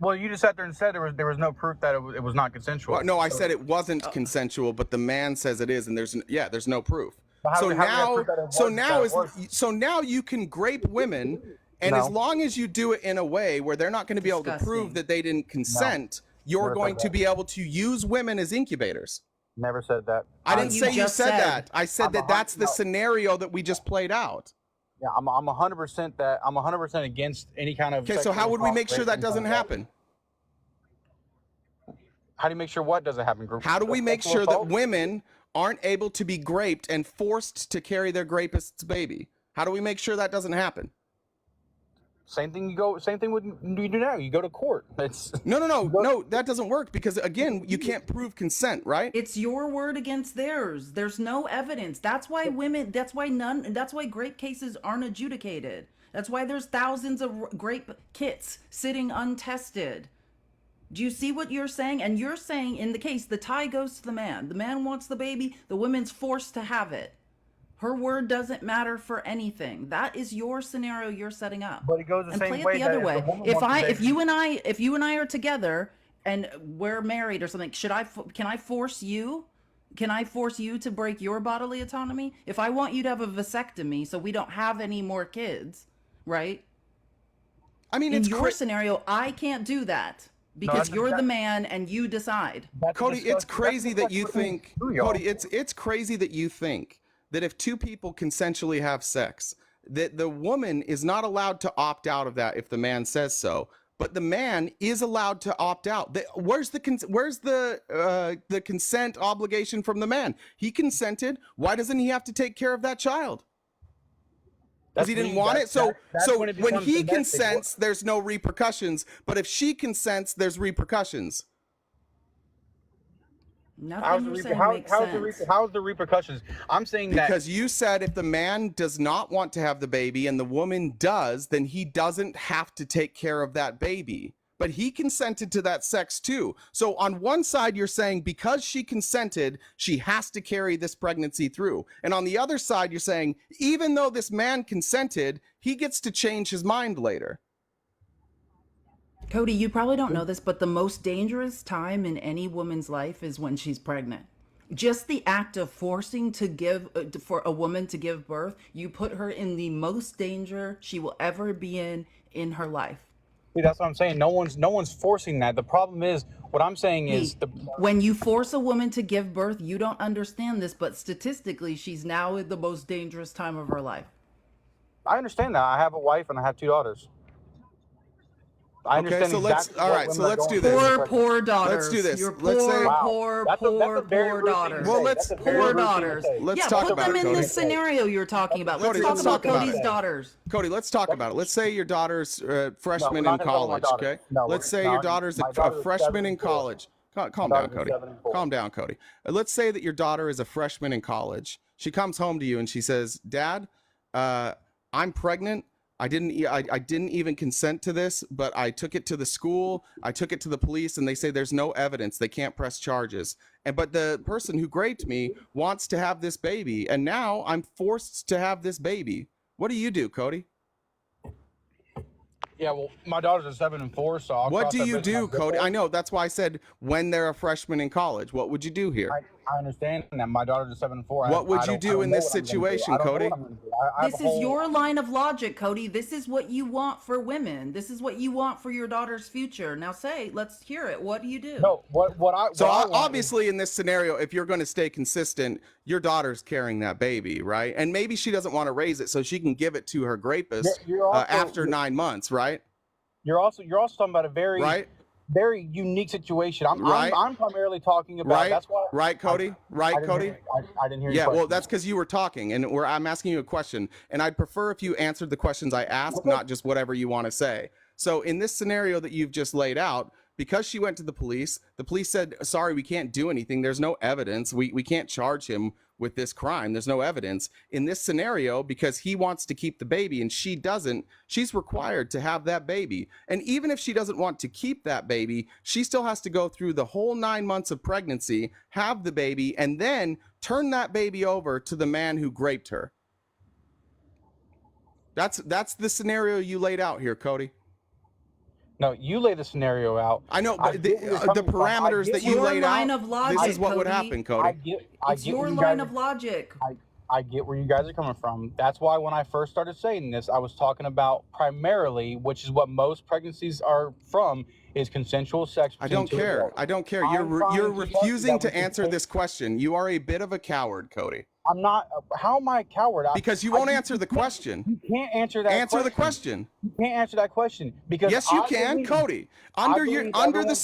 Well, you just sat there and said there was no proof that it was not consensual. Well, no, I said it wasn't consensual, but the man says it is, and there's no proof. So now you can grape women, and as long as you do it in a way where they're not going to be able to prove that they didn't consent, you're going to be able to use women as incubators. Never said that. I didn't say you said that. I said that's the scenario that we just played out. Yeah, I'm 100% that. I'm 100% against any kind of. Okay, so how would we make sure that doesn't happen? How do you make sure what doesn't happen? How do we make sure that women aren't able to be graped and forced to carry their rapist's baby? How do we make sure that doesn't happen? Same thing you do now. You go to court. No, that doesn't work because again, you can't prove consent, right? It's your word against theirs. There's no evidence. That's why grape cases aren't adjudicated. That's why there's thousands of grape kits sitting untested. Do you see what you're saying? And you're saying in the case, the tie goes to the man. The man wants the baby. The woman's forced to have it. Her word doesn't matter for anything. That is your scenario you're setting up. But it goes the same way. And play it the other way. If you and I are together and we're married or something, can I force you? Can I force you to break your bodily autonomy? If I want you to have a vasectomy so we don't have any more kids, right? I mean, in your scenario, I can't do that. Because you're the man and you decide. Cody, it's crazy that you think. Cody, it's crazy that you think that if two people consensually have sex, that the woman is not allowed to opt out of that if the man says so, but the man is allowed to opt out. Where's the consent obligation from the man? He consented. Why doesn't he have to take care of that child? Because he didn't want it. So when he consents, there's no repercussions. But if she consents, there's repercussions. How's the repercussions? I'm saying that because you said if the man does not want to have the baby and the woman does, then he doesn't have to take care of that baby. But he consented to that sex too. So on one side, you're saying because she consented, she has to carry this pregnancy through. And on the other side, you're saying even though this man consented, he gets to change his mind later. Cody, you probably don't know this, but the most dangerous time in any woman's life is when she's pregnant. Just the act of forcing for a woman to give birth, you put her in the most danger she will ever be in her life. See, that's what I'm saying. No one's forcing that. The problem is, what I'm saying is, when you force a woman to give birth, you don't understand this, but statistically, she's now at the most dangerous time of her life. I understand that. I have a wife and I have 2 daughters. I understand. Okay, so let's do this. Poor daughters. Let's do this. Your Let's say poor daughters. Well, poor daughters. Let's talk put about them it, in Cody. the scenario you're talking about. Cody, Let's talk about Cody's daughters. Cody, let's talk about it. Let's say your daughter's freshman in college. Okay. Let's say your daughter's a freshman in college. Calm down, Cody. Calm down, Cody. Let's say that your daughter is a freshman in college. She comes home to you and she says, "Dad, I'm pregnant. I didn't even consent to this, but I took it to the school. I took it to the police, and they say there's no evidence. They can't press charges. But the person who raped me wants to have this baby, and now I'm forced to have this baby. What do you do, Cody?" Yeah, well, my daughters are 7 and 4, so I'll What cross do that you bridge when I do, get Cody? there. I know that's why I said when they're a freshman in college. What would you do here? I understand that my daughters are 7 and 4. What would I you don't do in know this what I'm gonna do. situation, I don't know Cody? what I'm going to do. I have This a is whole. your line of logic, Cody. This is what you want for women. This is what you want for your daughter's future. Now let's hear it. What do you do? No, what I So want obviously, in this scenario, if you're going to stay consistent, your daughter's carrying that baby, right? And maybe she doesn't want to raise it, so she can give it to her rapist You're also, after 9 months, right? You're also talking about a very Right? very unique situation. Right. I'm primarily talking about. Right? That's why. Right, Cody? Right, I didn't Cody? hear, I didn't hear. Yeah, your well, question. that's because you were talking, and I'm asking you a question, and I'd prefer if you answered the questions I asked, not just whatever you want to say. So in this scenario that you've just laid out, because she went to the police said, sorry, we can't do anything. There's no evidence. We can't charge him with this crime. There's no evidence. In this scenario, because he wants to keep the baby and she doesn't, she's required to have that baby. And even if she doesn't want to keep that baby, she still has to go through the whole 9 months of pregnancy, have the baby, and then turn that baby over to the man who raped her. That's the scenario you laid out here, Cody. No, you lay the scenario out. I know, but the from. parameters that you Your laid line out, of logic, this is what would Cody. happen, Cody. It's your line of logic. I get where you guys are coming from. That's why when I first started saying this, I was talking about primarily, which is what most pregnancies are from, is consensual sex. I don't care. I don't care. You're refusing to answer this question. You are a bit of a coward, Cody. I'm not. How am I a coward? Because you won't answer the question. You can't answer that. Answer the question. You can't answer that question because yes, you can, Cody. Under the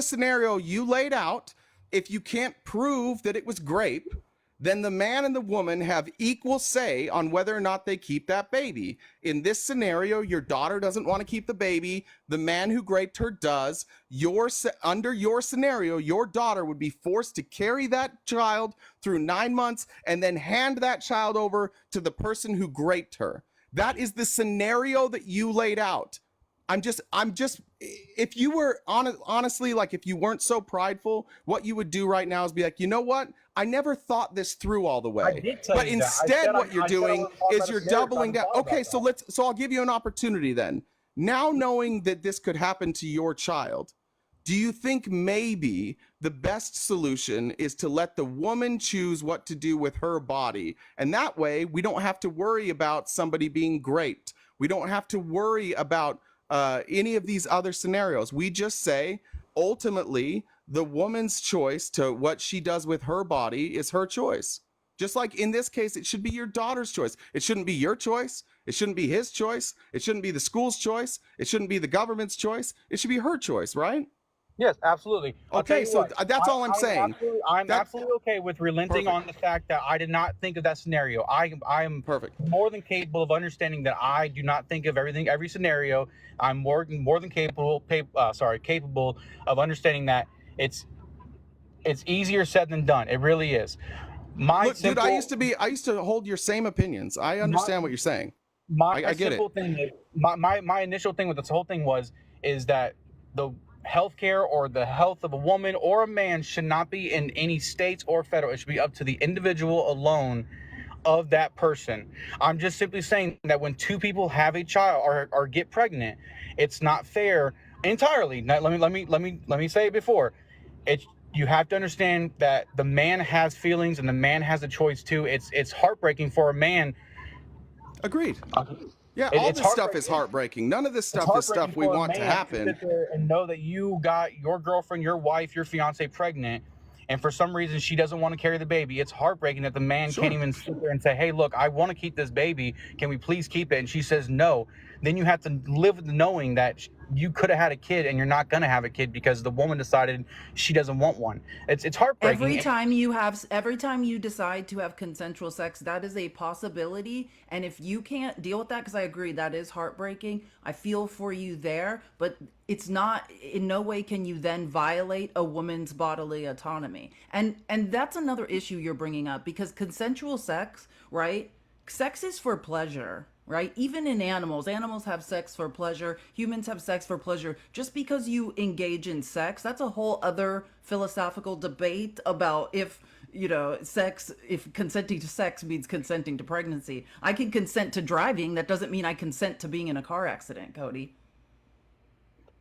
scenario you laid out, if you can't prove that it was grape, then the man and the woman have equal say on whether or not they keep that baby. In this scenario, your daughter doesn't want to keep the baby. The man who raped her does. Under your scenario, your daughter would be forced to carry that child through 9 months and then hand that child over to the person who raped her. That is the scenario that you laid out. I'm just, if you were honestly, like if you weren't so prideful, what you would do right now is be like, you know what? I never thought this through all the way. But instead what you're doing is you're doubling down. Okay, so I'll give you an opportunity then. Now knowing that this could happen to your child, do you think maybe the best solution is to let the woman choose what to do with her body? And that way we don't have to worry about somebody being raped. We don't have to worry about any of these other scenarios. We just say, ultimately, the woman's choice to what she does with her body is her choice. Just like in this case, it should be your daughter's choice. It shouldn't be your choice. It shouldn't be his choice. It shouldn't be the school's choice. It shouldn't be the government's choice. It should be her choice, right? Yes, absolutely. Okay, so that's all I'm saying. I'm absolutely okay with relenting on the fact that I did not think of that scenario. I am perfect. More than capable of understanding that I do not think of every scenario. I'm more than capable of understanding that it's easier said than done. It really is. Dude, I used to hold your same opinions. I understand what you're saying. I get it. My initial thing with this whole thing is that the healthcare or the health of a woman or a man should not be in any states or federal. It should be up to the individual alone of that person. I'm just simply saying that when two people have a child or get pregnant, it's not fair entirely. Now, let me say it before. You have to understand that the man has feelings and the man has a choice too. It's heartbreaking for a man. Agreed. Yeah, all this stuff is heartbreaking. None of this stuff is stuff we want to happen. Sit there and know that you got your girlfriend, your wife, your fiance pregnant, and for some reason she doesn't want to carry the baby. It's heartbreaking that the man can't even sit there and say, hey, look, I want to keep this baby. Can we please keep it? And she says no. Then you have to live with knowing that you could have had a kid and you're not going to have a kid because the woman decided she doesn't want one. It's heartbreaking. Every time you decide to have consensual sex, that is a possibility. And if you can't deal with that, because I agree that is heartbreaking, I feel for you there, but it's not, in no way can you then violate a woman's bodily autonomy. And that's another issue you're bringing up, because consensual sex, right? Sex is for pleasure. Right? Even in animals have sex for pleasure. Humans have sex for pleasure. Just because you engage in sex, that's a whole other philosophical debate about if sex, if consenting to sex means consenting to pregnancy. I can consent to driving. That doesn't mean I consent to being in a car accident, Cody.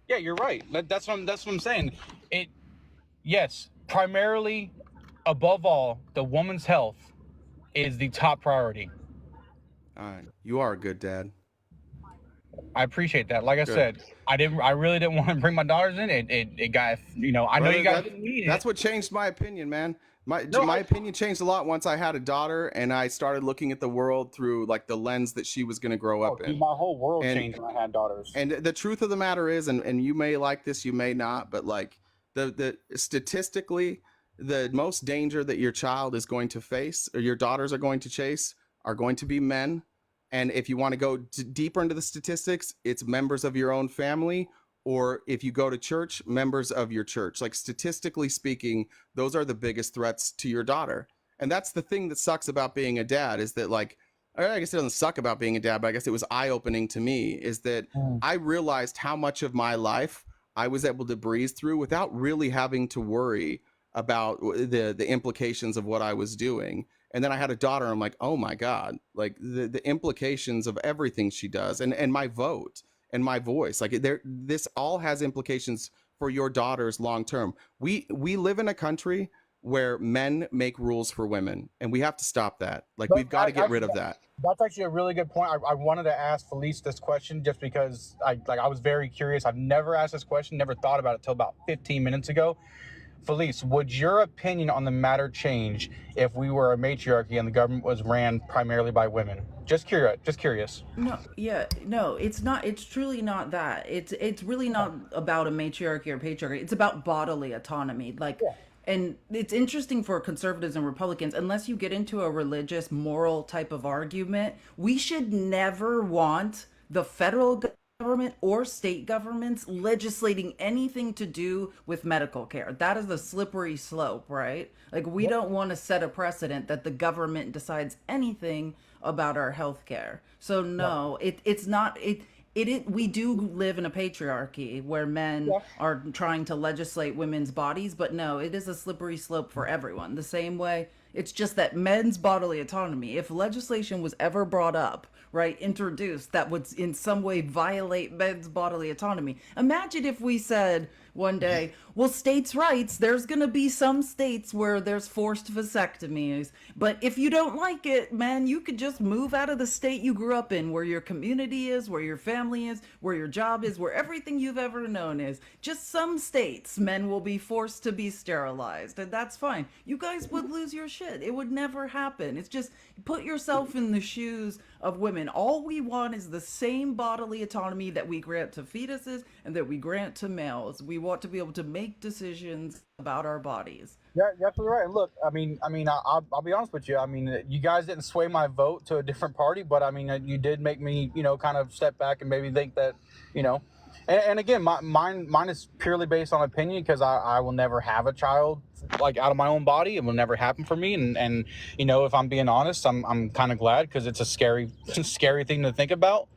Yeah, you're right. That's what I'm saying. Yes, primarily, above all, the woman's health is the top priority. You are a good dad. I appreciate that. Like I Good. said, I really didn't want to bring my daughters in. It got, I know Brother, you guys didn't need it. that's what changed my opinion, man. My opinion changed a lot once I had a daughter and I started looking at the world through like the lens that she was going to grow up in. Dude, my whole world changed when I had daughters. And the truth of the matter is, and you may like this, you may not, but like the statistically, the most danger that your child is going to face or your daughters are going to chase are going to be men. And if you want to go deeper into the statistics, it's members of your own family, or if you go to church, members of your church. Like statistically speaking, those are the biggest threats to your daughter. And that's the thing that sucks about being a dad is that like, I guess it doesn't suck about being a dad, but I guess it was eye-opening to me is that I realized how much of my life I was able to breeze through without really having to worry about the implications of what I was doing. And then I had a daughter. I'm like, oh my God, like the implications of everything she does and my vote and my voice, like this all has implications for your daughters long term. We live in a country where men make rules for women and we have to stop that. Like we've got to get rid of that. That's actually a really good point. I wanted to ask Felice this question just because I was very curious. I've never asked this question, never thought about it till about 15 minutes ago. Felice, would your opinion on the matter change if we were a matriarchy and the government was ran primarily by women? Just curious. No, it's not. It's truly not that. It's really not about a matriarchy or patriarchy. It's about bodily autonomy. Like, and it's interesting for conservatives and Republicans, unless you get into a religious, moral type of argument, we should never want the federal government or state governments legislating anything to do with medical care. That is a slippery slope, right? Like we don't want to set a precedent that the government decides anything about our health care. So no, it's not we do live in a patriarchy where men are trying to legislate women's bodies, but no, it is a slippery slope for everyone. The same way, it's just that men's bodily autonomy, if legislation was ever brought up, right, introduced that would in some way violate men's bodily autonomy. Imagine if we said one day, well, states' rights, there's going to be some states where there's forced vasectomies, but if you don't like it, man, you could just move out of the state you grew up in, where your community is, where your family is, where your job is, where everything you've ever known is. Just some states, men will be forced to be sterilized, and that's fine. You guys would lose your shit. It would never happen. It's just put yourself in the shoes of women. All we want is the same bodily autonomy that we grant to fetuses and that we grant to males. We want to be able to make decisions about our bodies. Yeah, you're absolutely right. And look, I mean, I'll be honest with you. I mean, you guys didn't sway my vote to a different party, but I mean, you did make me, kind of step back and maybe think that, and again, mine is purely based on opinion because I will never have a child like out of my own body. It will never happen for me. And if I'm being honest, I'm kind of glad because it's a scary thing to think about.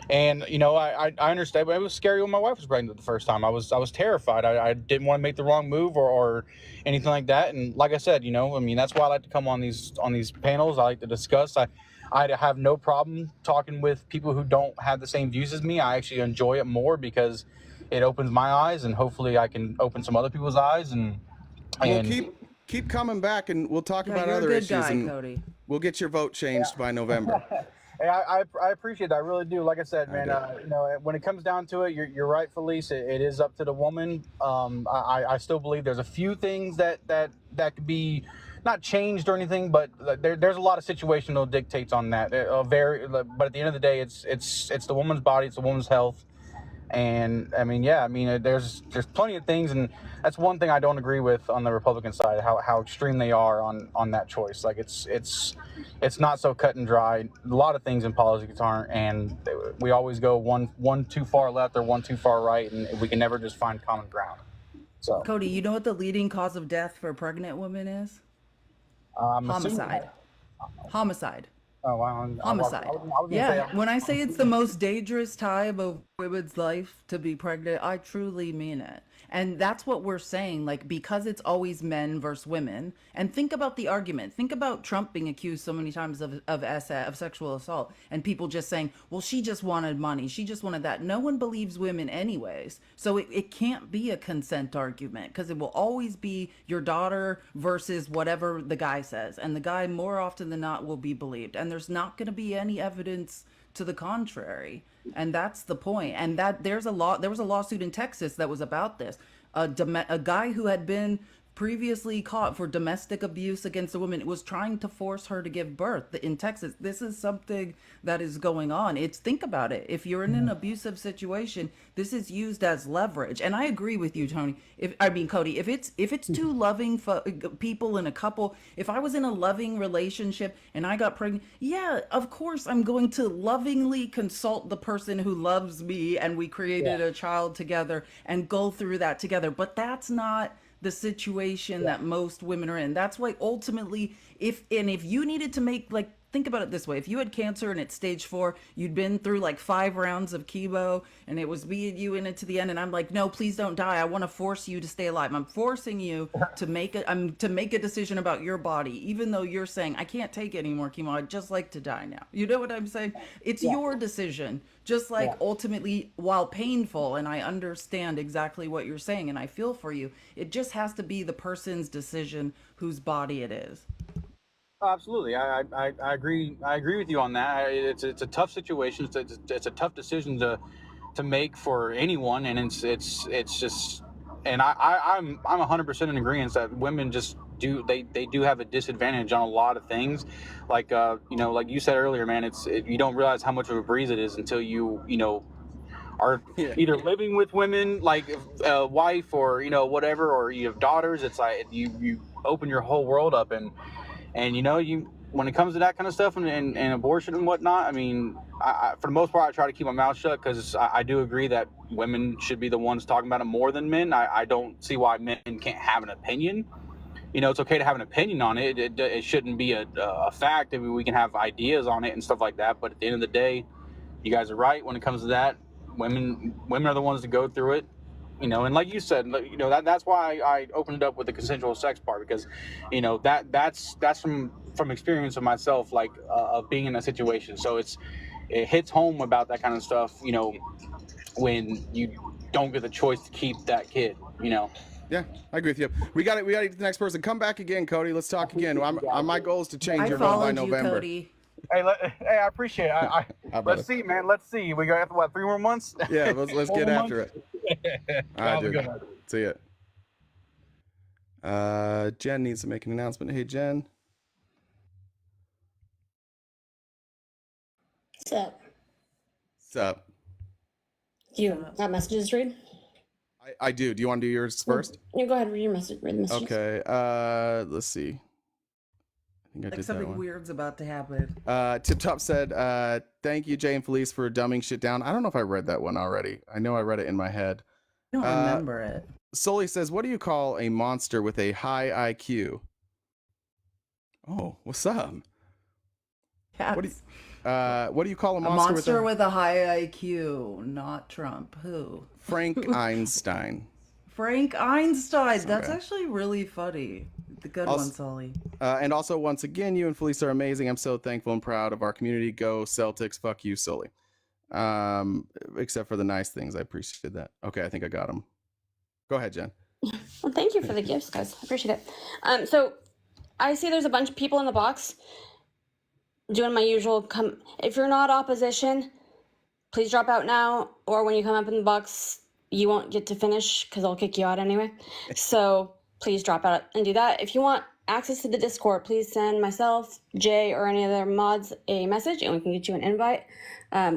And I understand, but it was scary when my wife was pregnant the first time. I was terrified. I didn't want to make the wrong move or anything like that. And like I said, that's why I like to come on these panels. I like to discuss. I have no problem talking with people who don't have the same views as me. I actually enjoy it more because it opens my eyes, and hopefully I can open some other people's eyes. And keep coming back, and we'll talk about you're other a good issues, guy, and Cody. we'll get your vote changed by November. Hey, I appreciate that. I really do. Like I said, man, when it comes down to it, you're right, Felice. It is up to the woman. I still believe there's a few things that could be not changed or anything, but there's a lot of situational dictates on that. But at the end of the day, it's the woman's body, it's the woman's health. And there's plenty of things, and that's one thing I don't agree with on the Republican side, how extreme they are on that choice. Like it's not so cut and dry. A lot of things in politics aren't, and we always go one too far left or one too far right, and we can never just find common ground. So, Cody, you know what the leading cause of death for pregnant women is? Homicide. Homicide. Oh wow! Homicide. When I say it's the most dangerous time of women's life to be pregnant, I truly mean it. And that's what we're saying, like, because it's always men versus women. And think about the argument. Think about Trump being accused so many times of sexual assault, and people just saying, well, she just wanted money. She just wanted that. No one believes women anyways. So it can't be a consent argument, because it will always be your daughter versus whatever the guy says. And the guy, more often than not, will be believed. And there's not going to be any evidence to the contrary. And that's the point. And that there was a lawsuit in Texas that was about this. A guy who had been previously caught for domestic abuse against a woman was trying to force her to give birth in Texas. This is something that is going on. Think about it. If you're in an abusive situation, this is used as leverage. And I agree with you, Tony. Cody, if it's two loving people in a couple, if I was in a loving relationship and I got pregnant, yeah, of course I'm going to lovingly consult the person who loves me and we created a child together and go through that together. But that's not the situation that most women are in. That's why ultimately, if you needed to make, like, think about it this way: if you had cancer and it's stage 4, you'd been through like 5 rounds of chemo, and it was me and you in it to the end, and I'm like, no, please don't die. I want to force you to stay alive. I'm forcing you to make a decision about your body, even though you're saying I can't take any more chemo. I'd just like to die now. You know what I'm saying? It's your decision. Just like ultimately, while painful, and I understand exactly what you're saying, and I feel for you, it just has to be the person's decision whose body it is. Absolutely, I agree. I agree with you on that. It's a tough situation. It's a tough decision to make for anyone, and it's just, and I'm 100% in agreement that women just they do have a disadvantage on a lot of things, like like you said earlier, man. You don't realize how much of a breeze it is until you are either living with women, like a wife or whatever, or you have daughters. It's like you open your whole world up, and when it comes to that kind of stuff and abortion and whatnot, I mean, I for the most part, I try to keep my mouth shut, because I do agree that women should be the ones talking about it more than men. I don't see why men can't have an opinion. It's okay to have an opinion on it. It shouldn't be a fact. I mean, we can have ideas on it and stuff like that, but at the end of the day, you guys are right when it comes to that. Women are the ones to go through it. And like you said, that's why I opened it up with the consensual sex part, because that's from experience of myself, like of being in that situation. So it hits home about that kind of stuff, when you don't get the choice to keep that kid. Yeah, I agree with you. We got to get to the next person. Come back again, Cody. Let's talk again. My goal is to change your vote by November. Cody. Hey, I appreciate it. Let's see, man. Let's see. We got what, 3 more months? Yeah, let's get after it. All right, dude. See ya. Jen needs to make an announcement. Hey, Jen. What's up? What's up? Do you got messages to read? I do. Do you want to do yours first? Yeah, go ahead. Read the messages. Okay. Let's see. I think I did something that one. weird's about to happen. Tip Top said, thank you, Jay and Felice, for dumbing shit down. I don't know if I read that one already. I know I read it in my head. I don't remember it. Sully says, what do you call a monster with a high IQ? Oh, what's up? Cats. What do you call a A monster, monster with a high IQ, not Trump. Who? Frank Einstein. Frank Einstein. That's Okay. actually really funny. The good one, Sully. And also, once again, you and Felice are amazing. I'm so thankful and proud of our community. Go Celtics. Fuck you, Sully. Except for the nice things. I appreciate that. Okay, I think I got them. Go ahead, Jen. Well, thank you for the gifts, guys. I appreciate it. So I see there's a bunch of people in the box doing my usual. If you're not opposition, please drop out now, or when you come up in the box, you won't get to finish because I'll kick you out anyway. So please drop out and do that. If you want access to the Discord, please send myself, Jay, or any other mods a message, and we can get you an invite.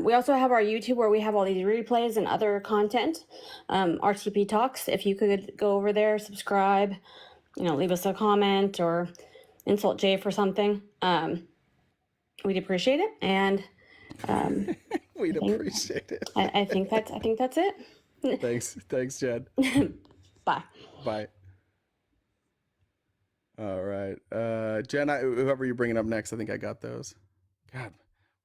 We also have our YouTube where we have all these replays and other content. RTP Talks. If you could go over there, subscribe, leave us a comment or insult Jay for something. We'd appreciate it. And We'd appreciate it. I think that's it. Thanks, Jen. Bye. Bye. All right. Jen, whoever you're bringing up next, I think I got those. God,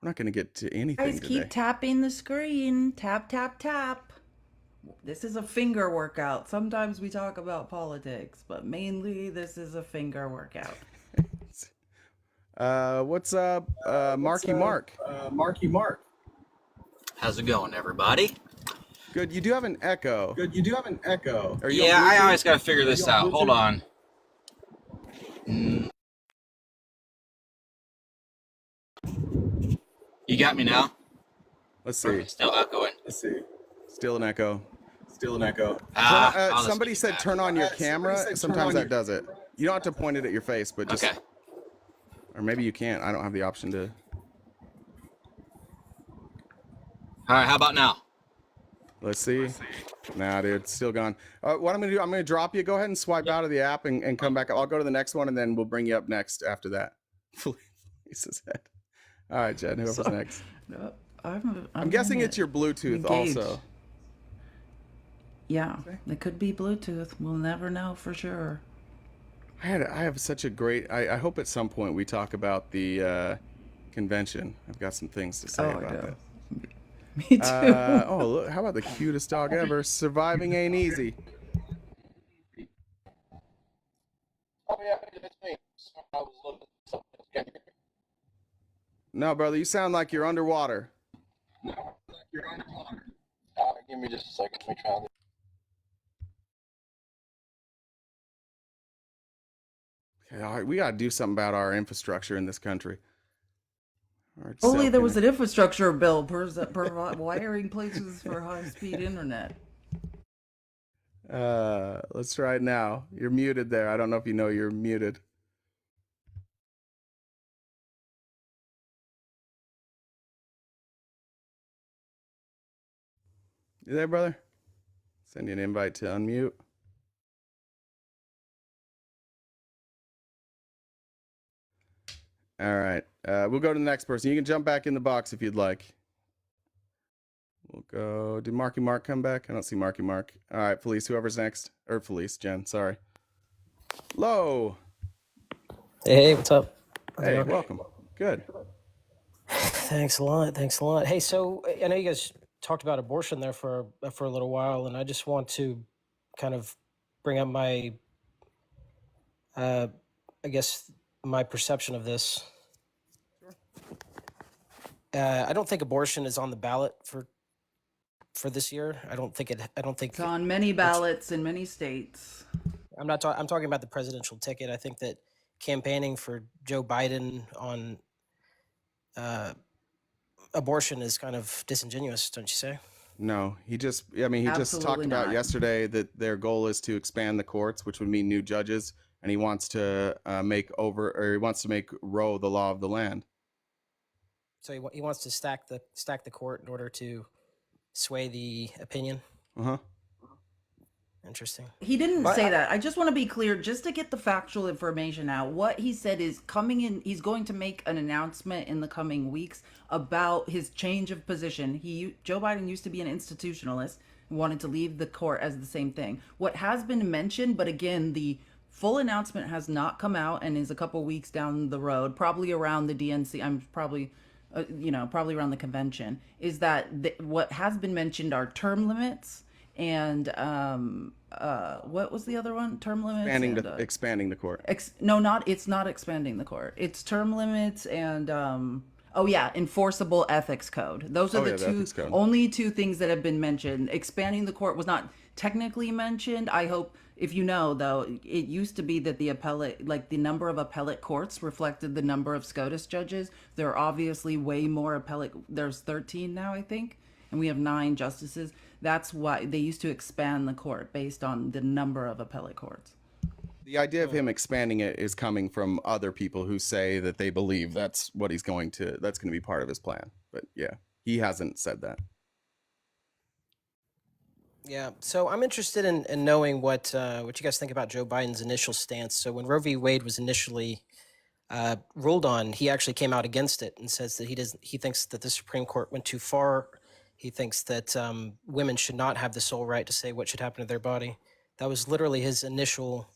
We're not going to get to anything Guys, today. keep tapping the screen. Tap, tap, tap. This is a finger workout. Sometimes we talk about politics, but mainly this is a finger workout. What's up, Marky Mark? Marky Mark. How's it going, everybody? Good. You do have an echo. Good. You do have an echo. Are you Yeah, on I Bluetooth? always got to figure this out. Hold on. You got me now? Let's see. Still echoing. Still an echo. Ah, Somebody said turn on your camera. Sometimes that does it. You don't have to point it at your face, but just. Okay. Or maybe you can't. I don't have the option to. All right, how about now? Let's see. Nah, dude, it's still gone. What I'm gonna do? I'm gonna drop you. Go ahead and swipe out of the app and come back. I'll go to the next one, and then we'll bring you up next after that. Lisa's head. All right, Jen. Whoever's next. No, I'm guessing it's your Bluetooth engaged. also. Yeah, it could be Bluetooth. We'll never know for sure. I have such a great. I hope at some point we talk about the convention. I've got some things to say about that. Me too. Oh, look, how about the cutest dog ever? Surviving ain't easy. Oh yeah, it's me. I was looking at something. No, brother, you sound like you're underwater. Give me just a second. Let me try this. Okay, all right, we gotta do something about our infrastructure in this country. Only there was an infrastructure bill wiring places for high-speed internet. Let's try it now. You're muted there. I don't know if you know you're muted. You there, brother? Send you an invite to unmute. All right. We'll go to the next person. You can jump back in the box if you'd like. We'll go. Did Marky Mark come back? I don't see Marky Mark. All right, Felice, whoever's next. Or Felice, Jen, sorry. Low. Hey, what's up? Hey, welcome. Good. Thanks a lot. Hey, so I know you guys talked about abortion there for a little while, and I just want to kind of bring up my, I guess, my perception of this. I don't think abortion is on the ballot for this year. I don't think It's on many ballots in many states. I'm talking about the presidential ticket. I think that campaigning for Joe Biden on abortion is kind of disingenuous, don't you say? No, he just talked Absolutely about not. yesterday that their goal is to expand the courts, which would mean new judges, and he wants to make Roe the law of the land. So he wants to stack the court in order to sway the opinion. Uh-huh. Interesting. He didn't say that. I just want to be clear, just to get the factual information out. What he said is coming in, he's going to make an announcement in the coming weeks about his change of position. Joe Biden used to be an institutionalist, wanted to leave the court as the same thing. What has been mentioned, but again, the full announcement has not come out and is a couple weeks down the road, probably around the DNC. I'm probably around the convention, is that what has been mentioned are term limits and what was the other one? Term limits. Expanding the court. It's not expanding the court. It's term limits and enforceable ethics code. Those are the only two things that have been mentioned. Expanding the court was not technically mentioned. I hope, if you know though, it used to be that the number of appellate courts reflected the number of SCOTUS judges. There are obviously way more there's 13 now, I think, and we have 9 justices. That's why they used to expand the court based on the number of appellate courts. The idea of him expanding it is coming from other people who say that they believe that's going to be part of his plan. But yeah, he hasn't said that. Yeah, so I'm interested in knowing what you guys think about Joe Biden's initial stance. So when Roe v. Wade was initially ruled on, he actually came out against it and says that he thinks that the Supreme Court went too far. He thinks that women should not have the sole right to say what should happen to their body. That was literally his initial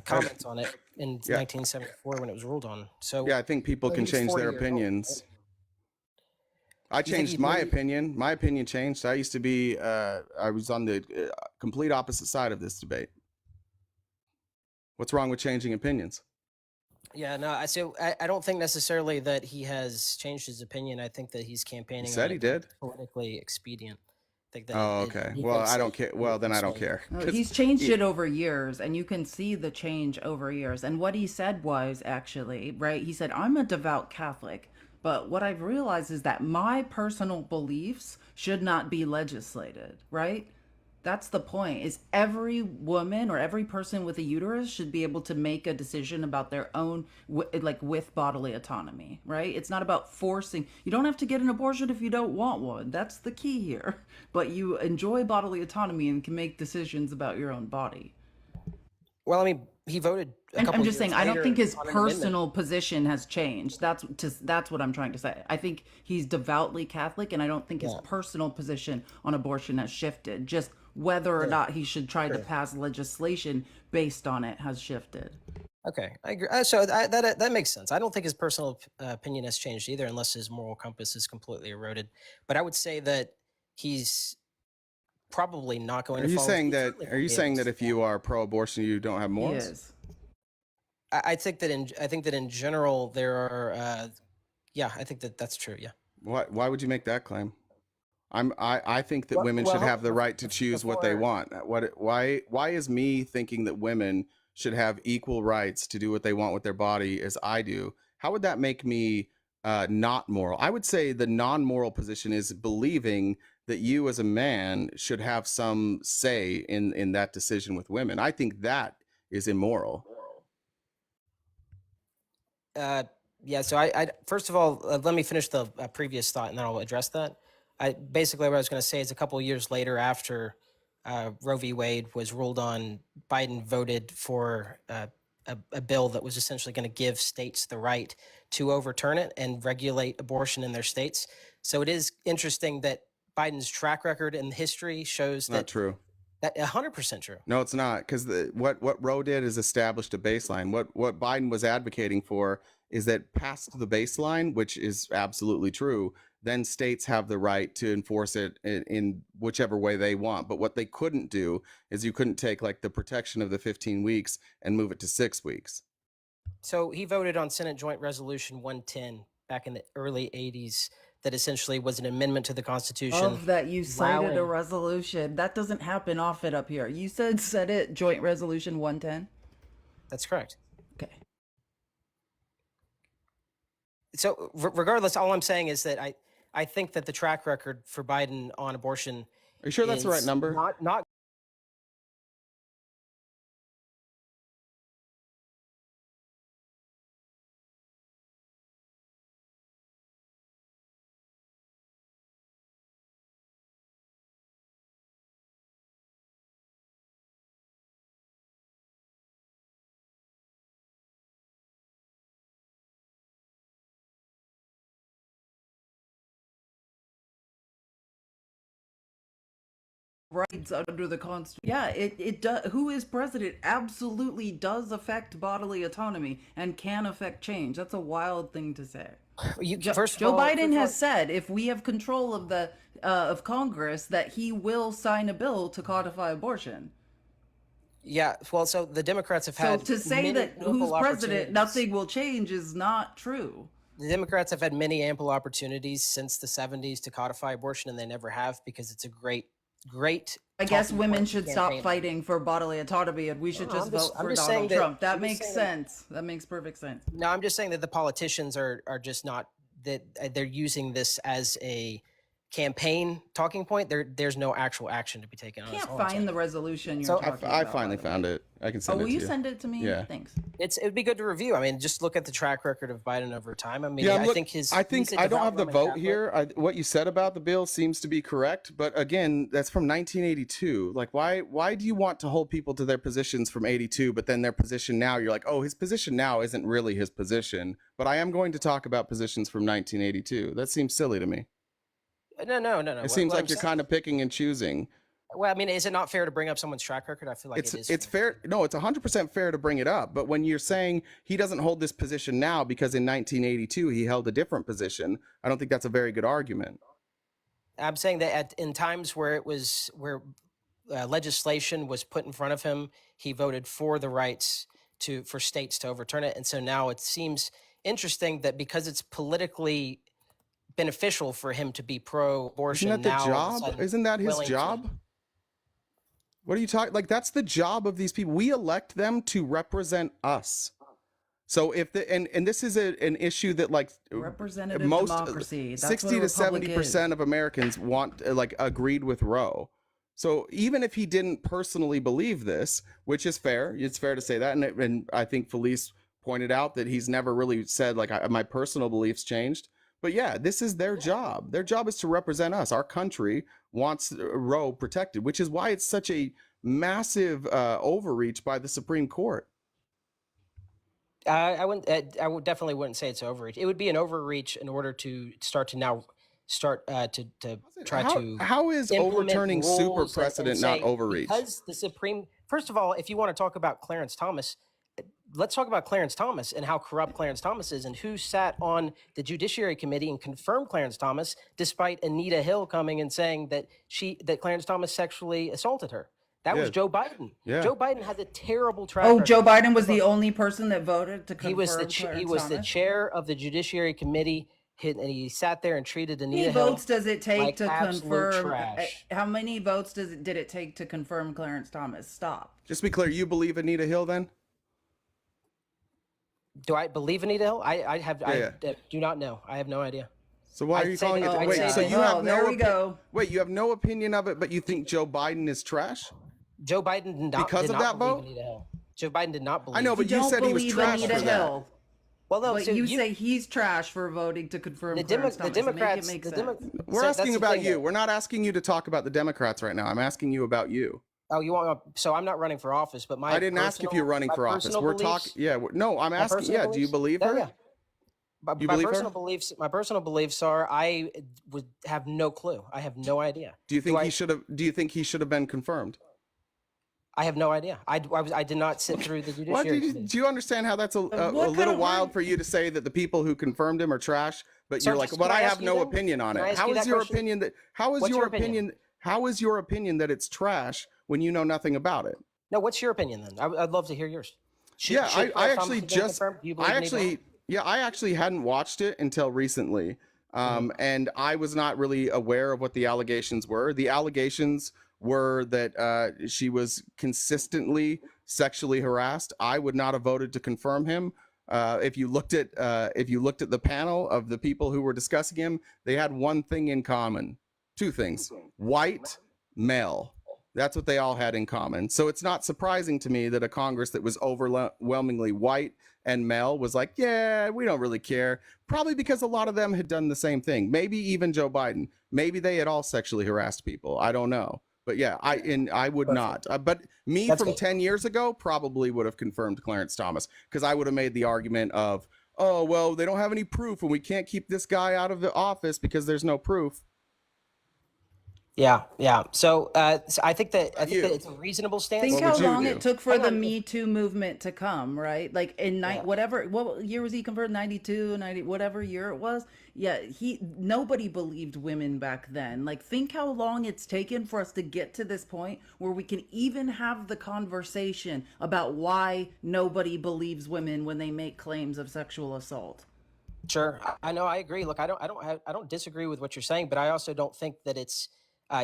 comments on it in 1974 when it was ruled on. So yeah, I think people can change their opinions. I Do you think changed he'd my really- opinion. My opinion changed. I used to be, I was on the complete opposite side of this debate. What's wrong with changing opinions? Yeah, no, I don't think necessarily that he has changed his opinion. I think that he's campaigning. He said on he it because did. it's politically expedient. I think that Oh, okay. he Well, thinks I that don't care. Well, then I don't care. No, 'Cause he's changed he- it over years, and you can see the change over years. And what he said was actually, right? He said, I'm a devout Catholic, but what I've realized is that my personal beliefs should not be legislated, right? That's the point, is every woman or every person with a uterus should be able to make a decision about their own, like with bodily autonomy, right? It's not about forcing. You don't have to get an abortion if you don't want one. That's the key here. But you enjoy bodily autonomy and can make decisions about your own body. Well, I mean, he voted. I'm just saying, I don't think his on an amendment. personal position has changed. That's what I'm trying to say. I think he's devoutly Catholic, and I don't think his personal position on abortion has shifted. Just whether or not he should try to pass legislation based on it has shifted. Okay, I agree. So that makes sense. I don't think his personal opinion has changed either, unless his moral compass is completely eroded. But I would say that he's probably not going Are to. you follow saying these that? other Are you saying ideas. that if you are pro-abortion, you don't have He morals? is. I think that in general there are. Yeah, I think that that's true. Yeah. Why would you make that claim? I think that Well- women well, should have the before- right to choose what they want. Why is me thinking that women should have equal rights to do what they want with their body as I do? How would that make me not moral? I would say the non-moral position is believing that you as a man should have some say in that decision with women. I think that is immoral. Yeah. So I first of all, let me finish the previous thought, and then I'll address that. Basically what I was going to say is a couple of years later, after Roe v. Wade was ruled on, Biden voted for a bill that was essentially going to give states the right to overturn it and regulate abortion in their states. So it is interesting that Biden's track record in history shows Not that true. that 100% true. No, it's not, because what Roe did is established a baseline. What Biden was advocating for is that past the baseline, which is absolutely true, then states have the right to enforce it in whichever way they want. But what they couldn't do is you couldn't take like the protection of the 15 weeks and move it to 6 weeks. So he voted on Senate Joint Resolution 110 back in the early 80s that essentially was an amendment to the Constitution. Of that, you cited a allowing- resolution. That doesn't happen often up here. You said Senate Joint Resolution 110? That's correct. Okay. So regardless, all I'm saying is that I think that the track record for Biden on abortion Are you sure that's the right is number? Not Rights under the Constitution. Yeah, it does. Who is president absolutely does affect bodily autonomy and can affect change. That's a wild thing to say. first of Joe all, Biden has said if we have control of the of Congress that he will sign a bill to codify abortion. Yeah, well, so the Democrats have So had to say many that ample who's president, opportunities. nothing will change is not true. The Democrats have had many ample opportunities since the 70s to codify abortion, and they never have because it's a great. I guess talking women point should to stop campaign on. fighting for bodily autonomy, and we should No, just I'm just- vote I'm for just saying Donald that- Trump. That I'm just makes saying that- sense. That makes perfect sense. No, I'm just saying that the politicians are just not that they're using this as a campaign talking point. There's no actual action to be taken on. I can't find the resolution you're So- talking I about. finally by the way. found it. I can Oh, send will it to you you. send it to me? Yeah. Thanks. It'd be good to review. I mean, just look at the track record of Biden over time. I mean, Yeah, I look, think he's I think he's a I don't devout have the Roman vote Catholic. here. What you said about the bill seems to be correct, but again, that's from 1982. Like, why do you want to hold people to their positions from 82, but then their position now, you're like, oh, his position now isn't really his position. But I am going to talk about positions from 1982. That seems silly to me. No. It seems like you're kind of picking and choosing. Well, I mean, is it not fair to bring up someone's track record? I feel like It's fair. No, it's 100% fair to bring it up. But when you're saying he doesn't hold this position now because in 1982 he held a different position, I don't think that's a very good argument. I'm saying that in times where legislation was put in front of him, he voted for the rights for states to overturn it. And so now it seems interesting that because it's politically beneficial for him to be pro-abortion, Isn't that the now all of a job? sudden Isn't that his willing to- job? What are you talking? Like, that's the job of these people. We elect them to represent us. So if and this is an issue that like Representative most democracy. That's 60 what a to republic 70% of Americans want agreed with Roe. So even if he didn't personally believe this, which is fair, it's fair to say that, and I think Felice pointed out that he's never really said like my personal beliefs changed. But yeah, this is their job. Their job is to represent us. Our country wants Roe protected, which is why it's such a massive overreach by the Supreme Court. I definitely wouldn't say it's overreach. It would be an overreach in order to start to try to. How is implement overturning rules super and precedent not say, overreach? Because the Supreme. First of all, if you want to talk about Clarence Thomas, let's talk about Clarence Thomas and how corrupt Clarence Thomas is, and who sat on the Judiciary Committee and confirmed Clarence Thomas, despite Anita Hill coming and saying that Clarence Thomas sexually assaulted her. That was Joe Biden. Yeah. Joe Biden had a terrible track Oh, record. Joe Biden was the only person that voted to confirm He was the Thomas? chair of the Judiciary Committee, and he sat there and treated How Anita many Hill votes does it take like to absolute confirm? trash. How many votes did it take to confirm Clarence Thomas? Stop. Just to be clear, you believe Anita Hill then? Do I believe Anita Hill? I do not know. I have no idea. So why are you calling it? I'd Wait, say so that- you have there no we go. Wait, you have no opinion of it, but you think Joe Biden is trash? Joe Biden did not Because did of not that believe vote? Anita Hill. Joe Biden did not believe. I know, but you don't said he was believe trash Anita for that. Hill. Well, no, But so you say he's trash for voting to confirm the Clarence Thomas. Democrats. Make The it make Demo- sense. We're so asking that's the about thing, you. though. We're not asking you to talk about the Democrats right now. I'm asking you about you. Oh, you want? So I'm not running for office, but my I didn't ask if you're running my for office. personal We're beliefs- talking. Yeah, no, I'm my asking. personal Yeah, do you beliefs- believe her? Yeah. You My believe her? personal beliefs. My personal beliefs are I would have no clue. I have no idea. Do you think I- he should have? Do you think he should have been confirmed? I have no idea. I did not sit through the What Judiciary do Committee. you understand how that's a What kind little of wild word- for you to say that the people who confirmed him are trash, but Sir, you're like, just but can I I ask have you no then? opinion on Can I it. ask How you is that your question? opinion that? How is What's your your opinion? opinion? How is your opinion that it's trash when you know nothing about it? No, what's your opinion then? I'd love to hear yours. Yeah, I Clarence actually Thomas have been just, confirmed? Do you believe I Anita Hill? actually, yeah, I actually hadn't watched it until recently. And I was not really aware of what the allegations were. The allegations were that she was consistently sexually harassed. I would not have voted to confirm him. If you looked at the panel of the people who were discussing him, they had one thing in common, two things: white, male. That's what they all had in common. So it's not surprising to me that a Congress that was overwhelmingly white and male was like, yeah, we don't really care. Probably because a lot of them had done the same thing. Maybe even Joe Biden. Maybe they had all sexually harassed people. I don't know. But yeah, I would not. But me That's from good. 10 years ago probably would have confirmed Clarence Thomas, because I would have made the argument of, oh, well, they don't have any proof and we can't keep this guy out of the office because there's no proof. Yeah. So I think that you? it's a reasonable stance. Think What how would you long do? it took for Hang the on. Me Too movement to come, right? Like in Yeah. what year was he converted? 92, 90, whatever year it was. Yeah, nobody believed women back then. Like, think how long it's taken for us to get to this point where we can even have the conversation about why nobody believes women when they make claims of sexual assault. Sure, I know. I agree. Look, I don't disagree with what you're saying, but I also don't think that it's.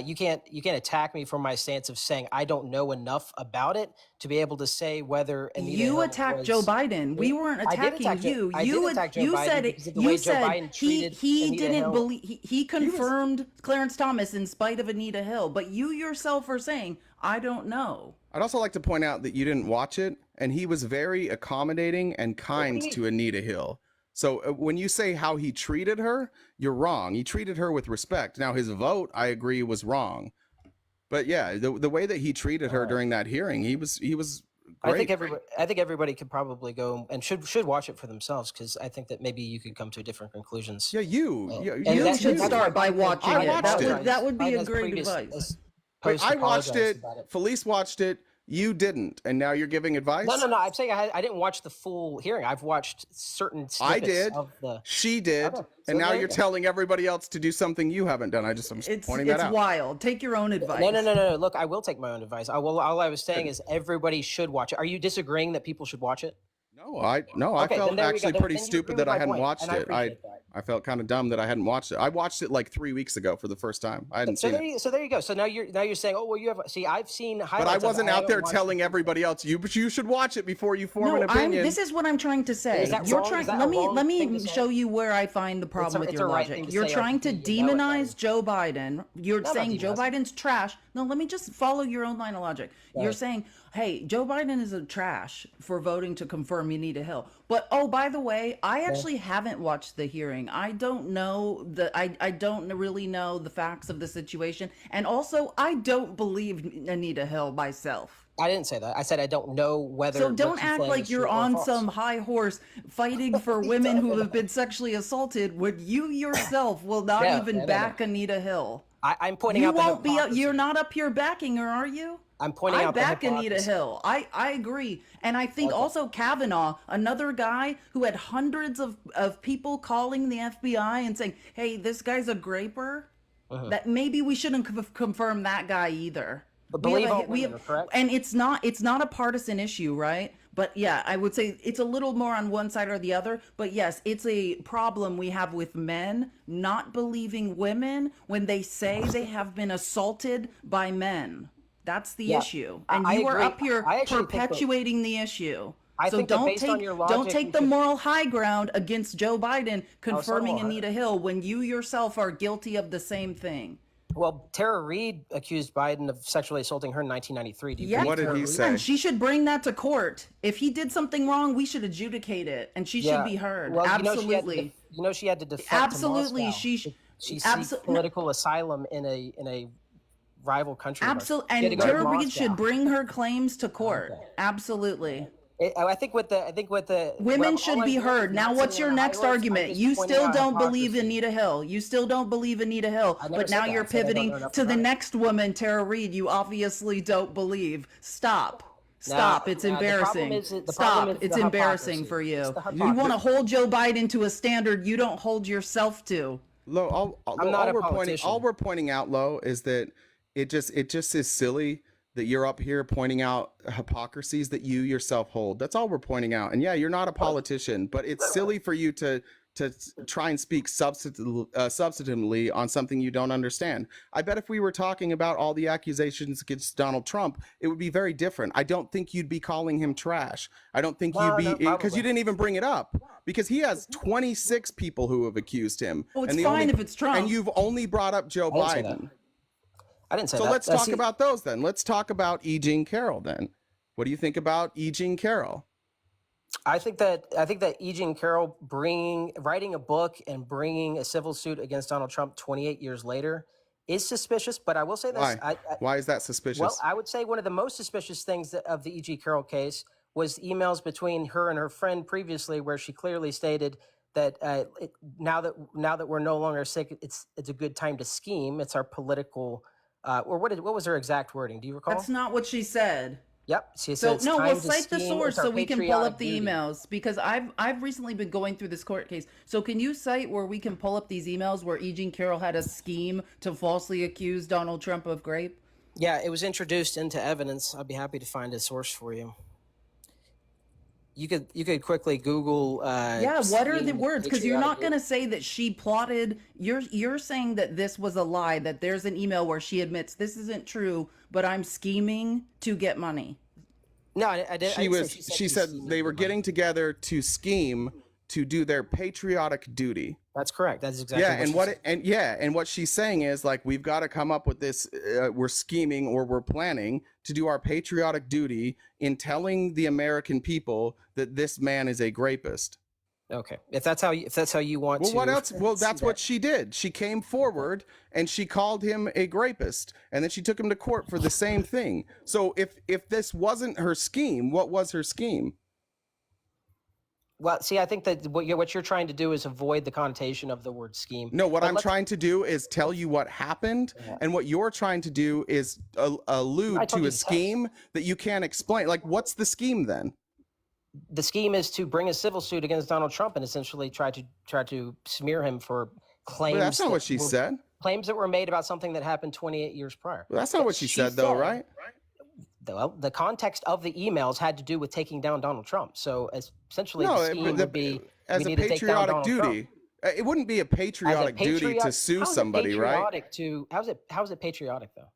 You can't attack me for my stance of saying I don't know enough about it to be able to say whether Anita You Hill attacked was- Joe Biden. We weren't I did attacking attack Joe- you. I did You attack Joe you Biden said because it. of the You way Joe said Biden treated he Anita didn't Hill. believe he confirmed Clarence Thomas in spite of Anita Hill. But you yourself are saying I don't know. I'd also like to point out that you didn't watch it, and he was very accommodating and kind to Anita Hill. So when you say how he treated her, you're wrong. He treated her with respect. Now his vote, I agree, was wrong. But yeah, the way that he treated her during that hearing, he was great. I think everybody could probably go and should watch it for themselves, because I think that maybe you could come to different conclusions. Yeah, you You should start by watching I it. watched it. That would be Biden a has great previous- advice. Wait, I watched apologized it. about it. Felice watched it. You didn't, and now you're giving advice. No. I'm saying I didn't watch the full hearing. I've watched certain snippets I did. of the. She did. Okay, so And now there you you're go. telling everybody else to do something you haven't done. I'm just pointing that out. It's wild. Take your own advice. No. Look, I will take my own advice. All I was saying is everybody should watch it. Are you disagreeing that people should watch it? No, I Okay, felt then there we go. actually Then pretty you agree stupid with that I my hadn't point, watched and I it. appreciate that. I felt kind of dumb that I hadn't watched it. I watched it like 3 weeks ago for the first time. I hadn't seen it. So there you go. So now you're saying, oh well, you have. See, I've seen highlights. But I of it. wasn't I out haven't there watched telling it. everybody else you should watch it before you form an No, opinion. this is what I'm trying to say. Is that You're wrong? trying. Is that Let a me wrong let thing me to show say? you where I find the problem with it's your a right logic. thing to You're say, trying to RP, you know demonize that. Joe Biden. You're No, I'm saying not Joe demonizing. Biden's trash. No, let me just follow your own line of logic. You're saying, hey, Joe Biden is a trash for voting to confirm Anita Hill. But oh, by the way, I actually haven't watched the hearing. I don't know I don't really know the facts of the situation, and also I don't believe Anita Hill myself. I didn't say that. I said I don't know whether. So what don't she's act saying like is you're true or on false. some high horse fighting for women who have been sexually assaulted when you yourself will not even back Anita Hill. I'm pointing You out. won't the be. hypocrisy. You're not up here backing her, are you? I'm pointing out. back the Anita hypocrisy. Hill. I agree. And I think also Kavanaugh, another guy who had hundreds of people calling the FBI and saying, hey, this guy's a graper, that maybe we shouldn't confirm that guy either. But believe all women, correct? And it's not a partisan issue, right? But yeah, I would say it's a little more on one side or the other. But yes, it's a problem we have with men not believing women when they say they have been assaulted by men. That's the issue. And I you are agree. up here I actually think that- perpetuating the issue. I So think that don't based on take your don't logic, take we the should- moral high ground against Joe Biden confirming am I. Anita Hill when you yourself are guilty of the same thing. Well, Tara Reid accused Biden of sexually assaulting her in 1993. Do you Yeah, believe What did Tara he Reid? say? and she should bring that to court. If he did something wrong, we should adjudicate it, and she should be heard. Well, Absolutely. she had to defect Absolutely, to Moscow. she seeks abso- political asylum in a rival country. Absolutely, She had to and go to Tara Reid Moscow. should bring her claims to court. Absolutely. I think with the Women all should I'm be doing is heard. Now, not what's sitting your on a high next horse, I'm argument? just You pointing still out don't believe hypocrisy. Anita Hill. You still don't believe Anita Hill. I never But now said that. you're I said I don't pivoting know enough to the about it. next woman, Tara Reid. You obviously don't believe. Stop. Stop. It's the problem embarrassing. is- the Stop. problem is It's the embarrassing hypocrisy. for you. It's the You want to hypocrisy. hold Joe Biden to a standard you don't hold yourself to. Lo, I'm not a politician. all we're pointing out, Lo, is that it just is silly that you're up here pointing out hypocrisies that you yourself hold. That's all we're pointing out. And yeah, you're not a politician, but it's silly for you to try and speak substantively on something you don't understand. I bet if we were talking about all the accusations against Donald Trump, it would be very different. I don't think you'd be calling him trash. I don't think you'd be, because you didn't even bring it up, because he has 26 people who have accused him. Oh, it's and the fine only- if it's Trump. And you've only brought up Joe I didn't say that. Biden. I didn't say So that. let's talk about those then. Let's talk about E. Jean Carroll then. What do you think about E. Jean Carroll? I think that E. Jean Carroll writing a book and bringing a civil suit against Donald Trump 28 years later is suspicious. But I will say this: Why? Why is that suspicious? Well, I would say one of the most suspicious things of the E. Jean Carroll case was emails between her and her friend previously, where she clearly stated that now that we're no longer sick, it's a good time to scheme. It's our political, or what was her exact wording? Do you recall? That's not what she said. Yep. She said So it's no, time we'll to cite the scheme. source It's our so we can pull patriotic up the duty. emails, because I've recently been going through this court case. So can you cite where we can pull up these emails where E. Jean Carroll had a scheme to falsely accuse Donald Trump of rape? Yeah, it was introduced into evidence. I'd be happy to find a source for you. You could quickly Google. Yeah, what are the scheme words? Because you're not patriotic going to say that she plotted. You're saying that this was a lie, that there's an email where she admits this isn't true, but I'm scheming to get money. No, I did. She said they were getting together to scheme to do their patriotic duty. That's correct. That's exactly. Yeah, what and she what said. and what she's saying is, like, we've got to come up with this. We're scheming, or we're planning to do our patriotic duty in telling the American people that this man is a rapist. Okay, if that's how you want Well, to. what else? Well, see that's what she did. She came forward and she called him a rapist, and then she took him to court for the same thing. So if this wasn't her scheme, what was her scheme? Well, see, I think that what you're trying to do is avoid the connotation of the word scheme. No, what But I'm let's- trying to do is tell you what happened, and what you're trying to do is I allude told to you a the text. scheme that you can't explain. Like, what's the scheme then? The scheme is to bring a civil suit against Donald Trump and essentially try to smear him for claims. Well, that's not that what she were- said. Claims that were made about something that happened 28 years prior. Well, that's not what she said, though, right? Well, the context of the emails had to do with taking down Donald Trump. So essentially, No, the scheme would be as we a need to take down patriotic Donald Trump. duty. It wouldn't be a As a patriotic duty to patriot- sue how is it somebody, right? patriotic how is it patriotic though?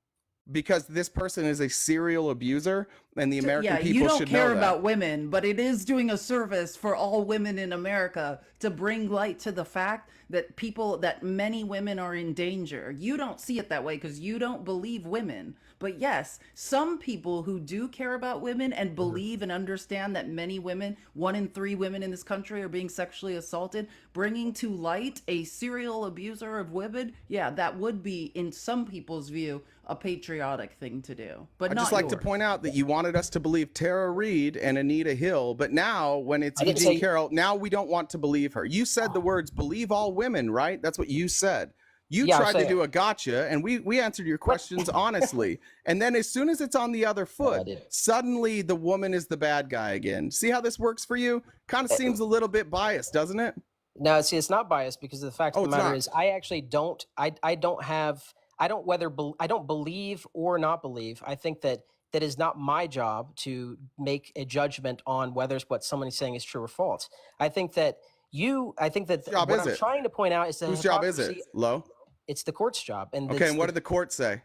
Because this person is a serial abuser, and the American Yeah, people you don't should care know that. about women, but it is doing a service for all women in America to bring light to the fact that many women are in danger. You don't see it that way because you don't believe women. But yes, some people who do care about women and believe and understand that many women, 1 in 3 women in this country are being sexually assaulted, bringing to light a serial abuser of women, yeah, that would be, in some people's view, a patriotic thing to do. But I'd not just like to yours. point out that you wanted us to believe Tara Reid and Anita Hill, but now when it's I didn't Eugene say- Carroll, now we don't want to believe her. You said the words "believe all women," right? That's what you said. You Yeah, I tried to said- do a gotcha, and we answered your questions honestly. And then as soon as it's on the other foot, didn't. suddenly the woman is the bad guy again. See how this works for you? Kind of seems a little bit biased, doesn't it? No, see, it's not biased because the fact Oh, of the it's matter not. is, I actually don't. I don't have. I don't I don't believe or not believe. I think that is not my job to make a judgment on whether what someone is saying is true or false. I think that job what is I'm it? trying to point out is the Whose job is it? hypocrisy- Low. It's the court's job. And Okay, and what did the court say?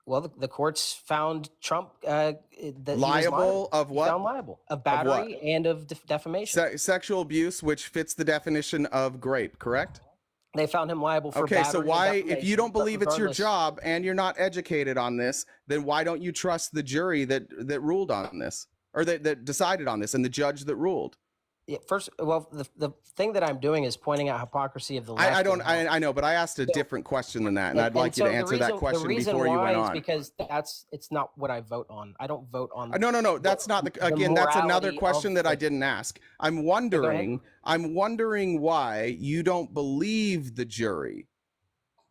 Well, the courts found Trump that he was Liable of He what? found liable of battery and of defamation. Sexual abuse, which fits the definition of grape, correct? They found him liable for Okay, battery so and why, if defamation, you don't but believe it's your regardless- job and you're not educated on this, then why don't you trust the jury that ruled on this, or that decided on this, and the judge that ruled? Yeah, first, well, the thing that I'm doing is pointing out hypocrisy of the left. I don't, and how- I know, but I asked a different question than that, and I'd like you so to the answer that reason- question the reason before you why went is on. because it's not what I vote on. I don't vote on. No, that's not the, again, that's another morality question of that I the- didn't ask. I'm ahead. wondering why you don't believe the jury.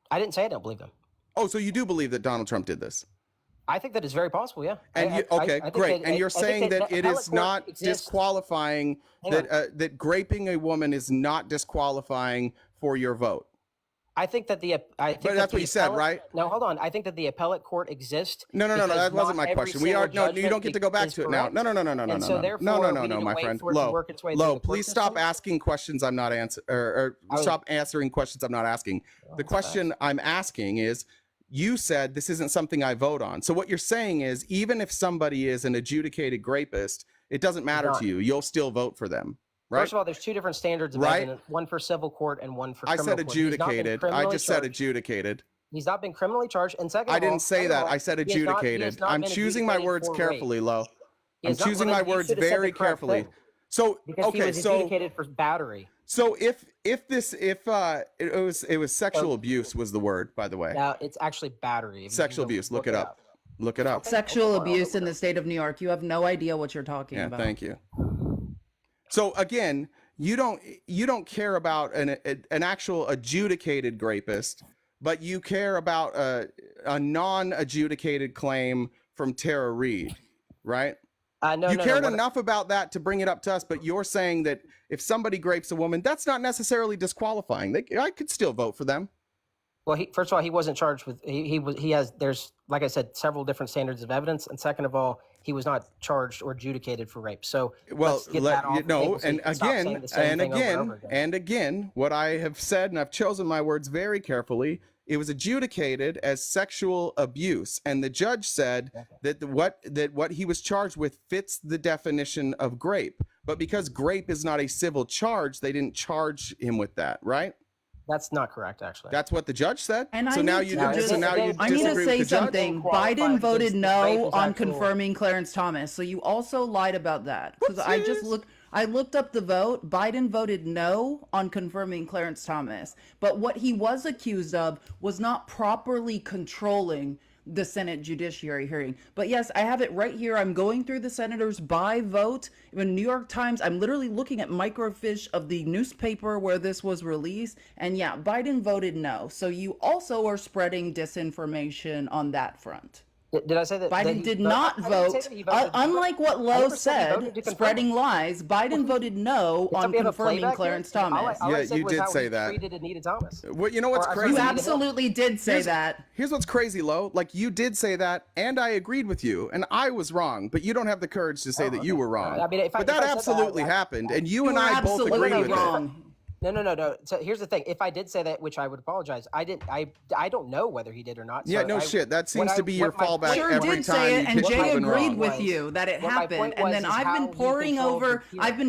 I didn't say I don't believe them. Oh, so you do believe that Donald Trump did this? I think that it's very possible. Yeah. And I think great. that- And you're I think saying that the it appellate is court not exists- disqualifying, Hang that graping a woman is not disqualifying for your vote. I think that the. I think But that that's the what you said, appellate- right? No, hold on. I think that the appellate court exists. No, because that wasn't not my every question. We are single no, you don't get to go back is to it now. correct. No, And so therefore, we need to my wait friend. for it to work its way through the court Please stop system. asking questions I'm not answering, or stop answering questions I'm not asking. The question I'm asking is, you said this isn't something I vote on. So what you're saying is, even if somebody is an adjudicated rapist, it doesn't matter not. to you. You'll still vote for them, right? First of all, there's two different standards of Right? evidence, one for civil court and one for I criminal said court. He's not been adjudicated. I criminally just said charged. adjudicated. He's not been criminally charged. And second I of all, didn't say second of that. all, I said he has not- he has adjudicated. not I'm been choosing my adjudicated words for rape. carefully, Lo. He I'm has not- choosing well, my then you words should have said the very correct carefully. thing. So Because he okay, was so adjudicated for battery. so if it was sexual abuse was the word, by the way. Now it's actually battery. If you Sexual go abuse. Look it up. Look it up. Sexual abuse in the state of New York. You have no idea what you're talking Yeah, about. thank you. So again, you don't care about an actual adjudicated rapist, but you care about a non-adjudicated claim from Tara Reid, right? No, you no, cared no, enough about that to bring it up to us, but you're saying that if somebody grapes a woman, that's not necessarily disqualifying. I could still vote for them. Well, first of all, he wasn't charged with. He has. There's, like I said, several different standards of evidence, and second of all, he was not charged or adjudicated for rape. So Well, let's get that off the table so you can stop saying the same thing over and over again. and again, what I have said, and I've chosen my words very carefully, it was adjudicated as sexual abuse, and the judge said that what he was charged with fits the definition of grape. But because grape is not a civil charge, they didn't charge him with that, right? That's not correct, actually. That's what the judge said. And so I now need you to so now you I need to disagree say with the judge? something. Qualified Biden voted because rape no is on actual- confirming Clarence Thomas. So you also lied about that. Because I looked up the vote. Biden voted no on confirming Clarence Thomas. But what he was accused of was not properly controlling the Senate Judiciary hearing. But yes, I have it right here. I'm going through the senators by vote. In New York Times, I'm literally looking at microfiche of the newspaper where this was released. And yeah, Biden voted no. So you also are spreading disinformation on that front. Did I say that Biden did not vote? Unlike what Lowe said, spreading lies, Biden voted no on confirming Clarence Thomas. Yeah, you did say that. Treated Anita Thomas. Well, you know what's crazy? You absolutely did say that. Here's what's crazy, Lowe. Like, you did say that, and I agreed with you, and I was wrong, but you don't have the courage to say that you were wrong. I mean, but that absolutely happened, and you and I both agree with it. No. So here's the thing. If I did say that, which I would apologize, I don't know whether he did or not. So yeah, no shit. That seems to be your fallback sure every did time. Say it, and Jay agreed wrong. with you that it happened. And then I've been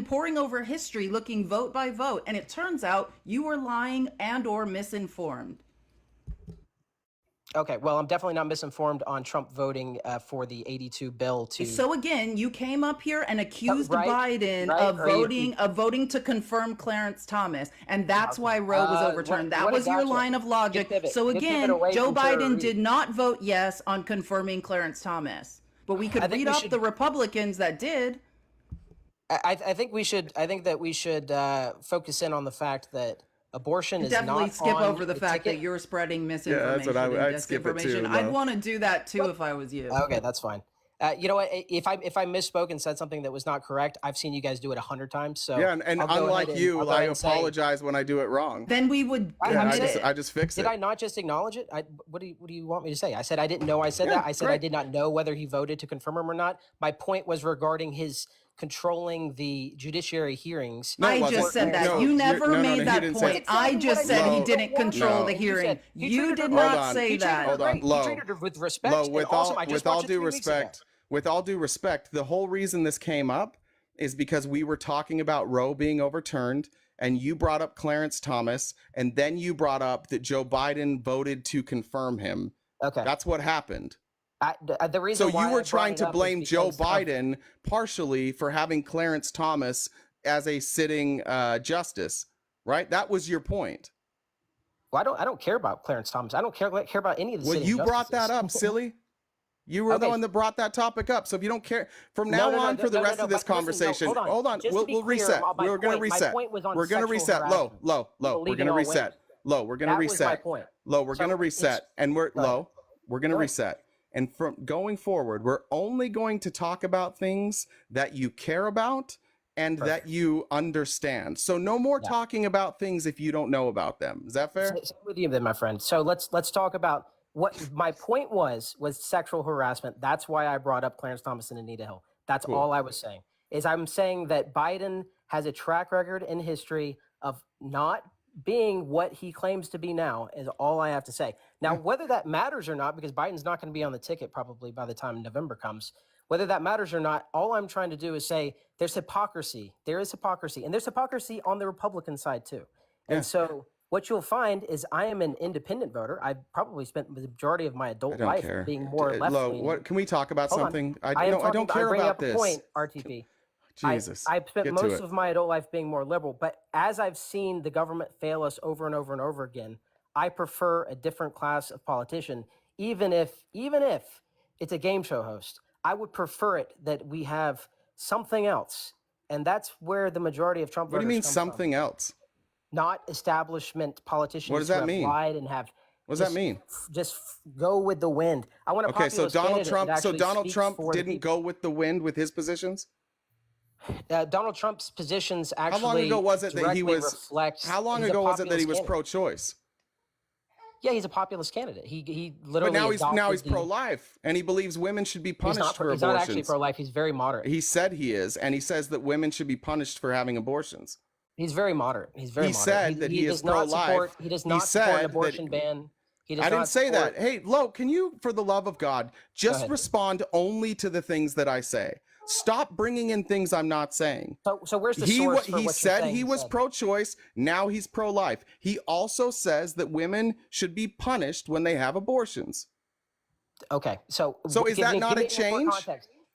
pouring over history, looking vote by vote, and it turns out you were lying and or misinformed. Okay, well, I'm definitely not misinformed on Trump voting for the 82 bill to. So again, you came up here and accused Biden of voting to confirm Clarence Thomas, and that's why Roe was overturned. That was your line of logic. So again, Joe Biden did not vote yes on confirming Clarence Thomas, but we could read off the Republicans that did. I think we should. I think that we should focus in on the fact that abortion is definitely not skip on over the fact that you're spreading misinformation. Yeah, that's what I'd skip it too. I'd want to do that too if I was you. Okay, that's fine. You know what? If I misspoke and said something that was not correct, I've seen you guys do it 100 times. So yeah, and unlike you, I apologize when I do it wrong. Then we would. I just fix it. Did I not just acknowledge it? What do you want me to say? I said I didn't know I said that. I said I did not know whether he voted to confirm him or not. My point was regarding his controlling the judiciary hearings. No, I just said that. You never made that point. I just said he didn't control the hearing. You did not say that. Hold on, Lowe. He treated her with respect. With all due respect, the whole reason this came up is because we were talking about Roe being overturned, and you brought up Clarence Thomas, and then you brought up that Joe Biden voted to confirm him. Okay. That's what happened. The reason so you were trying to blame Joe Biden partially for having Clarence Thomas as a sitting justice, right? That was your point. Well, I don't care about Clarence Thomas. I don't care about any of the. Well, you brought that up, silly. You were the one that brought that topic up. So if you don't care, from now on for the rest of this conversation, hold on. We'll reset. We're going to reset. We're going to reset. Low. We're going to reset. Low. We're going to reset. Low. We're going to reset. And we're going to reset. And from going forward, we're only going to talk about things that you care about and that you understand. So no more talking about things if you don't know about them. Is that fair? Same with you then, my friend. So let's talk about what my point was sexual harassment. That's why I brought up Clarence Thomas and Anita Hill. That's all I was saying. I'm saying that Biden has a track record in history of not being what he claims to be now is all I have to say. Now, whether that matters or not, because Biden's not going to be on the ticket probably by the time November comes, whether that matters or not, all I'm trying to do is say there's hypocrisy. There is hypocrisy. And there's hypocrisy on the Republican side too. And so what you'll find is I am an independent voter. I probably spent the majority of my adult life being more left-leaning. What can we talk about something? I don't care about this. Point, RTP. Jesus. I've spent most of my adult life being more liberal, but as I've seen the government fail us over and over and over again, I prefer a different class of politician, even if it's a game show host. I would prefer it that we have something else, and that's where the majority of Trump voters come from. What do you mean something else? Not establishment politicians. What does that mean? Lied and have. What does that mean? Just go with the wind. I want a populist Donald candidate Trump didn't go with the wind with his positions? Donald Trump's positions actually. How long ago was it that he was? How long ago was it that he was pro-choice? Yeah, he's a populist candidate. He literally. But now he's pro-life, and he believes women should be punished for abortions. He's not actually pro-life. He's very moderate. He said he is, and he says that women should be punished for having abortions. He's very moderate. He's very moderate. He said that he is pro-life. He does not support an abortion ban. I didn't say that. Hey, Lo, can you, for the love of God, just respond only to the things that I say? Stop bringing in things I'm not saying. So where's the source for what you're saying? He was pro-choice. Now he's pro-life. He also says that women should be punished when they have abortions. Okay, so is that not a change?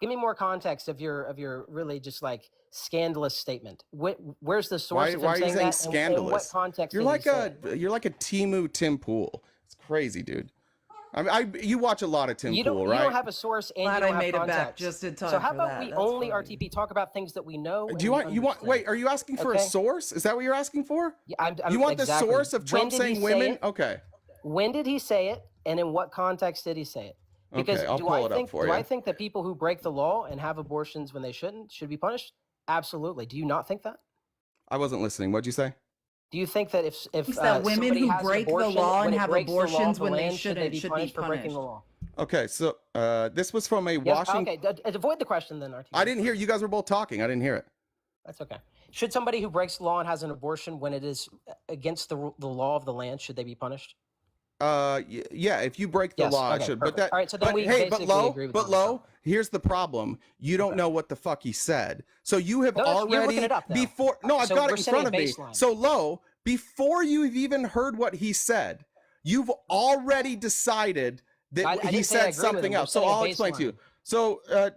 Give me more context of your really just like scandalous statement. Where's the source of him why are you saying that? scandalous? And what context? You're like a Timu Tim Pool. It's crazy, dude. You watch a lot of Tim Pool, You right? don't have a source and Glad you don't I have made it back context. just in time So how for about that. we That's only funny. RTP talk about things that we know? Do you want wait, are you asking for a Okay. source? Is that what you're asking for? Yeah, you want exactly. the source of Trump When did he saying say women? it? Okay. When did he say it, and in what context did he say it? Because Okay, I'll pull it up for do you. I think that people who break the law and have abortions when they shouldn't should be punished? Absolutely. Do you not think that? I wasn't listening. What'd you say? Do you think that if Thinks that women somebody who has an break the abortion, law when and it have breaks the law of abortions the when they land, should they be should punished be for breaking the punished? law? Okay, so this was from a Yes, Washington. okay, avoid the question then, RT. I didn't hear. You guys were both talking. I didn't hear it. That's okay. Should somebody who breaks the law and has an abortion when it is against the law of the land, should they be punished? Yeah, if you break the Yes, law, it okay, should. perfect. But that. All right, so then but we hey, but basically agree with but Donald low. Here's the problem. You don't know what the fuck he said. So you have No, you're already looking it up now. before. No, I've So got we're it in setting front a of me. baseline. So low, before you've even heard what he said, you've already decided that I he didn't say I said agree with something him. We're else. So setting a I'll explain to you. baseline. So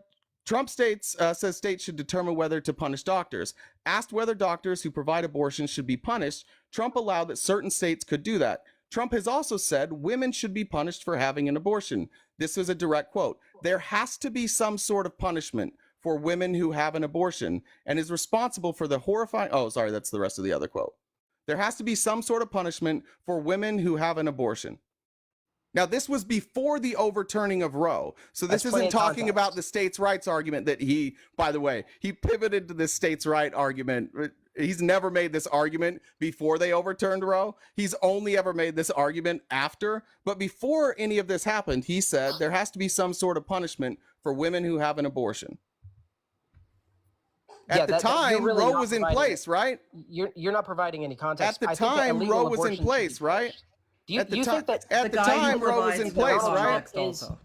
Trump says states should determine whether to punish doctors. Asked whether doctors who provide abortions should be punished, Trump allowed that certain states could do that. Trump has also said women should be punished for having an abortion. This was a direct quote. There has to be some sort of punishment for women who have an abortion and is responsible for the horrifying. Oh, sorry, that's the rest of the other quote. There has to be some sort of punishment for women who have an abortion. Now, this was before the overturning of Roe. So this That's plenty isn't of talking context. about the states' rights argument that he, by the way, he pivoted to this states' right argument. He's never made this argument before they overturned Roe. He's only ever made this argument after. But before any of this happened, he said there has to be some sort of punishment for women who have an abortion. At the time, you're really Roe not was in providing- place, right? You're not providing any context. At the I think that time, illegal Roe was in abortion should be place, right? Do you, At the you time, think that at the guy who time, Roe was in provides the place, Donald right? context Trump is? also.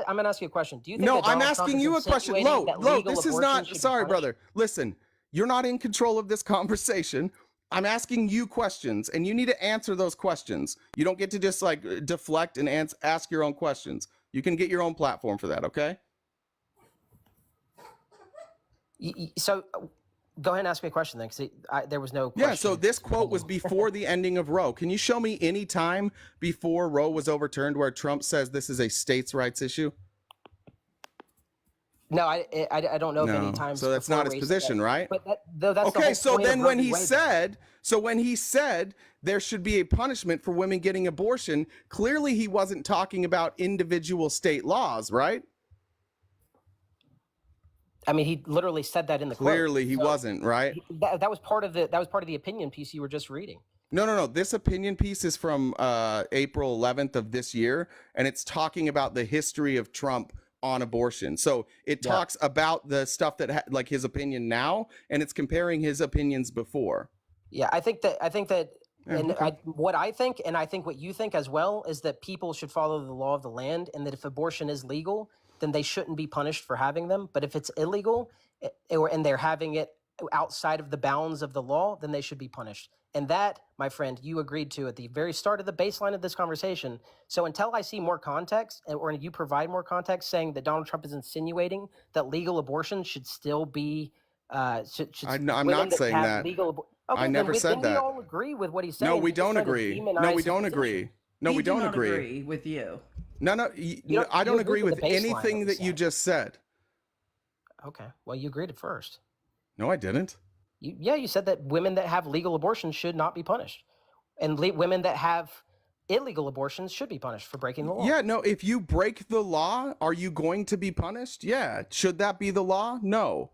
I'm gonna ask you a question. Do you think No, that I'm Donald Trump asking is you a question. insinuating Low, that low, legal this is abortion not, should be sorry, punished? brother. Listen, you're not in control of this conversation. I'm asking you questions and you need to answer those questions. You don't get to just like deflect and ask your own questions. You can get your own platform for that, okay? So go ahead and ask me a question then, because there was no question. Yeah, so this quote was before the ending of Roe. Can you show me any time before Roe was overturned where Trump says this is a states' rights issue? No, I don't know of any No. times. So that's before not his race position, that- right? But that's the Okay, whole so point of then Roe when v. he Wade. said there should be a punishment for women getting abortion, clearly he wasn't talking about individual state laws, right? I mean, he literally said that in the quote. Clearly he So wasn't, right? that was part of the opinion piece you were just reading. No. This opinion piece is from April 11th of this year, and it's talking about the history of Trump on abortion. So it talks about the stuff that like his opinion now, and it's comparing his opinions before. Yeah, I think that, Yeah, and okay. what I think, and I think what you think as well, is that people should follow the law of the land, and that if abortion is legal, then they shouldn't be punished for having them. But if it's illegal, and they're having it outside of the bounds of the law, then they should be punished. And that, my friend, you agreed to at the very start of the baseline of this conversation. So until I see more context, or you provide more context saying that Donald Trump is insinuating that legal abortion should still be, I'm women not that saying have that. legal I never said then we that. all agree with what he's saying. No, we He's just don't trying to agree. No, demonize we his don't position. agree. No, we do don't not agree. with you. No, I you don't agree agree with with the baseline anything of what that he you said. just said. Okay, well, you agreed at first. No, I didn't. You said that women that have legal abortions should not be punished, and women that have illegal abortions should be punished for breaking the law. Yeah, no, if you break the law, are you going to be punished? Yeah. Should that be the law? No.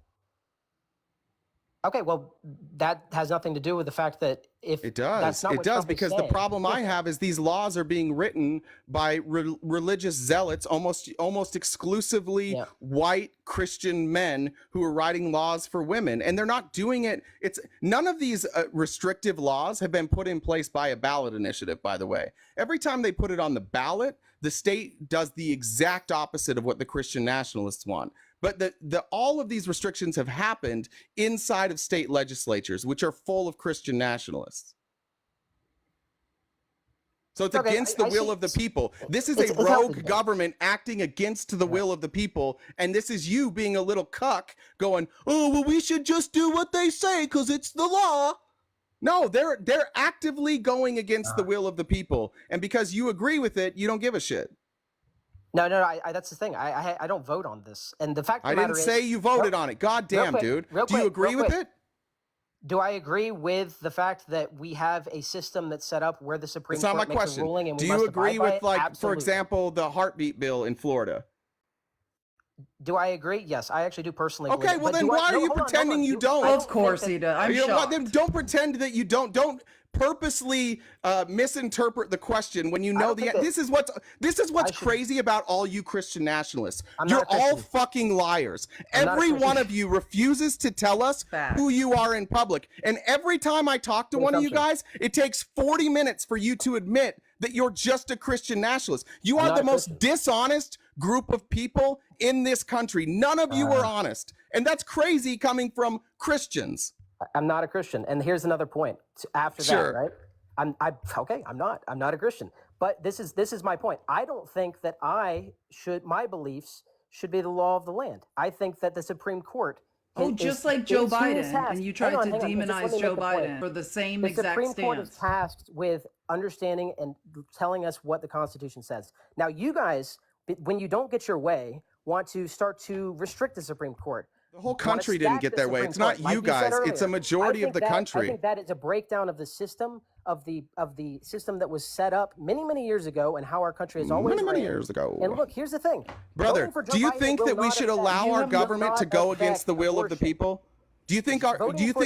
Okay, well, that has nothing to do with the fact that if It does. that's not It what does Trump is because the saying. problem I have is these laws are being written by religious zealots, almost exclusively Yeah. white Christian men who are writing laws for women, and they're not doing it. It's none of these restrictive laws have been put in place by a ballot initiative. By the way, every time they put it on the ballot, the state does the exact opposite of what the Christian nationalists want. But all of these restrictions have happened inside of state legislatures, which are full of Christian nationalists. So it's Okay, against the I will see. of the people. This is It's a rogue healthy. government acting against the will of the people. And this is you being a little cuck going, oh, well, we should just do what they say because it's the law. No, they're actively going against the will of the people. And because you agree with it, you don't give a shit. No, that's the thing. I don't vote on this, and the fact of I the matter didn't say is, you voted on it. God damn, dude. Do you agree with it? Do I agree with the fact that we have a system that's set up where the Supreme That's not Court my makes question. a ruling and we Do you must agree abide by with, it? like, for Absolutely. example, the heartbeat bill in Florida? Do I agree? Yes, I actually do personally. Okay, well then why are you pretending you don't? Of course he does. I'm shocked. Then don't pretend that you don't. Don't purposely misinterpret the question when you know the. This is what's crazy about all you Christian nationalists. You're all fucking liars. Every one of you refuses to tell us who you are in public, and every time I talk to one of you guys, it takes 40 minutes for you to admit that you're just a Christian nationalist. You are the most dishonest group of people in this country. None of you are honest, and that's crazy coming from Christians. I'm not a Christian, and here's another point. After that, right? I'm not a Christian, but this is my point. I don't think that my beliefs should be the law of the land. I think that the Supreme Court. Just like Joe Biden, and you tried to demonize Joe Biden for the same exact stance. The Supreme Court is tasked with understanding and telling us what the Constitution says. Now, you guys, when you don't get your way, want to start to restrict the Supreme Court. The whole country didn't get their way. It's not you guys. It's a majority of the country. I think that is a breakdown of the system of the system that was set up many, many years ago, and how our country has always many years ago. And look, here's the thing, brother. Do you think that we should allow our government to go against the will of the people? Do you think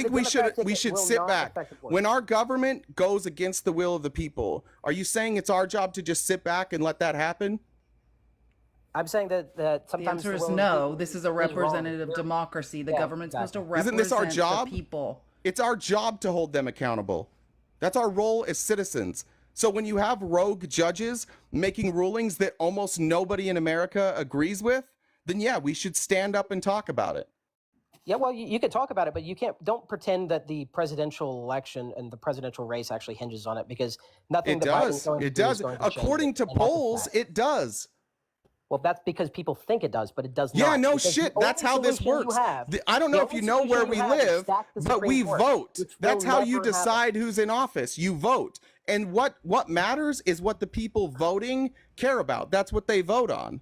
we should sit back when our government goes against the will of the people? Are you saying it's our job to just sit back and let that happen? I'm saying that sometimes the answer is no. This is a representative democracy. The government's supposed to represent Isn't this our job? The people. It's our job to hold them accountable. That's our role as citizens. So when you have rogue judges making rulings that almost nobody in America agrees with, then yeah, we should stand up and talk about it. Yeah, well, you can talk about it, but you can't. Don't pretend that the presidential election and the presidential race actually hinges on it, because nothing. It does. According to polls, it does. Well, that's because people think it does, but it does not. Yeah, no shit. That's how this works. I don't know if you know where we live, but we vote. That's how you decide who's in office. You vote. And what matters is what the people voting care about. That's what they vote on.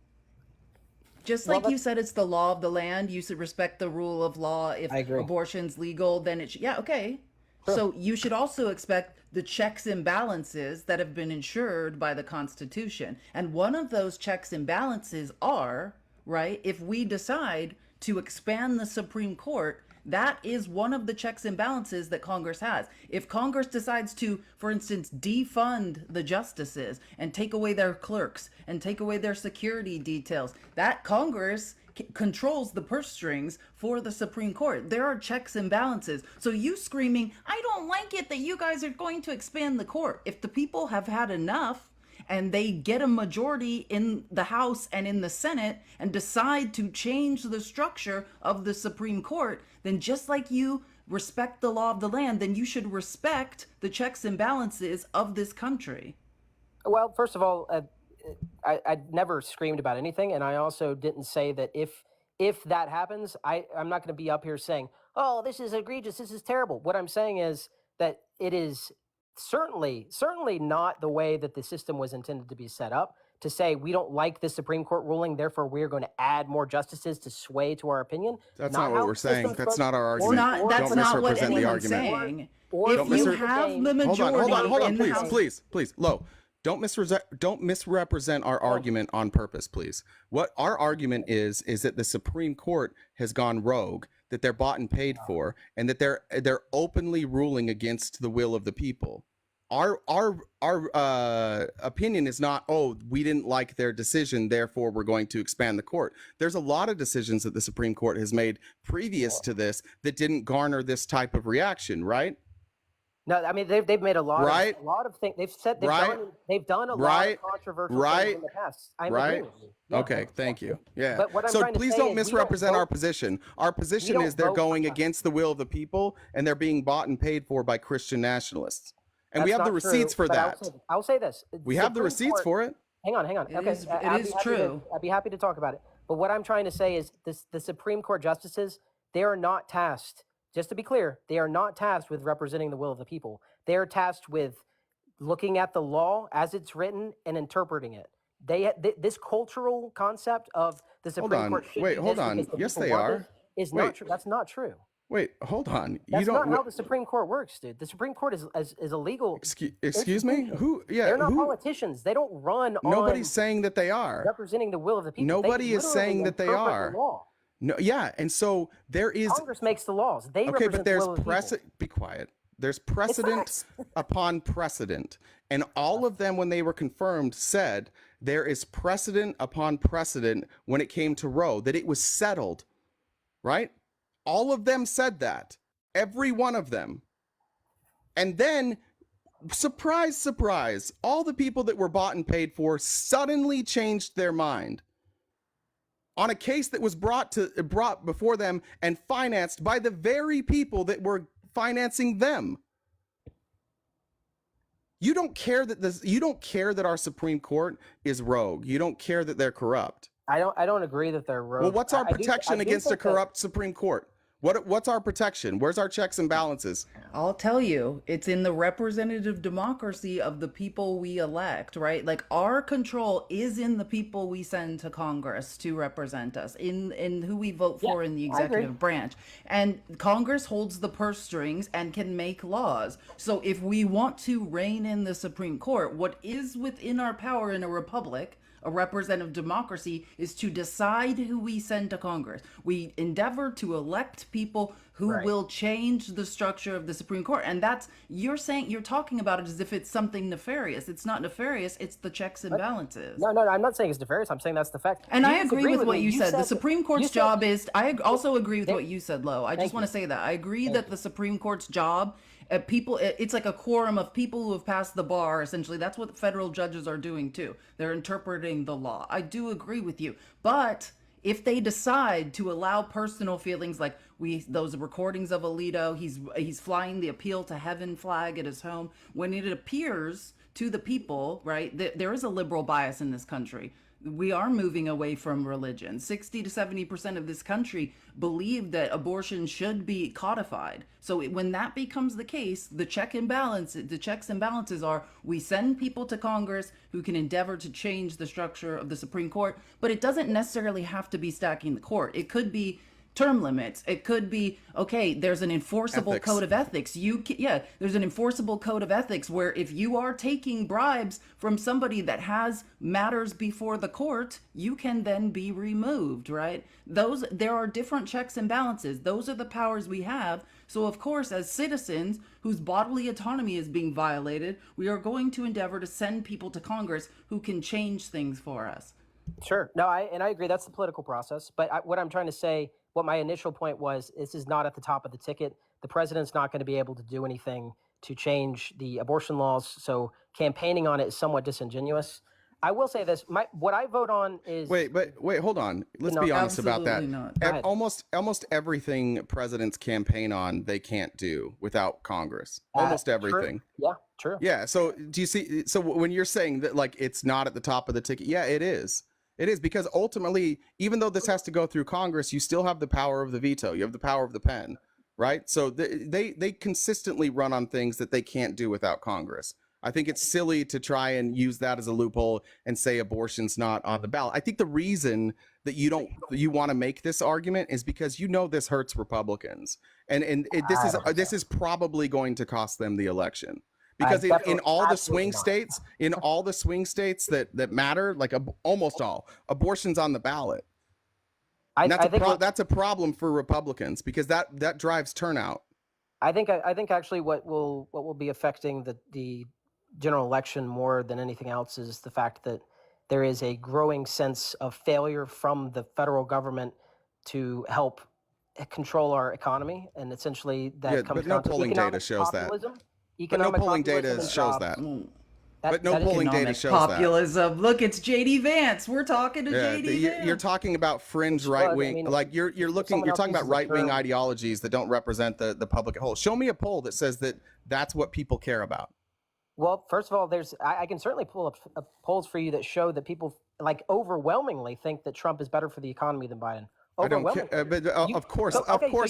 Just like you said, it's the law of the land. You should respect the rule of law. If abortion's legal, then it should. Yeah, okay. Sure. So you should also expect the checks and balances that have been ensured by the Constitution. And one of those checks and balances are, right, if we decide to expand the Supreme Court, that is one of the checks and balances that Congress has. If Congress decides to, for instance, defund the justices and take away their clerks and take away their security details, that Congress controls the purse strings for the Supreme Court. There are checks and balances. So you screaming, I don't like it that you guys are going to expand the court. If the people have had enough and they get a majority in the House and in the Senate and decide to change the structure of the Supreme Court, then just like you respect the law of the land, then you should respect the checks and balances of this country. Well, first of all, I never screamed about anything, and I also didn't say that if that happens, I'm not going to be up here saying, oh, this is egregious, this is terrible. What I'm saying is that it is certainly not the way that the system was intended to be set up, to say we don't like the Supreme Court ruling, therefore we're going to add more justices to sway to our opinion. That's not what we're saying. That's not our argument. That's not what anyone's saying. If you have the majority hold on, in the House. please, Lo. Don't misrepresent our argument on purpose, please. What our argument is that the Supreme Court has gone rogue, that they're bought and paid for, and that they're openly ruling against the will of the people. Our opinion is not, oh, we didn't like their decision, therefore we're going to expand the court. There's a lot of decisions that the Supreme Court has made previous to this that didn't garner this type of reaction, right? No, I mean they've made a lot of things. They've done a lot of controversial things in the past. I agree with you. Yeah. Okay, thank you. Yeah. But what I'm so trying to please say don't is misrepresent our position. Our position is they're going against the will of the people, and they're being bought and paid for by Christian nationalists. And we have the receipts for that. I'll say this. We have the receipts for it. Hang on. Okay, it is true. I'd be happy to talk about it. But what I'm trying to say is the Supreme Court justices, they are not tasked. Just to be clear, they are not tasked with representing the will of the people. They are tasked with looking at the law as it's written and interpreting it. This cultural concept of the Hold Supreme on. Court should Wait, do hold this on. because the Yes, people they love are. it is Wait. not true. That's not true. Wait, hold on. That's you don't. not how the Supreme Court works, dude. The Supreme Court is a legal. Excuse me? institution. Who? Yeah. They're not who? politicians. They don't run Nobody's on saying that they are. representing the will of the people. Nobody is saying that they are. The law. No. Yeah. And so there is. Congress makes the laws. They Okay, represent but there's the will of the people. precedent. Be quiet. There's precedent upon precedent, and all of them, when they were confirmed, said there is precedent upon precedent when it came to Roe, that it was settled, right? All of them said that. Every one of them. And then, surprise, surprise, all the people that were bought and paid for suddenly changed their mind on a case that was brought before them and financed by the very people that were financing them. You don't care that our Supreme Court is rogue. You don't care that they're corrupt. I don't agree that they're rogue. Well, what's our I do protection against a think that- corrupt Supreme Court? What's our protection? Where's our checks and balances? I'll tell you, it's in the representative democracy of the people we elect, right? Like our control is in the people we send to Congress to represent us, in who we vote for in the executive branch. And Congress holds the purse strings and can make laws. So if we want to rein in the Supreme Court, what is within our power in a republic, a representative democracy, is to decide who we send to Congress. We endeavor to elect people who will change the structure of the Supreme Court. And that's, you're talking about it as if it's something nefarious. It's not nefarious, it's the checks and balances. No, I'm not saying it's nefarious. I'm saying that's the fact. And You I agree disagree with what me. you said. The Supreme Court's job is, I also agree with what you said, Lo. I just want to say that. I agree that the Supreme Court's job, it's like a quorum of people who have passed the bar, essentially. That's what federal judges are doing too. They're interpreting the law. I do agree with you. But if they decide to allow personal feelings like those recordings of Alito, he's flying the appeal to heaven flag at his home, when it appears to the people, right, there is a liberal bias in this country. We are moving away from religion. 60 to 70% of this country believe that abortion should be codified. So when that becomes the case, the checks and balances are, we send people to Congress who can endeavor to change the structure of the Supreme Court, but it doesn't necessarily have to be stacking the court. It could be term limits. It could be, okay, there's an enforceable code of ethics. There's an enforceable code of ethics where if you are taking bribes from somebody that has matters before the court, you can then be removed, right? There are different checks and balances. Those are the powers we have. So of course, as citizens whose bodily autonomy is being violated, we are going to endeavor to send people to Congress who can change things for us. Sure. No, I agree. That's the political process. But what I'm trying to say, what my initial point was, this is not at the top of the ticket. The president's not going to be able to do anything to change the abortion laws. So campaigning on it is somewhat disingenuous. I will say this: what I vote on is wait, hold on. Let's be honest about that. Almost everything presidents campaign on, they can't do without Congress. Almost everything. True. Yeah, true. Yeah. So do you see? So when you're saying that, like, it's not at the top of the ticket, yeah, it is. It is, because ultimately, even though this has to go through Congress, you still have the power of the veto. You have the power of the pen, right? So they consistently run on things that they can't do without Congress. I think it's silly to try and use that as a loophole and say abortion's not on the ballot. I think the reason that you want to make this argument is because this hurts Republicans, and this is probably going to cost them the election. Because in all the swing states, that matter, like almost all, abortion's on the ballot. That's a problem for Republicans, because that drives turnout. I think actually what will be affecting the general election more than anything else is the fact that there is a growing sense of failure from the federal government to help control our economy, and essentially that comes down to polling data shows populism. That. But no polling data shows that. But no polling data shows populism. Look, it's JD Vance. We're talking to JD Vance. You're talking about fringe right wing, like you're talking about right wing ideologies that don't represent the public at whole. Show me a poll that says that that's what people care about. Well, first of all, I can certainly pull up polls for you that show that people overwhelmingly think that Trump is better for the economy than Biden. I don't care, but of course,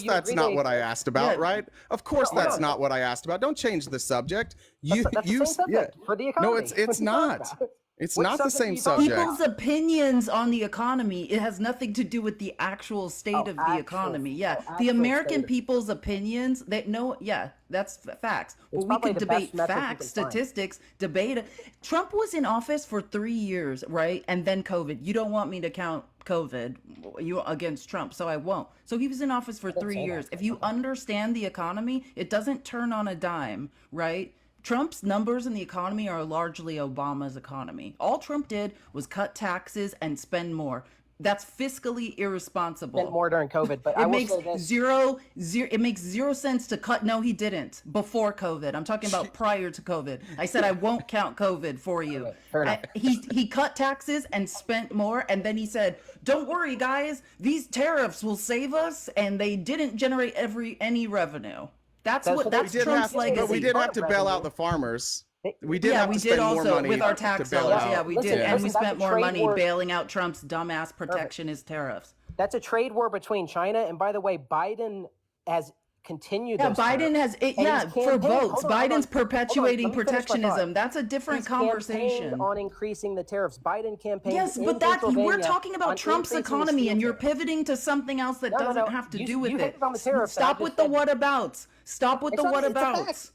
that's not what I asked about, right? Of course, that's not what I asked about. Don't change the subject. That's the same subject for the economy. No, it's not. It's What not the subject are same you talking subject. People's opinions on the economy, it has nothing to do with the actual state of the actual- economy. Yeah, oh, the actual American state. people's opinions, they no, yeah, that's facts. But we probably could the best debate metric you facts, can find. statistics, debate. Trump was in office for 3 years, right? And then COVID. You don't want me to count COVID you against Trump, so I won't. So he was in office for 3 years. If you understand the economy, it doesn't turn on a dime, right? Trump's numbers in the economy are largely Obama's economy. All Trump did was cut taxes and spend more. That's fiscally irresponsible. Spent more during COVID, but I It will makes say this. zero. It makes zero sense to cut. No, he didn't before COVID. I'm talking about prior to COVID. I said I won't count COVID for you. fair enough. He cut taxes and spent more, and then he said, "Don't worry, guys. These tariffs will save us," and they didn't generate any revenue. That's That's what what they that's We did Trump's have to, legacy. but we did have to bail out revenue. the farmers. We did Yeah, have we to did spend more also money with our to tax bail dollars. out. Yeah, we Listen, did, and we listen, that's spent a more trade money war. bailing out Trump's dumbass protectionist tariffs. That's a trade war between China, and by the way, Biden has continued. Yeah, those Biden tariffs. has it. And Yeah, he's for campaigned- votes. hold on, Biden's hold on, perpetuating let me finish my thought. protectionism. That's a different He's campaigned conversation. on increasing the tariffs. Biden campaigned. Yes, in but that we're Pennsylvania talking on about Trump's increasing the economy, steel and you're tariffs. pivoting to something else that No, no, doesn't no. have to You- do with you it. hit on the tariffs, and I Stop just with the said- whatabouts. Stop with It's the not- it's a whatabouts. fact.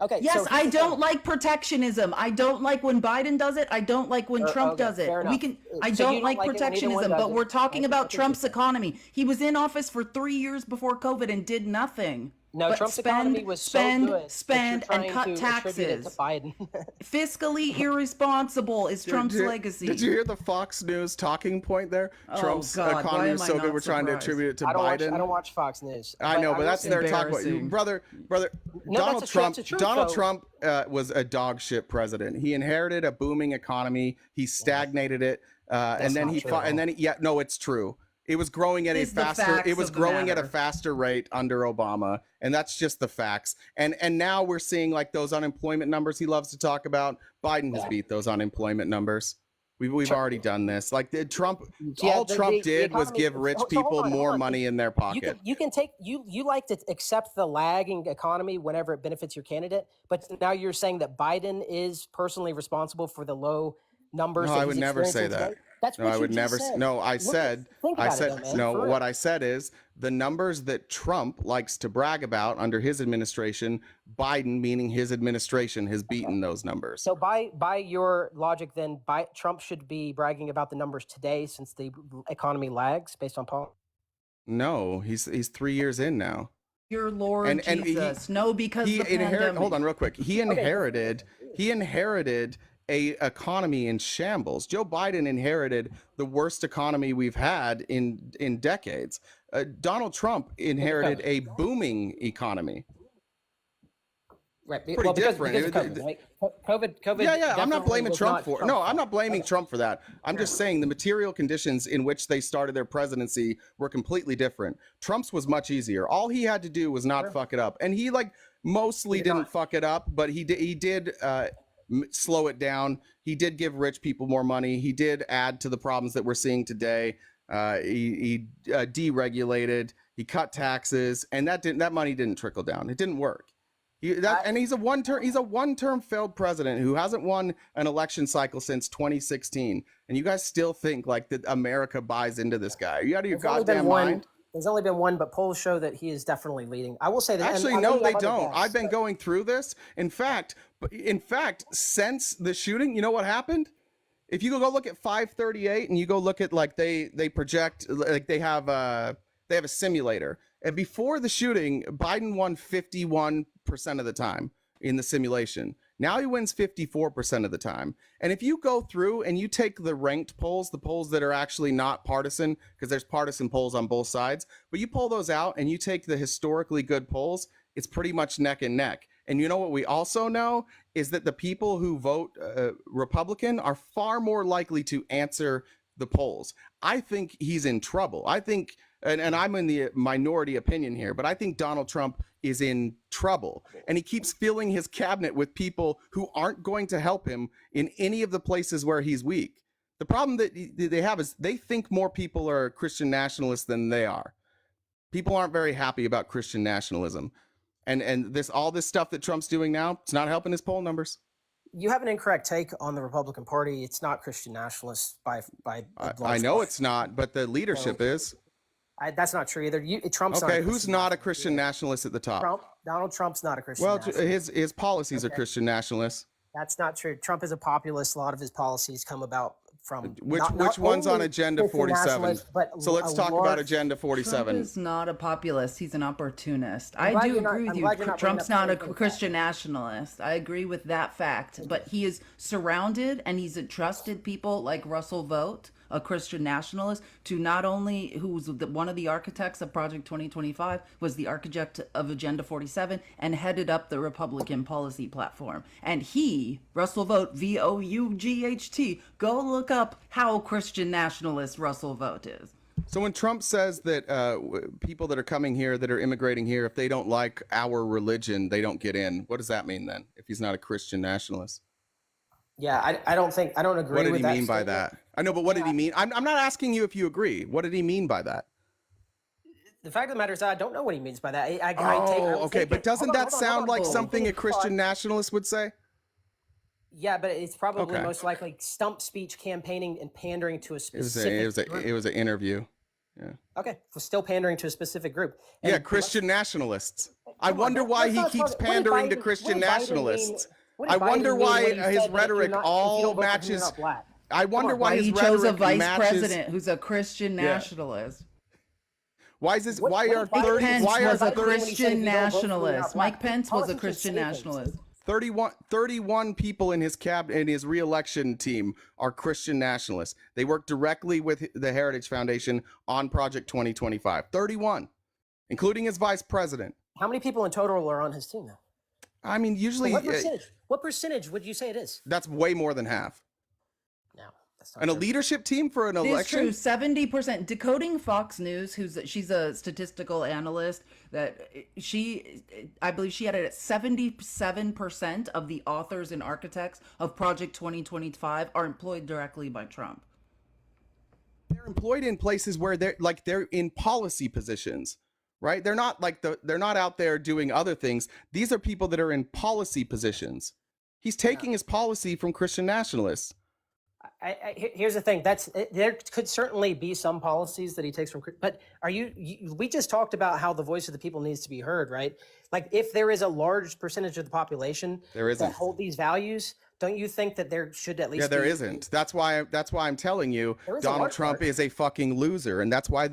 Okay. Yes, so I here's the don't thing. like protectionism. I don't like when Biden does it. I don't like when Trump okay, does it. fair We enough. can. So I you don't don't like like it when either one protectionism, does but it. we're talking Okay, about that's Trump's interesting. economy. He was in office for 3 years before COVID and did nothing. No, but Trump's spend, economy was spend, so good that spend, you're and trying cut to attribute it to taxes. Biden. Fiscally irresponsible is Trump's Did you- legacy. Did you hear the Fox News talking point there? Oh, Trump's God, why economy am is I so good, not we're trying to surprised? attribute it to I Biden. don't watch Fox News. I know, but will that's say- their talk about Embarrassing. brother. No, Donald that's Trump. the truth, Donald though. Trump was a dog shit president. He inherited a booming economy. He stagnated it, and then not he true fought. at And all. then no, it's true. It was growing at a Is the faster. facts It was of the growing at a matter. faster rate under Obama, and that's just the facts. And now we're seeing like those unemployment numbers he loves to talk about. Biden has beat those unemployment numbers. We've already done this. Like Trump, Yeah, all the Trump did was economy- give rich so hold people on, more hold on. money in their pocket. You can take you like to accept the lagging economy whenever it benefits your candidate, but now you're saying that Biden is personally responsible for the low numbers. No, that I would he's never say experiencing that. today? That's No, what I you would just never. said. No, I said. Think I about said it, though, man, no. for real. What I said is the numbers that Trump likes to brag about under his administration. Biden, meaning his administration, has beaten those numbers. So by your logic, then Trump should be bragging about the numbers today since the economy lags based on Paul. No, he's 3 years in now. Your Lord And Jesus. No, because He the inherited. pandemic. Hold on, real quick. He inherited a economy in shambles. Joe Biden inherited the worst economy we've had in decades. Donald Trump inherited a booming economy. Right. Pretty Well, because different. of COVID, right? COVID. Yeah, I'm definitely not blaming was Trump not for. Trump's No, fault. I'm not blaming Trump for that. I'm just saying the material conditions in which they started their presidency were completely different. Trump's was much easier. All he had to do was not fuck it up, and he mostly didn't fuck it up, but he did slow it down. He did give rich people more money. He did add to the problems that we're seeing today. He deregulated. He cut taxes, and that money didn't trickle down. It didn't work. And he's a one-term failed president who hasn't won an election cycle since 2016. And you guys still think like that America buys into this guy? Are you out of your goddamn mind? There's only been one, but polls show that he is definitely leading. I will say that. Actually, and no, I know they you have other don't. guests, I've been going through this. In fact, since the shooting, you know what happened? If you go look at 538 and you go look at like they project, like they have a simulator. And before the shooting, Biden won 51% of the time in the simulation. Now he wins 54% of the time. And if you go through and you take the ranked polls, the polls that are actually not partisan, because there's partisan polls on both sides, but you pull those out and you take the historically good polls, it's pretty much neck and neck. And you know what we also know is that the people who vote Republican are far more likely to answer the polls. I think he's in trouble. I think, and I'm in the minority opinion here, but I think Donald Trump is in trouble. And he keeps filling his cabinet with people who aren't going to help him in any of the places where he's weak. The problem that they have is they think more people are Christian nationalists than they are. People aren't very happy about Christian nationalism. And all this stuff that Trump's doing now, it's not helping his poll numbers. you have an incorrect take on the Republican Party. It's not Christian nationalists by I know it's not, but the leadership is. That's not true either. Trump's okay. not Who's not a Christian nationalist at the top? Donald Trump's not a Christian. Well, nationalist. his policies are Christian nationalists. That's not true. Trump is a populist. A lot of his policies come about from which not one's on only Agenda Christian 47? nationalists, but So let's talk about Agenda 47. Trump is not a populist. He's an opportunist. I'm I glad do you're not- agree I'm with glad you. you're not Trump's bringing not up a anything Christian nationalist. I agree with that fact. But he is surrounded and he's entrusted people like Russell Vogt, a Christian nationalist, to not only who was one of the architects of Project 2025, was the architect of Agenda 47 and headed up the Republican policy platform. And he, Russell Vogt, Vought, go look up how Christian nationalist Russell Vogt is. So when Trump says that people that are coming here, that are immigrating here, if they don't like our religion, they don't get in, what does that mean then, if he's not a Christian nationalist? Yeah, I don't agree with that. What did he mean by that? I know, but what did he mean? I'm not asking you if you agree. What did he mean by that? The fact of the matter is, I don't know what he means by that. Okay, but doesn't that sound like something a Christian nationalist would say? Yeah, but it's probably most likely stump speech, campaigning, and pandering to a specific group. It was an interview. Yeah. Okay, still pandering to a specific group. And yeah, Christian nationalists. I wonder why he keeps pandering to Christian nationalists. I wonder why his rhetoric all matches. I wonder why his he rhetoric chose a vice matches. president who's a Christian nationalist. Why is this? Why are Mike 30? Pence Why was are a Christian nationalist. Mike Pence was a Christian nationalist. 31 people in his in his re-election team are Christian nationalists. They work directly with the Heritage Foundation on Project 2025. 31, including his vice president. How many people in total are on his team now? I mean, usually. What percentage would you say it is? That's way more than half. No, that's not And true. a leadership team for an election? It's true. 70%. Decoding Fox News, she's a statistical analyst, that I believe she had it at 77% of the authors and architects of Project 2025 are employed directly by Trump. They're employed in places where they're in policy positions, right? They're not they're not out there doing other things. These are people that are in policy positions. He's taking his policy from Christian nationalists. Here's the thing. There could certainly be some policies that he takes from, but we just talked about how the voice of the people needs to be heard, right? Like if there is a large percentage of the population that hold these values, don't you think that there should at least there isn't. That's why I'm telling you Donald Trump is a fucking loser, and that's why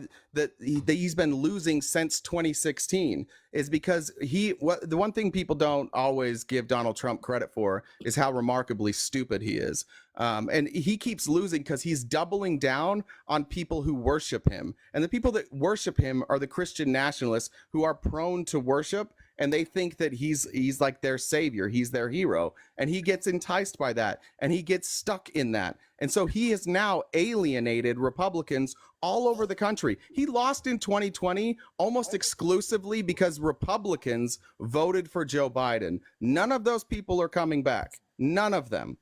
he's been losing since 2016 is because the one thing people don't always give Donald Trump credit for is how remarkably stupid he is. And he keeps losing because he's doubling down on people who worship him. And the people that worship him are the Christian nationalists who are prone to worship, and they think that he's like their savior, he's their hero, and he gets enticed by that, and he gets stuck in that. And so he has now alienated Republicans all over the country. He lost in 2020 almost exclusively because Republicans voted for Joe Biden. None of those people are coming back. None of them.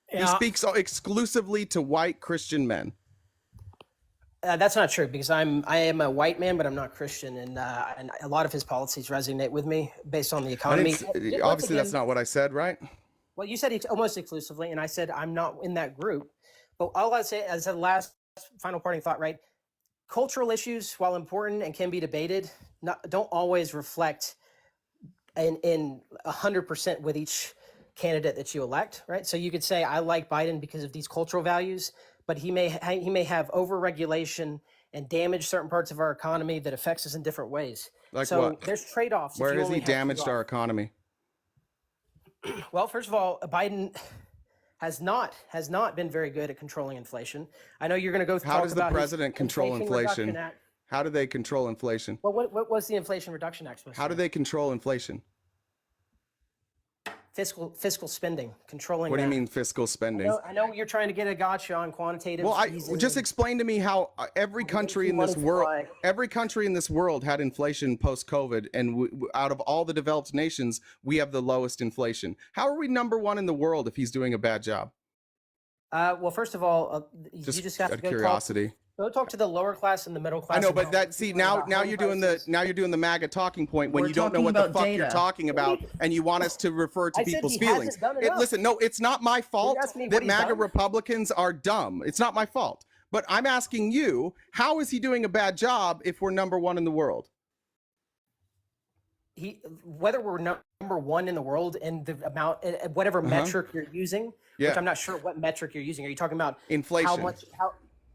He speaks exclusively to white Christian men. That's not true because I am a white man, but I'm not Christian, and a lot of his policies resonate with me based on the economy. Obviously, that's not what I said, right? Well, you said it's almost exclusively, and I said I'm not in that group. But all I say as a last final parting thought, right? Cultural issues, while important and can be debated, don't always reflect in 100% with each candidate that you elect, right? So you could say I like Biden because of these cultural values, but he may have overregulation and damage certain parts of our economy that affects us in different ways. Like so what? There's trade-offs. Where has he damaged our economy? Well, first of all, Biden has not been very good at controlling inflation. I know you're going to go. How does the president control inflation? How do they control inflation? Well, what was the Inflation Reduction Act supposed to do? How do they control inflation? Fiscal spending, controlling. What do you mean fiscal spending? I know you're trying to get a gotcha on quantitative. Well, just explain to me how every country in this world, had inflation post-COVID, and out of all the developed nations, we have the lowest inflation. How are we number one in the world if he's doing a bad job? Well, first of all, you just have to go curiosity. Go talk to the lower class and the middle class. I know, and but how that they see feel now about now home you're doing the prices. now you're doing the MAGA talking point when We're you don't know talking what the about fuck you're data. talking about, and you want us to refer to I said people's he feelings. hasn't done enough. Listen, no, it's not my fault asking me what that he's MAGA done? Republicans are dumb. It's not my fault. But I'm asking you, how is he doing a bad job if we're number one in the world? Whether we're number one in the world and the amount, whatever metric you're using, Yeah. which I'm not sure what metric you're using. Are you talking about Inflation. How much?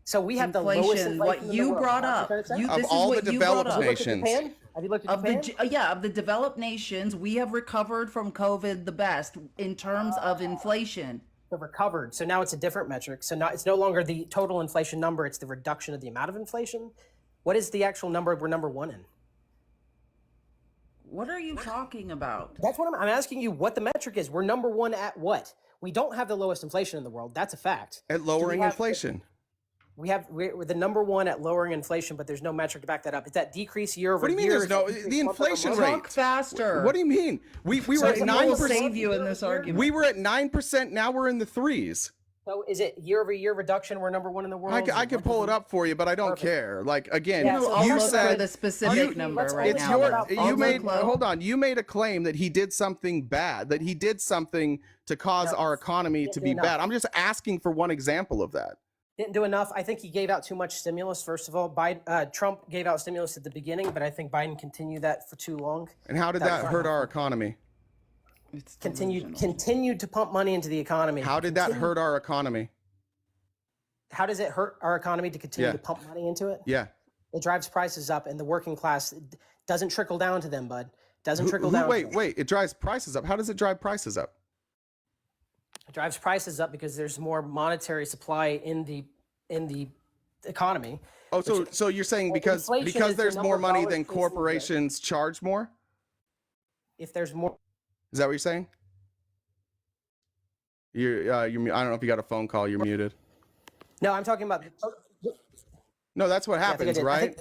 So we have the lowest Inflation, inflation what in the you world. brought That's up. what you're trying to say? This Of is all what the you brought developed up. Have you looked at nations. Japan? Have you looked at Japan? Of the developed nations, we have recovered from COVID the best in terms of inflation. Recovered. So now it's a different metric. So now it's no longer the total inflation number. It's the reduction of the amount of inflation. What is the actual number we're number one in? What are you talking about? That's what I'm asking you. What the metric is? We're number one at what? We don't have the lowest inflation in the world. That's a fact. At lowering inflation. We're the number one at lowering inflation, but there's no metric to back that up. Is that decrease year over year? What do you mean there's no the inflation rate? Talk faster. What do you mean? We were at Someone will 9%. save you in this argument. We were at 9%. Now we're in the 3s. So is it year over year reduction? We're number one in the world. I can pull it up for you, but I don't care. Like again, Yeah, so I'll you look said for the specific number right it's now. your. I'll You made. look low. Hold on. You made a claim that he did something bad. That he did something to cause our economy to be bad. I'm just asking for one example of that. Didn't do enough. I think he gave out too much stimulus. First of all, Trump gave out stimulus at the beginning, but I think Biden continued that for too long. And how did that hurt our economy? Continued to pump money into the economy. How did that hurt our economy? How does it hurt our economy to continue to pump money into it? Yeah. It drives prices up, and the working class doesn't trickle down to them, bud. Doesn't trickle down. Wait. It drives prices up. How does it drive prices up? It drives prices up because there's more monetary supply in the economy. Oh, so you're saying because there's more money, then corporations charge more? If there's more, is that what you're saying? You're I don't know if you got a phone call. You're muted. No, I'm talking about. No, that's what happens, right?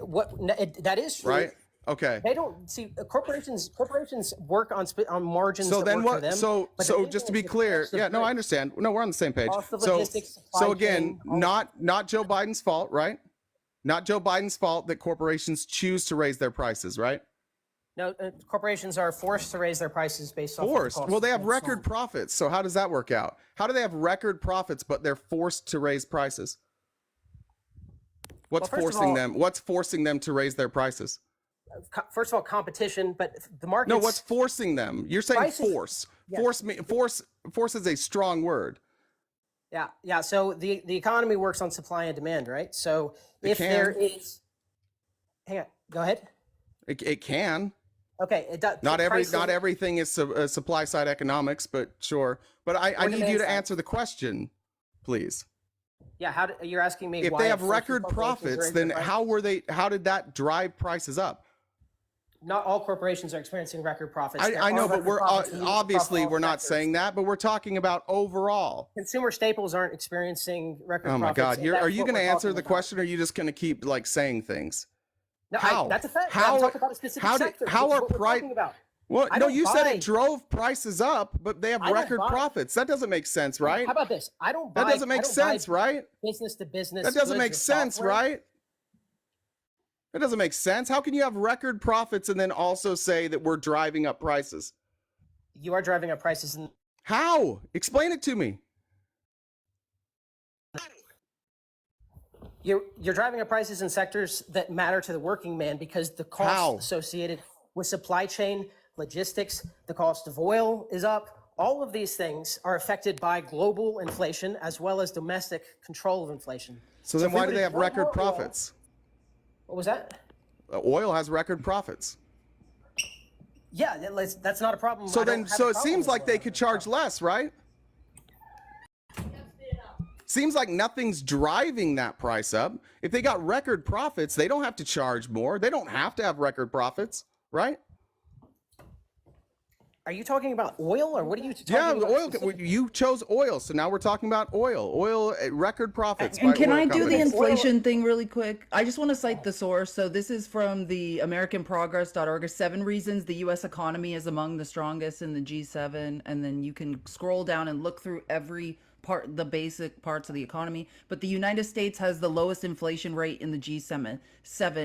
That is true. Right. Okay. They don't see corporations. Corporations work on margins. So that then work what? For them, so but so the just to thing be is clear, yeah, no, I understand. No, we're on the same page. Cost of So logistics, supply again, chain, not Joe Biden's fault, right? Not Joe Biden's fault that corporations choose to raise their prices, right? No, corporations are forced to raise their prices based off. Forced. Of the cost Well, they have of record sold. profits. So how does that work out? How do they have record profits, but they're forced to raise prices? What's forcing them? What's forcing them to raise their prices? First of all, competition, but the market. No, what's forcing them? You're saying force. Yes. Force is a strong word. Yeah. So the economy works on supply and demand, right? So if there is, hang on, go ahead. It can. Okay, it does. Not everything is supply side economics, but sure. But I need you to answer the question, please. Yeah, you're asking me if why they have record profits, then how did that drive prices up? Not all corporations are experiencing record profits. I know, but we're obviously we're not saying that, but we're talking about overall. Consumer staples aren't experiencing record profits. Oh my God, are you going to answer the question, or are you just going to keep like saying things? No, how? That's a fact. How? I'm talking about a specific sector. How are prices? Well, no, you said it drove prices up, but they have record profits. That doesn't make sense, right? How about this? That doesn't make sense, right? Business to business. That doesn't make sense, right? That doesn't make sense. How can you have record profits and then also say that we're driving up prices? You are driving up prices. How? Explain it to me. You're driving up prices in sectors that matter to the working man because the costs associated with supply chain, logistics, the cost of oil is up. All of these things are affected by global inflation as well as domestic control of inflation. So then why do they have record profits? What was that? Oil has record profits. Yeah, that's not a problem. So it seems like they could charge less, right? Seems like nothing's driving that price up. If they got record profits, they don't have to charge more. They don't have to have record profits, right? Are you talking about oil, or what are you talking about? Yeah, oil. You chose oil, so now we're talking about oil. Oil record profits. And can I do the inflation thing really quick? I just want to cite the source. So this is from the AmericanProgress.org. 7 reasons the U.S. economy is among the strongest in the G7, and then you can scroll down and look through every the basic parts of the economy, but the United States has the lowest inflation rate in the G7.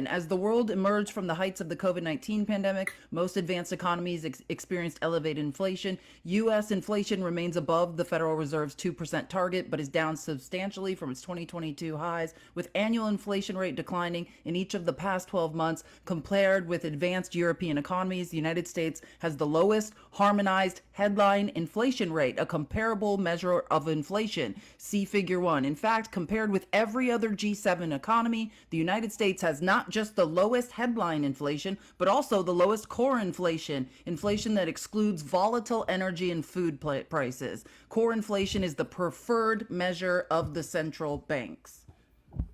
As the world emerged from the heights of the COVID-19 pandemic, most advanced economies experienced elevated inflation. U.S. inflation remains above the Federal Reserve's 2% target, but is down substantially from its 2022 highs, with annual inflation rate declining in each of the past 12 months. Compared with advanced European economies, the United States has the lowest harmonized headline inflation rate, a comparable measure of inflation. See Figure 1. In fact, compared with every other G7 economy, the United States has not just the lowest headline inflation, but also the lowest core inflation, inflation that excludes volatile energy and food prices. Core inflation is the preferred measure of the central banks.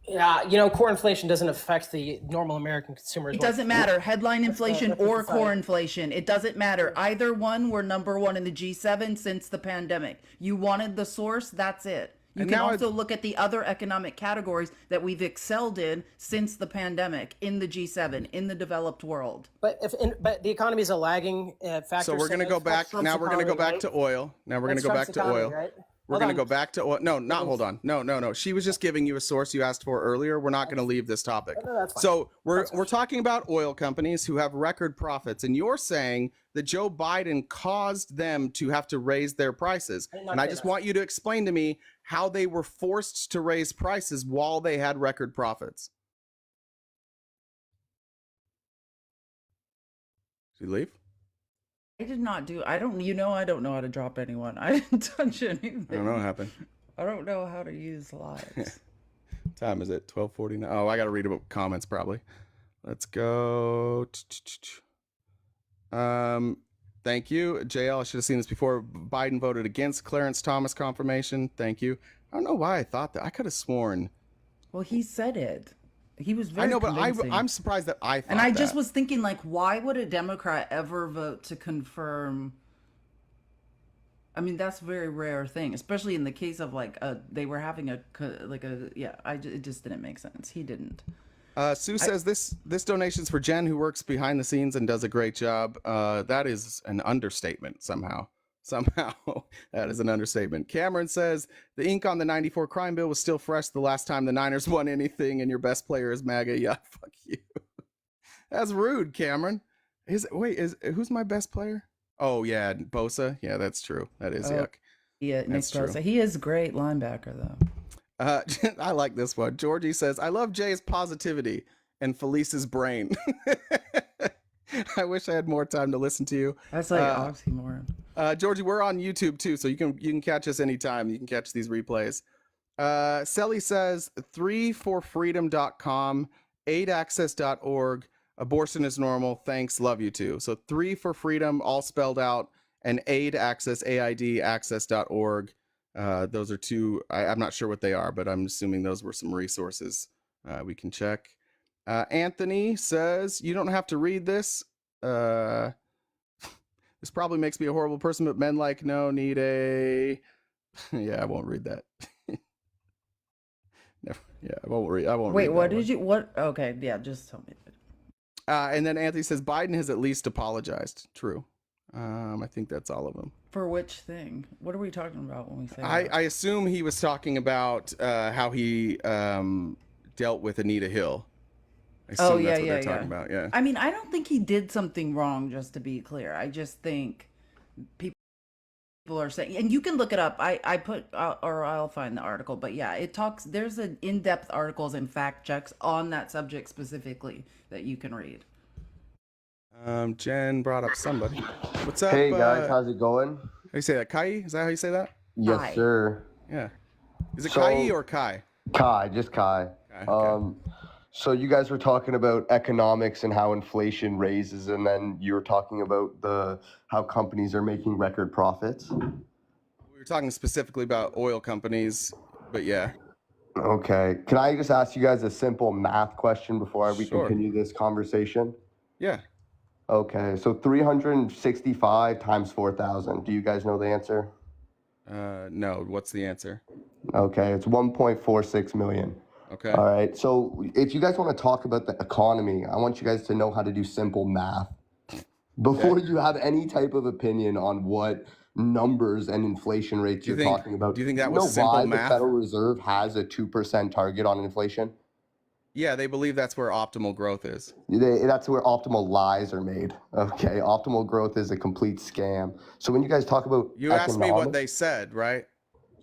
Yeah, core inflation doesn't affect the normal American consumer. It doesn't matter. Headline inflation or core inflation. It doesn't matter. Either one, we're number one in the G7 since the pandemic. You wanted the source, that's it. You can also look at the other economic categories that we've excelled in since the pandemic in the G7, in the developed world. But the economy is a lagging factor. So we're going to go back. Now we're going to go back to oil. Now we're going to go back to oil. Right? We're going to go back to oil. No, not hold on. No. She was just giving you a source you asked for earlier. We're not going to leave this topic. No, that's fine. So we're talking about oil companies who have record profits, and you're saying that Joe Biden caused them to have to raise their prices. And I just want you to explain to me how they were forced to raise prices while they had record profits. Did you leave? I did not do, I don't know how to drop anyone. I didn't touch anything. I don't know what happened. I don't know how to use lives. What time is it? 12:49. Oh, I got to read about comments probably. Let's go. Thank you. JL, I should have seen this before. Biden voted against Clarence Thomas confirmation. Thank you. I don't know why I thought that. I could have sworn. Well, he said it. He was very I know, but convincing. I'm surprised that I thought And I that. just was thinking, like, why would a Democrat ever vote to confirm? I mean, that's a very rare thing, especially in the case of they were having it just didn't make sense. He didn't. Sue says this donation's for Jenn, who works behind the scenes and does a great job. That is an understatement somehow. That is an understatement. Cameron says the ink on the 94 crime bill was still fresh the last time the Niners won anything, and your best player is MAGA. Yeah, fuck you. That's rude, Cameron. Who's my best player? Oh yeah, Bosa. Yeah, that's true. That is yuck. Yeah, Nick Bosa. He is a great linebacker though. I like this one. Georgie says, I love Jay's positivity and Felice's brain. I wish I had more time to listen to you. That's like oxymoron. Georgie, we're on YouTube too, so you can catch us anytime. You can catch these replays. Selly says 3forfreedom.com, aidaccess.org, abortion is normal. Thanks, love you too. So 3forfreedom, all spelled out, and aid access, AID access.org. Those are two. I'm not sure what they are, but I'm assuming those were some resources we can check. Anthony says, you don't have to read this. This probably makes me a horrible person, but men like no need a... Yeah, I won't read that. Never. Yeah, I won't read. Wait, what did you? What? Okay, yeah, just tell me. And then Anthony says Biden has at least apologized. True. I think that's all of them. For which thing? What are we talking about when we say I assume he was talking about how he dealt with Anita Hill. I assume that's what they're talking about. Yeah. I mean, I don't think he did something wrong, just to be clear. I just think people are saying, and you can look it up. I put, or I'll find the article, but yeah, it talks, there's an in-depth articles and fact checks on that subject specifically that you can read. Jen brought up somebody. What's up? Hey guys, how's it going? How you say that? Kai? Is that how you say that? Yes, Kai. sir. Yeah. Is it Kai or Kai? Kai, just Kai. Okay. So you guys were talking about economics and how inflation raises, and then you were talking about how companies are making record profits. We were talking specifically about oil companies, but yeah. Okay. Can I just ask you guys a simple math question before we Sure. continue this conversation? Yeah. Okay. So 365 times 4,000. Do you guys know the answer? No. What's the answer? Okay. It's 1.46 million. Okay. All right. So if you guys want to talk about the economy, I want you guys to know how to do simple math before you have any type of opinion on what numbers and inflation rates you're talking about. Do you think that You was know simple why math? the Federal Reserve has a 2% target on inflation? Yeah, they believe that's where optimal growth is. That's where optimal lies are made. Okay, optimal growth is a complete scam. So when you guys talk about You asked me what they said, right?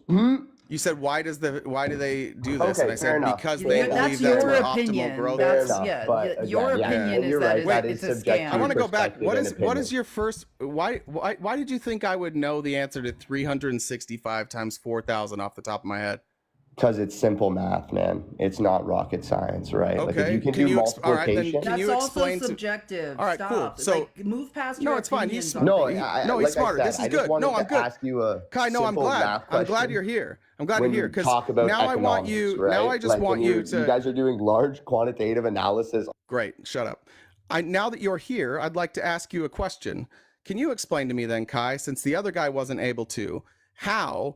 You said why do they do this? Okay, And I fair said enough. because Yeah, they that's believe that's your where opinion. optimal growth That's is. enough, but your again, opinion you're is that right, that it's is a subject scam. to I want to go back. perspective What and is opinion. your first? Why did you think I would know the answer to 365 times 4,000 off the top of my head? Because it's simple math, man. It's not rocket science, right? Like if Okay. you can do All right, then multiplication. can you That's explain also subjective. All right, Stop. cool. So like, move past no, your it's fine. opinions He's on No, things. no, he's like smarter. I said, This is I just good. wanted No, I'm to good. ask you a Kai, no, I'm simple glad. math I'm glad question. you're here. I'm glad When you're here you because talk about now I want economics, you. right? Now I just like want when you to. you guys are doing large quantitative analysis. Great. Shut up. Now that you're here, I'd like to ask you a question. Can you explain to me then, Kai, since the other guy wasn't able to, how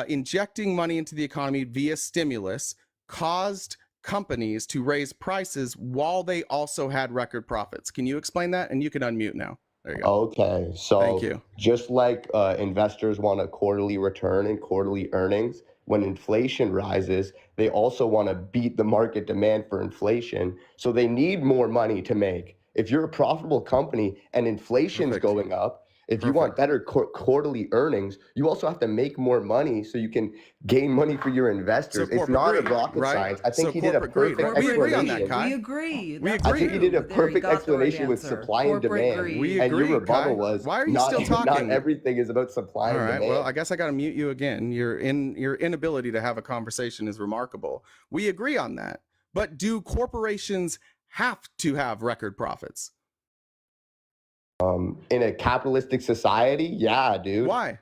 injecting money into the economy via stimulus caused companies to raise prices while they also had record profits? Can you explain that? And you can unmute now. There you go. Okay, so Thank you. just like investors want a quarterly return and quarterly earnings, when inflation rises, they also want to beat the market demand for inflation. So they need more money to make. If you're a profitable company and inflation's Perfect. going up, if you want better quarterly earnings, you also have to make more money so you can gain money for your investors. It's corporate not a greed, rocket right? science. I think So he did a corporate greed. perfect We agree on that, explanation. Kai. We agree. We That's agree. I think he did a true. There, you perfect got the right explanation with answer. supply and Corporate demand. greed. We And agree, your rebuttal Kai. was Why are you not, still talking? not everything is about supply All and right. demand. Well, I guess I got to mute you again. Your inability to have a conversation is remarkable. We agree on that. But do corporations have to have record profits? In a capitalistic society, yeah, dude. Why?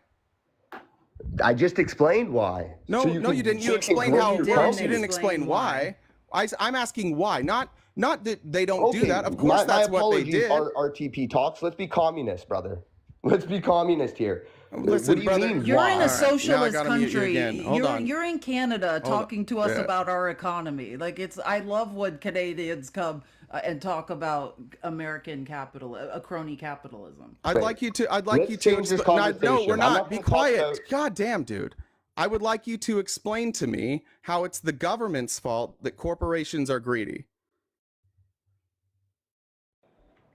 I just explained why. No, So you didn't. You can explained grow how your it works. You company. didn't explain why. I'm asking why. Not that they don't do Okay, that. Of course, that's my what they apologies, did. RTP talks. Let's be communist, brother. Let's be communist here. Listen, what do you brother, mean? You're why? in All a right, now I socialist gotta mute you country. again. Hold on. You're in Canada Hold on. talking to us Yeah. about our economy. Like I love when Canadians come and talk about American capital, crony capitalism. I'd like you to. Let's change this No, conversation. we're I'm not. not Be gonna talk quiet. about- God damn, dude. I would like you to explain to me how it's the government's fault that corporations are greedy.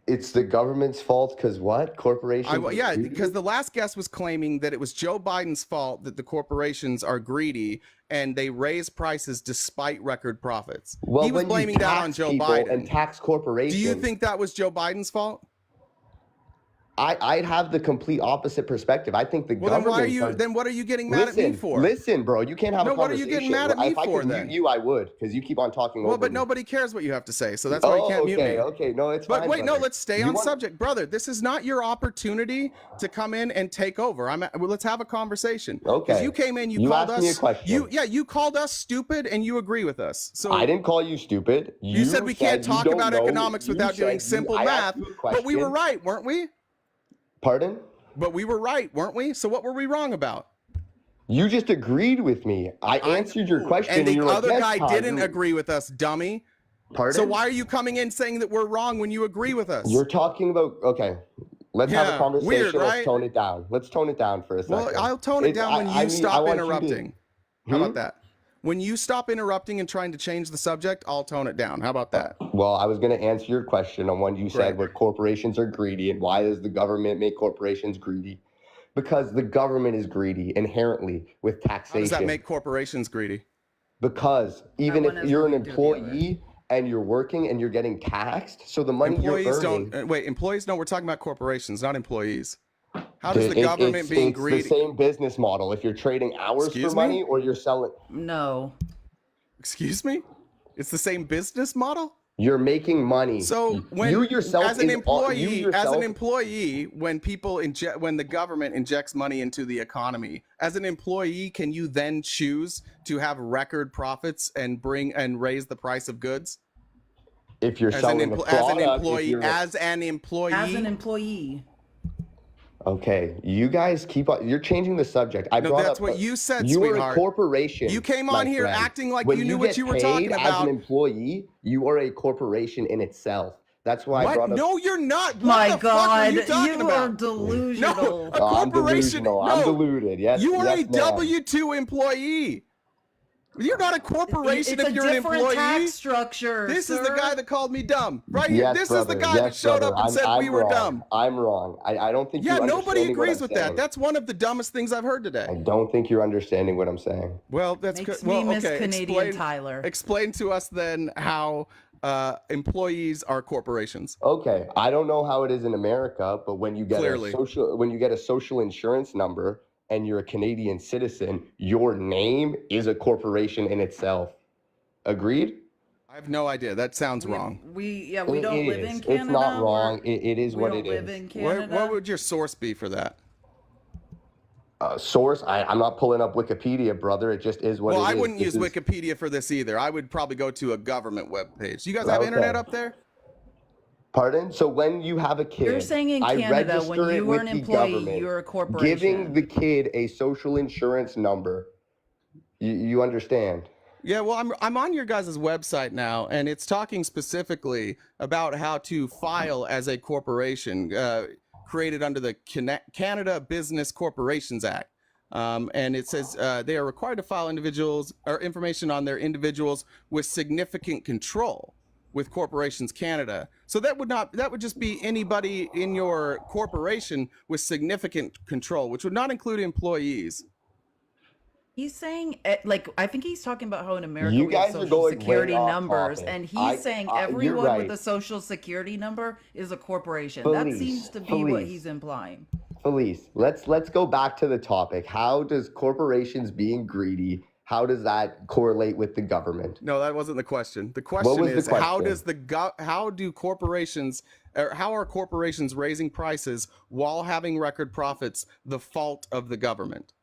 It's the government's fault because what? Corporations? Yeah, are greedy? because the last guest was claiming that it was Joe Biden's fault that the corporations are greedy and they raise prices despite record profits. Well, He was when you blaming that on tax Joe people Biden. and tax corporations. Do you think that was Joe Biden's fault? I'd have the complete opposite perspective. I think the Well, then government. why are you? Then what are you getting mad at me for? Listen, bro. You can't have No, a what are you conversation. getting mad at me if I for, could then? mute you, I would, because you keep on talking Well, over but me. nobody cares what you have to say, so that's why you can't mute me. Okay, no, it's But fine. wait, no, brother. let's stay You on want- subject, brother. This is not your opportunity to come in and take over. Well, let's have a conversation. Okay. Because you came in, you You called asked us. me a question. You called us stupid, and you agree with us. So I didn't call you stupid. You said we can't you talk don't about know- economics you without doing said simple I math. asked you a But we were question. right, weren't we? Pardon? But we were right, weren't we? So what were we wrong about? You just agreed with me. I answered your question, And the you're like, other yes, guy Todd, didn't you're-" agree with us, dummy. Pardon? So why are you coming in saying that we're wrong when you agree with us? You're talking about okay. Let's have Yeah, a conversation. weird, Let's right? tone it down. Let's tone it down for a second. Well, I'll tone it down when you stop want you to- interrupting. How about that? When you stop interrupting and trying to change the subject, I'll tone it down. How about that? Well, I was going to answer your question on when you said Right. where corporations are greedy and why does the government make corporations greedy? Because the government is greedy inherently with taxation. How does that make corporations greedy? Because even one if has you're an nothing to do with the other. employee and you're working and you're getting taxed, so the money Employees you're earning, don't wait. Employees? No, we're talking about corporations, not employees. How does the it- government it's, being it's greedy? the same business model. If you're trading hours Excuse for money me? or you're selling, No. Excuse me? It's the same business model? you're making money. So when you yourself as an is- you yourself- employee, when when the government injects money into the economy, as an employee, can you then choose to have record profits and raise the price of goods? if you're As selling an a product, employee, if as an employee, As an employee. okay, you guys keep on. You're changing the subject. I No, brought that's up. what you said, You are sweetheart. a corporation. You came my on here friend. acting like When you knew what get you were talking paid about. As an employee, you are a corporation in itself. That's why I What? brought up. No, you're not. What My the fuck God, are you talking you about? are delusional. No, a Oh, I'm corporation. delusional. No, I'm deluded. Yes, you are yes, a ma'am. W-2 employee. You're not a corporation It's if a you're an different employee. tax structure. This is the sir. guy that called me dumb, right here. Yes, This brother. is the guy yes, that showed brother. up and said I'm we were wrong. dumb. I'm wrong. I don't think Yeah, you're nobody understanding what agrees I'm with saying. that. That's one of the dumbest things I've heard today. I don't think you're understanding what I'm saying. Well, that's Makes good. Well, me Miss okay. Canadian Tyler. Explain to us then how employees are corporations. Okay, I don't know how it is in America, but when you get Clearly. a social insurance number and you're a Canadian citizen, your name is a corporation in itself. Agreed? I have no idea. That sounds wrong. We It don't live is. in Canada. It's not wrong. It is We what don't it live is. in Canada. What would your source be for that? Source? I'm not pulling up Wikipedia, brother. It just is what it Well, is. I wouldn't This use is- Wikipedia for this either. I would probably go to a government webpage. You guys have internet up there? Pardon? So when you have a kid, You're saying in I Canada, when register it you with are an the employee, government, you're a corporation. giving the kid a social insurance number. You understand? Yeah, well, I'm on your guys' website now, and it's talking specifically about how to file as a corporation created under the Canada Business Corporations Act. And it says they are required to file individuals or information on their individuals with significant control with Corporations Canada. So that would just be anybody in your corporation with significant control, which would not include employees. He's saying, like, I think he's talking about how in America You we have guys are social going way security off numbers, topic. and he's saying you're everyone right. with a social security number is a corporation. That Felice, seems to be what Felice. he's implying. Felice, let's go back to the topic. How does corporations being greedy, how does that correlate with the government? No, that wasn't the question. The question was the is how question? does how do corporations or how are corporations raising prices while having record profits the fault of the government?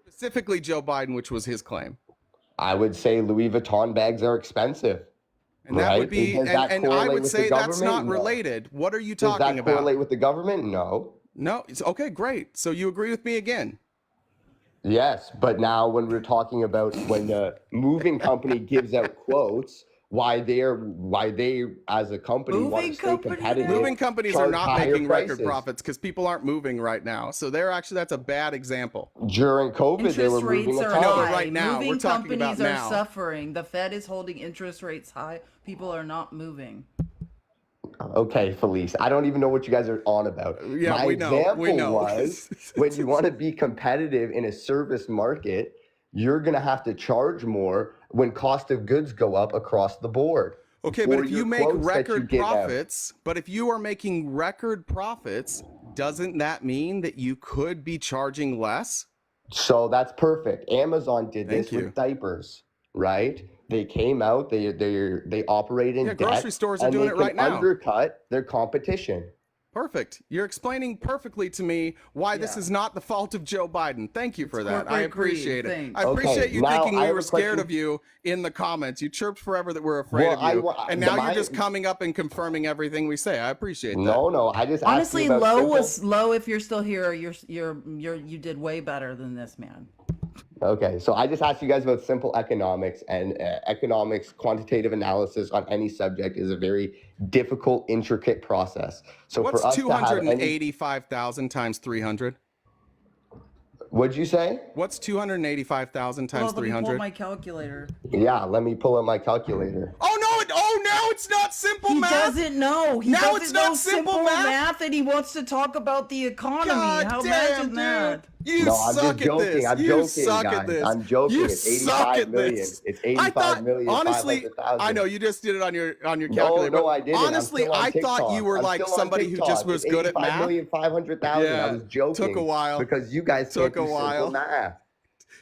Specifically Joe Biden, which was his claim. I would say Louis Vuitton bags are expensive. And that would be Does that and I correlate would with the say that's not government? No. related. What are you Does talking that about? correlate with the government? No. No, it's okay, great. So you agree with me again. Yes, but now when we're talking about when the moving company gives out quotes, why they as a company want Moving to stay company competitive. now? Moving companies are charge not higher making record prices. profits because people aren't moving right now. So that's a bad example. During COVID, they were Interest rates moving a are ton. No, but high. right now, Moving we're talking companies about are now. suffering. The Fed is holding interest rates high. People are not moving. Okay, Felice, I don't even know what you guys are on about. Yeah, My we know, example we know. was when you want to be competitive in a service market, you're going to have to charge more when cost of goods go up across the board. Okay, for but if your you make quotes that you record give out. profits, but if you are making record profits, doesn't that mean that you could be charging less? So that's perfect. Amazon did Thank this you. with diapers, right? They came out, they operate in Yeah, debt, grocery stores are and doing they it right can now. undercut their competition. Perfect. You're explaining perfectly to me why this Yeah. is not the fault of Joe Biden. Thank you for that. I corporate greed. appreciate it. Thanks. I appreciate Okay, you now thinking I we have were a scared question. of you in the comments. You chirped forever that we're afraid Well, of you, and now you're my- just coming up and confirming everything we say. I appreciate that. No, I just Honestly, asked you about low simple- was low. If you're still here, you did way better than this man. Okay, so I just asked you guys about simple economics, and economics, quantitative analysis on any subject is a very difficult, intricate process. So What's for us to have any, 285,000 times 300? what'd you say? What's 285,000 times Well, let me pull 300? my calculator. Yeah, let me pull up my calculator. Oh no! Now it's not simple He math. doesn't know. He Now doesn't it's know not simple math? and he wants to talk about the economy. God How damn, imagine dude. that. You No, I'm suck just at joking. this. I'm You joking, suck guys. at this. I'm joking. You It's suck 85 at million. this. It's I 85 thought, million, honestly, 500,000. I know you just did it on your No, calculator. no, but I didn't. Honestly, I'm still on I thought you TikTok. were I'm like still on somebody who just TikTok. was It's good at math. 85,500,000. Yeah, I was joking. took a while. Because you guys Took can't a do while. simple math.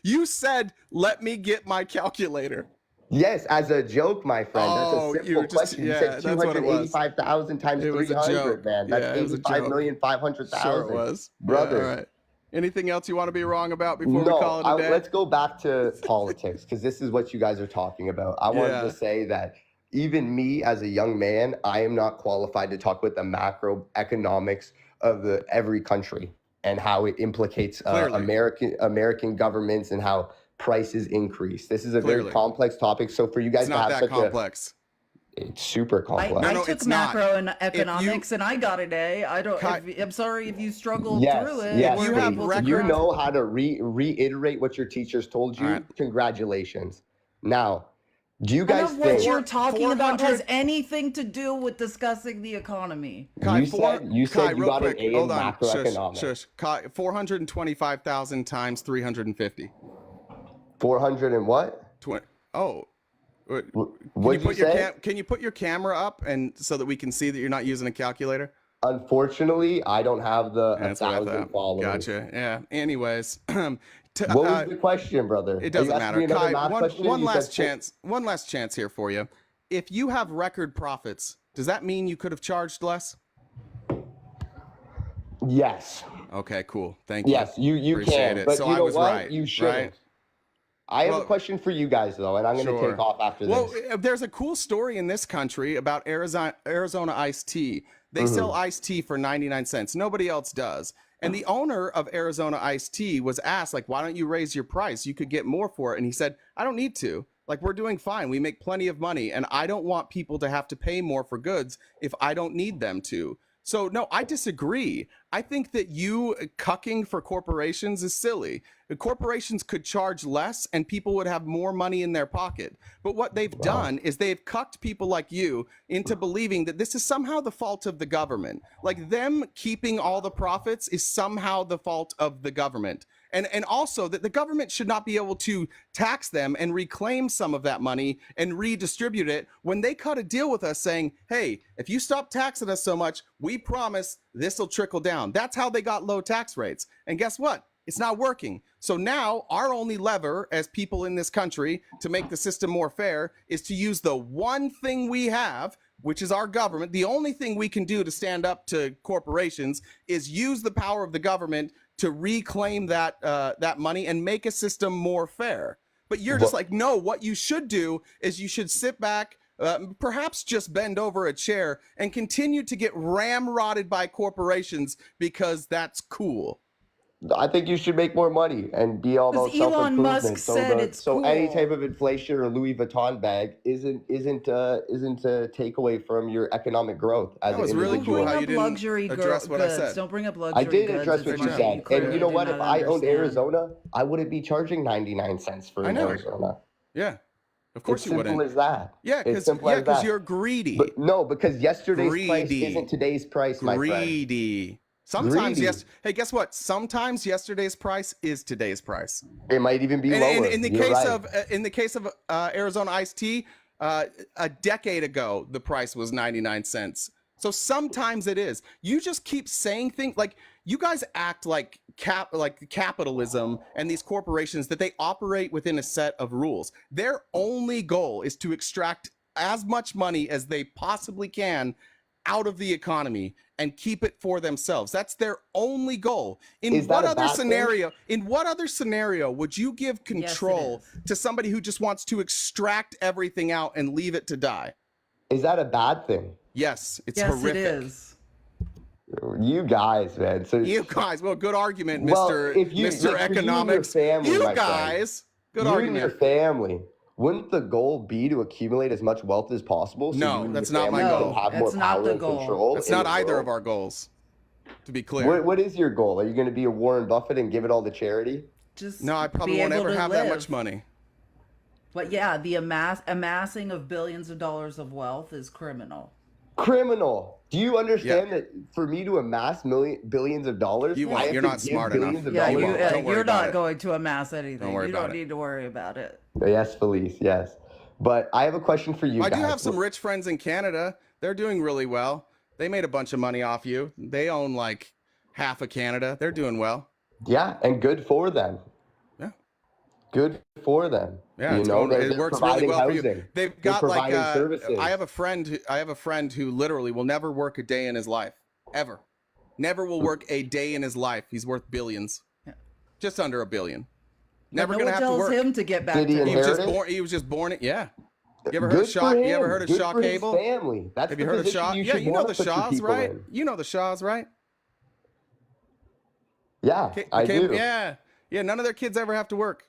You said, "Let me get my calculator." Yes, as a joke, my friend. Oh, That's a you were simple just- question. yeah, You that's said what it was. 285,000 times It was a 300, joke. man. Yeah, That's it was a joke. 85,500,000. Sure it was. Brothers. Yeah, all right. Anything else you want to be wrong about before we call it a day? Let's go back to politics because this is what you guys are talking about. I wanted Yeah. to say that even me as a young man, I am not qualified to talk about the macroeconomics of every country and how it implicates Clearly. American governments and how prices increase. This is a very Clearly. complex topic. So for you guys It's to not have that such complex. It's super complex. I No, took it's not. macro and If you- economics and I got an A. I don't. Kai- I'm sorry if you struggled Yes, through it. yes. If you We're have able to record- you grasp know it. how to reiterate what your teachers told you. All right. Congratulations. Now, do you None guys of what think you're talking about 400 has anything to do with discussing the economy. Kai, you said you real got quick, an A in hold on. macroeconomics? Shush. Kai, 425,000 times 350. 400 and what? Oh. What'd you say? Can you put your camera up and so that we can see that you're not using a calculator? Unfortunately, I don't have the That's what I 1,000 thought. followers. Gotcha. Yeah. Anyways, What was the question, brother? it doesn't matter. Kai, one You last said chance. One last chance here for you. If you have record profits, does that mean you could have charged less? Yes. Okay, cool. Thank you. Yes, you Appreciate can. it. But So you I know was what? right. You shouldn't. Right? I have Well, a question for you guys, though, and I'm going to Sure. take off after Well, this. there's a cool story in this country about Arizona iced tea. They sell iced tea for 99 cents. Nobody else does. And the owner of Arizona iced tea was asked, like, why don't you raise your price? You could get more for it. And he said, I don't need to. Like, we're doing fine. We make plenty of money. And I don't want people to have to pay more for goods if I don't need them to. So, no, I disagree. I think that you cucking for corporations is silly. The corporations could charge less and people would have more money in their pocket. But what they've done is they've cucked people like you into believing that this is somehow the fault of the government. Like them keeping all the profits is somehow the fault of the government. And also that the government should not be able to tax them and reclaim some of that money and redistribute it when they cut a deal with us saying, hey, if you stop taxing us so much, we promise this will trickle down. That's how they got low tax rates. And guess what? It's not working. So now our only lever as people in this country to make the system more fair is to use the one thing we have, which is our government. The only thing we can do to stand up to corporations is use the power of the government to reclaim that that money and make a system more fair. But you're just like, no, what you should do is you should sit back, perhaps just bend over a chair and continue to get ramrodded by corporations because that's cool. I think you should make more money and be all about 'Cause Elon Musk self-improvement. said it's so any cool. type of inflation or Louis Vuitton bag isn't a takeaway from your economic growth as That an was really individual. cool Bring how you up didn't luxury address what I goods. said. Don't bring up luxury I did goods. address It's what you something said. And clearly you know did what? not If I owned understand. Arizona, I wouldn't be charging 99 cents for I know. Arizona. Yeah, of course It's you simple wouldn't. as that. Yeah, It's simple as that. you're greedy. But no, because yesterday's price Greedy. isn't today's price, my friend. Greedy. Sometimes Greedy. yes. Hey, guess what? Sometimes yesterday's price is today's price. It might even be And lower. in the You're case right. of Arizona iced tea, a decade ago the price was 99 cents. So sometimes it is. You just keep saying things like you guys act like capitalism and these corporations that they operate within a set of rules. Their only goal is to extract as much money as they possibly can out of the economy and keep it for themselves. That's their only goal. Is that a bad thing? In what other scenario would you give control to somebody who just wants to extract everything out and leave it to die? Is that a bad thing? Yes, it's Yes, horrific. it is. You guys, man. So You guys, well, good argument, Well, Mr. if you- Mr. like, for you and your Economics. family, You my friend. guys, good you and your argument. family. Wouldn't the goal be to accumulate as much wealth as possible? So No, you and your that's not my family goal. can have more It's not power the and goal. control. That's in not the either world? of our goals, to be clear. What is your goal? Are you going to be a Warren Buffett and give it all to charity? Just No, I probably be won't able ever to have that live. much money. But yeah, the amassing of billions of dollars of wealth is criminal. Criminal. Do you understand that for me to amass billions of dollars, You I won't. have You're to not give smart billions enough. of Yeah, dollars? Don't worry you're about not it. going to amass anything. Don't worry You about don't it. need to worry about it. Yes, Felice. Yes. But I have a question for you I guys. do have some rich friends in Canada. They're doing really well. They made a bunch of money off you. They own like half of Canada. They're doing well. Yeah, and good for them. Yeah. Good for them. Yeah, you it's know, going, they're it works really providing well for you. housing. They've They're got like providing services. I have a friend who literally will never work a day in his life ever. Never will work a day in his life. He's worth billions. Yeah. Just under $1 billion. But Never no gonna one have to tells work. him to get back Did he to He was inherit just it? born. He was just born. Yeah. You ever heard Good of Shaw? for You ever him. heard of Good Shaw for his Cable? family. That's Have the you heard of position Shaw? you Yeah, should you know want the to put your Shaws, people right? in. You know the Shaws, right? Yeah, I do. Yeah. Yeah. None of their kids ever have to work.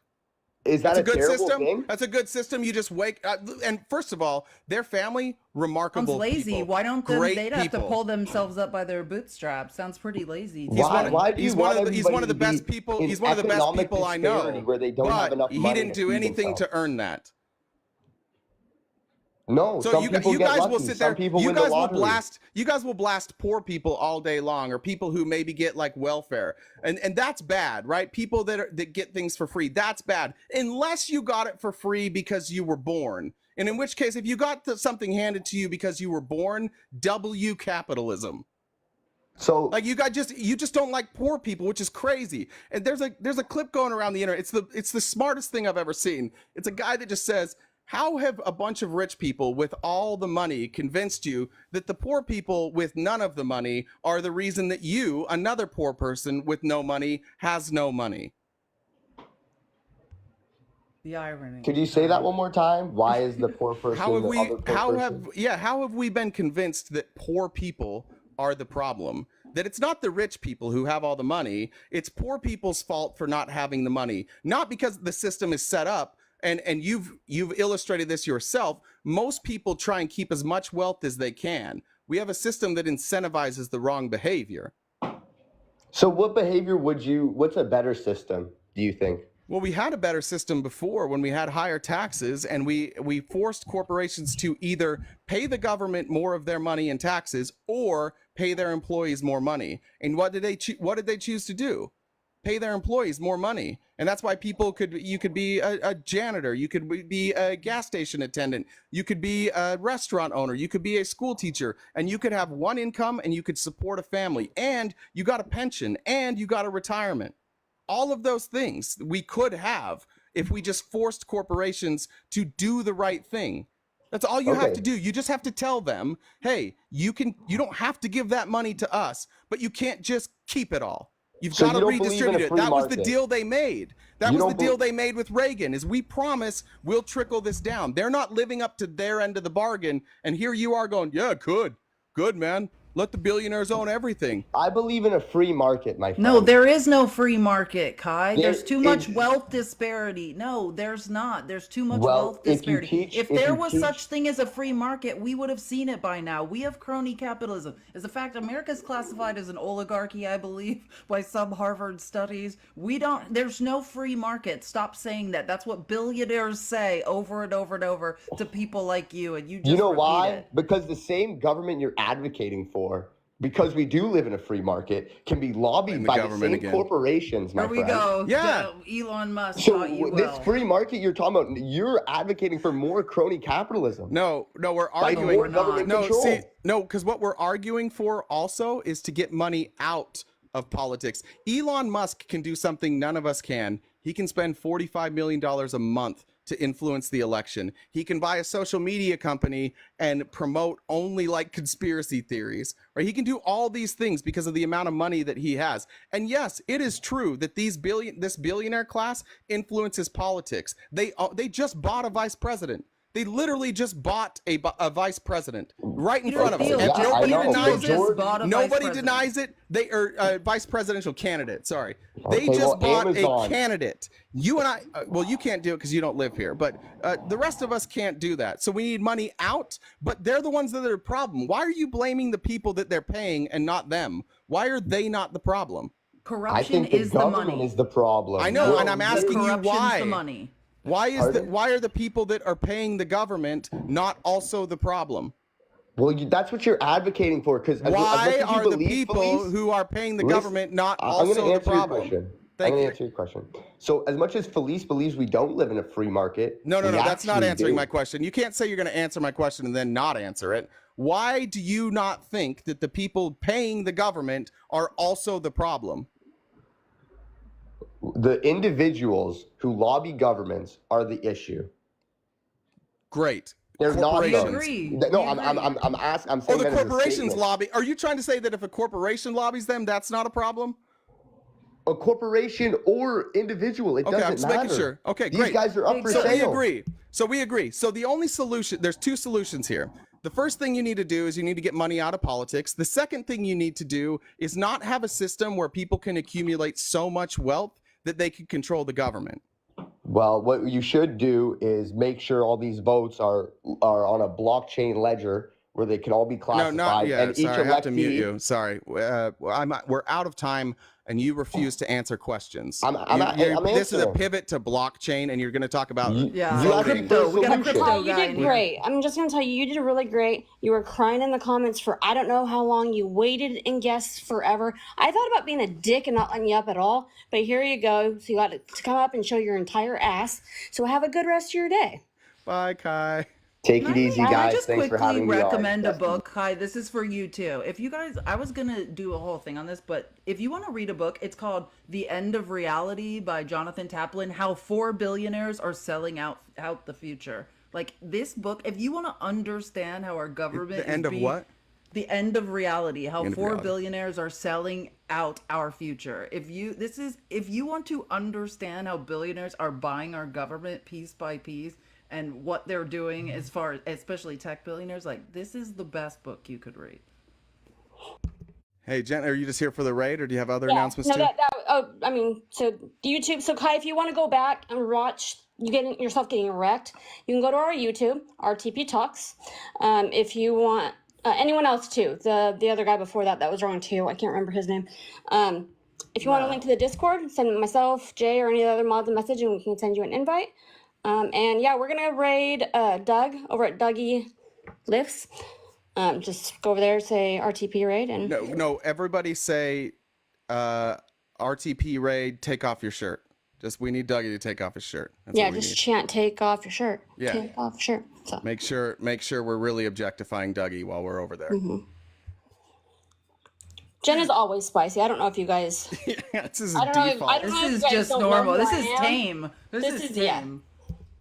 Is that That's a good terrible system. thing? That's a good system. You just wake up, and first of all, their family, remarkable Sounds lazy. people. Why don't Great they'd have to people. pull themselves up by their bootstraps? Sounds pretty lazy. To Why me. do you want everybody he's one of the to best be people. in He's one of the best economic people I disparity know. where they don't have But enough he money didn't to do feed anything themselves? to earn that. No, So some you people get guys lucky. will sit Some there. people You win the guys will lottery. blast poor people all day long, or people who maybe get like welfare, and that's bad, right? People that get things for free, that's bad, unless you got it for free because you were born. And in which case, if you got something handed to you because you were born, W capitalism. So like you just don't like poor people, which is crazy. And there's a clip going around the internet. It's the smartest thing I've ever seen. It's a guy that just says, how have a bunch of rich people with all the money convinced you that the poor people with none of the money are the reason that you, another poor person with no money, has no money? The irony. Could you say that one more time? Why is the poor person How have the we other poor person? how have we been convinced that poor people are the problem? That it's not the rich people who have all the money, it's poor people's fault for not having the money. Not because the system is set up, and you've illustrated this yourself. Most people try and keep as much wealth as they can. We have a system that incentivizes the wrong behavior. So what's a better system, do you think? Well, we had a better system before when we had higher taxes, and we forced corporations to either pay the government more of their money in taxes or pay their employees more money. And what did they choose to do? Pay their employees more money. And that's why you could be a janitor, you could be a gas station attendant, you could be a restaurant owner, you could be a school teacher, and you could have one income and you could support a family, and you got a pension, and you got a retirement. All of those things we could have if we just forced corporations to do the right thing. That's all you have to do. You just have to tell them, hey, you don't have to give that money to us, but you can't just keep it all. You've got to redistribute it. That was the deal they made. That was the deal they made with Reagan, is we promise we'll trickle this down. They're not living up to their end of the bargain. And here you are going, yeah, good, man. Let the billionaires own everything. I believe in a free market, my friend. No, there is no free market, Kai. There's too much wealth disparity. No, there's not. There's too much wealth disparity. If there was such thing as a free market, we would have seen it by now. We have crony capitalism. As a fact, America's classified as an oligarchy, I believe, by some Harvard studies. There's no free market. Stop saying that. That's what billionaires say over and over and over to people like you, and you just repeat why? it. Because the same government you're advocating for, because we do live in a free market, can be lobbied by the same corporations, my friend. Here we go. Yeah. Elon Musk So taught you this well. free market you're talking about, you're advocating for more crony capitalism. No, we're arguing. Because what we're arguing for also is to get money out of politics. Elon Musk can do something none of us can. He can spend $45 million a month to influence the election. He can buy a social media company and promote only like conspiracy theories, right? He can do all these things because of the amount of money that he has. And yes, it is true that this billionaire class influences politics. They just bought a vice president. They literally just bought a vice president right in front of us. And nobody denies it. Nobody denies it. They are a vice presidential candidate. Sorry. They just bought a candidate. You and I, well, you can't do it because you don't live here, but the rest of us can't do that. So we need money out, but they're the ones that are the problem. Why are you blaming the people that they're paying and not them? Why are they not the problem? Corruption is the money. I think the government is the problem. I know, and I'm asking you why. The money. Why are the people that are paying the government not also the problem? Well, that's what you're advocating for. Because why are the people who are paying the government not also the problem? I'm going to answer your question. So as much as Felice believes we don't live in a free market. No, that's not answering my question. You can't say you're going to answer my question and then not answer it. Why do you not think that the people paying the government are also the problem? The individuals who lobby governments are the issue. Great. They're not. Agree. No, I'm asking. I'm saying the corporations lobby. Are you trying to say that if a corporation lobbies them, that's not a problem? A corporation or individual, it doesn't matter. Okay, I'm just making sure. Okay, great. These guys are up for sale. So we agree. So the only solution, there's two solutions here. The first thing you need to do is you need to get money out of politics. The second thing you need to do is not have a system where people can accumulate so much wealth that they can control the government. Well, what you should do is make sure all these votes are on a blockchain ledger where they can all be No, classified. not yeah. And each Sorry, I have to mute electee. you. Sorry, we're out of time, and you refuse to answer questions. I'm This is a answering. pivot to blockchain, and you're going to talk about Yeah, You asked voting. for a crypto. We got a solution. crypto Ty, you guy did in here. great. I'm just gonna tell you, you did really great. You were crying in the comments for I don't know how long. You waited and guessed forever. I thought about being a dick and not letting you up at all, but here you go. So you got to come up and show your entire ass. So have a good rest of your day. Bye, Kai. Take it easy, Can I guys. just Thanks for quickly having me on. recommend a Yes, book? Hi, this is for you too. If you guys, I was gonna do a whole thing on this, but if you want to read a book, it's called The End of Reality by Jonathan Taplin. How 4 billionaires are selling out the future. Like this book, if you want to understand how our government The end of what? The End of Reality, how End of 4 reality. billionaires are selling out our future. If you want to understand how billionaires are buying our government piece by piece and what they're doing as far as especially tech billionaires, like this is the best book you could read. Hey, Jen, are you just here for the raid, or do you have other Yeah, announcements no, too? I mean, so YouTube. So Kai, if you want to go back and watch you getting yourself getting wrecked, you can go to our YouTube, RTP Talks. If you want anyone else too, the other guy before that was wrong too. I can't remember his name. If you want a link to the Discord, send myself, Jay, or any of the other mods a message, and we can send you an invite. And yeah, we're gonna raid Doug over at Dougie Lifts. Just go over there, say RTP raid, and No, everybody say RTP raid, take off your shirt. We need Dougie to take off his shirt. That's yeah, what we just need. chant "Take off your shirt." Yeah. Take off your shirt. So. Make sure we're really objectifying Dougie while we're over there. Mm-hmm. Jen is always spicy. I don't know if you guys. This is I don't know. default. This is just normal. This is tame. This is tame.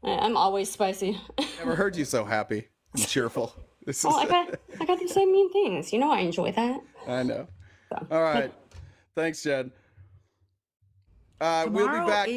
Yeah. I'm always spicy. Never heard you so happy and cheerful. This Oh, is. I got to say mean things. You know I enjoy that. I know. All right. Thanks, Jen. We'll be Tomorrow back.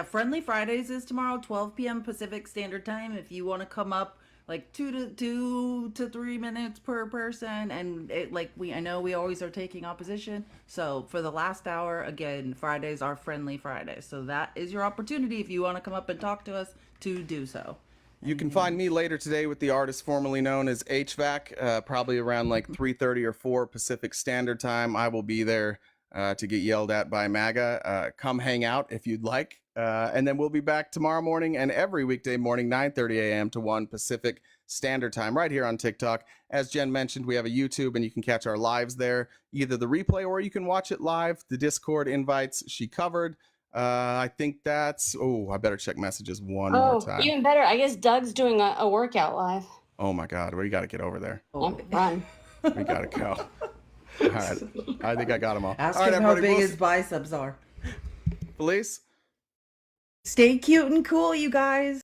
Friendly Fridays is tomorrow, 12 p.m. Pacific Standard Time. If you want to come up, like 2 to 3 minutes per person, and I know we always are taking opposition. So for the last hour, again, Fridays are Friendly Fridays. So that is your opportunity if you want to come up and talk to us to do so. You can find me later today with the artist formerly known as HVAC, probably around like 3:30 or 4 Pacific Standard Time. I will be there to get yelled at by MAGA. Come hang out if you'd like. And then we'll be back tomorrow morning and every weekday morning, 9:30 a.m. to 1 Pacific Standard Time, right here on TikTok. As Jen mentioned, we have a YouTube, and you can catch our lives there, either the replay or you can watch it live. The Discord invites she covered. I think that's... Oh, I better check messages one more time. Even better. I guess Doug's doing a workout live. Oh, my God. We got to get over there. Run. We got to go. All right. I think I got them all. Ask all right, him how everybody. big his biceps are. Police? Stay cute and cool, you guys.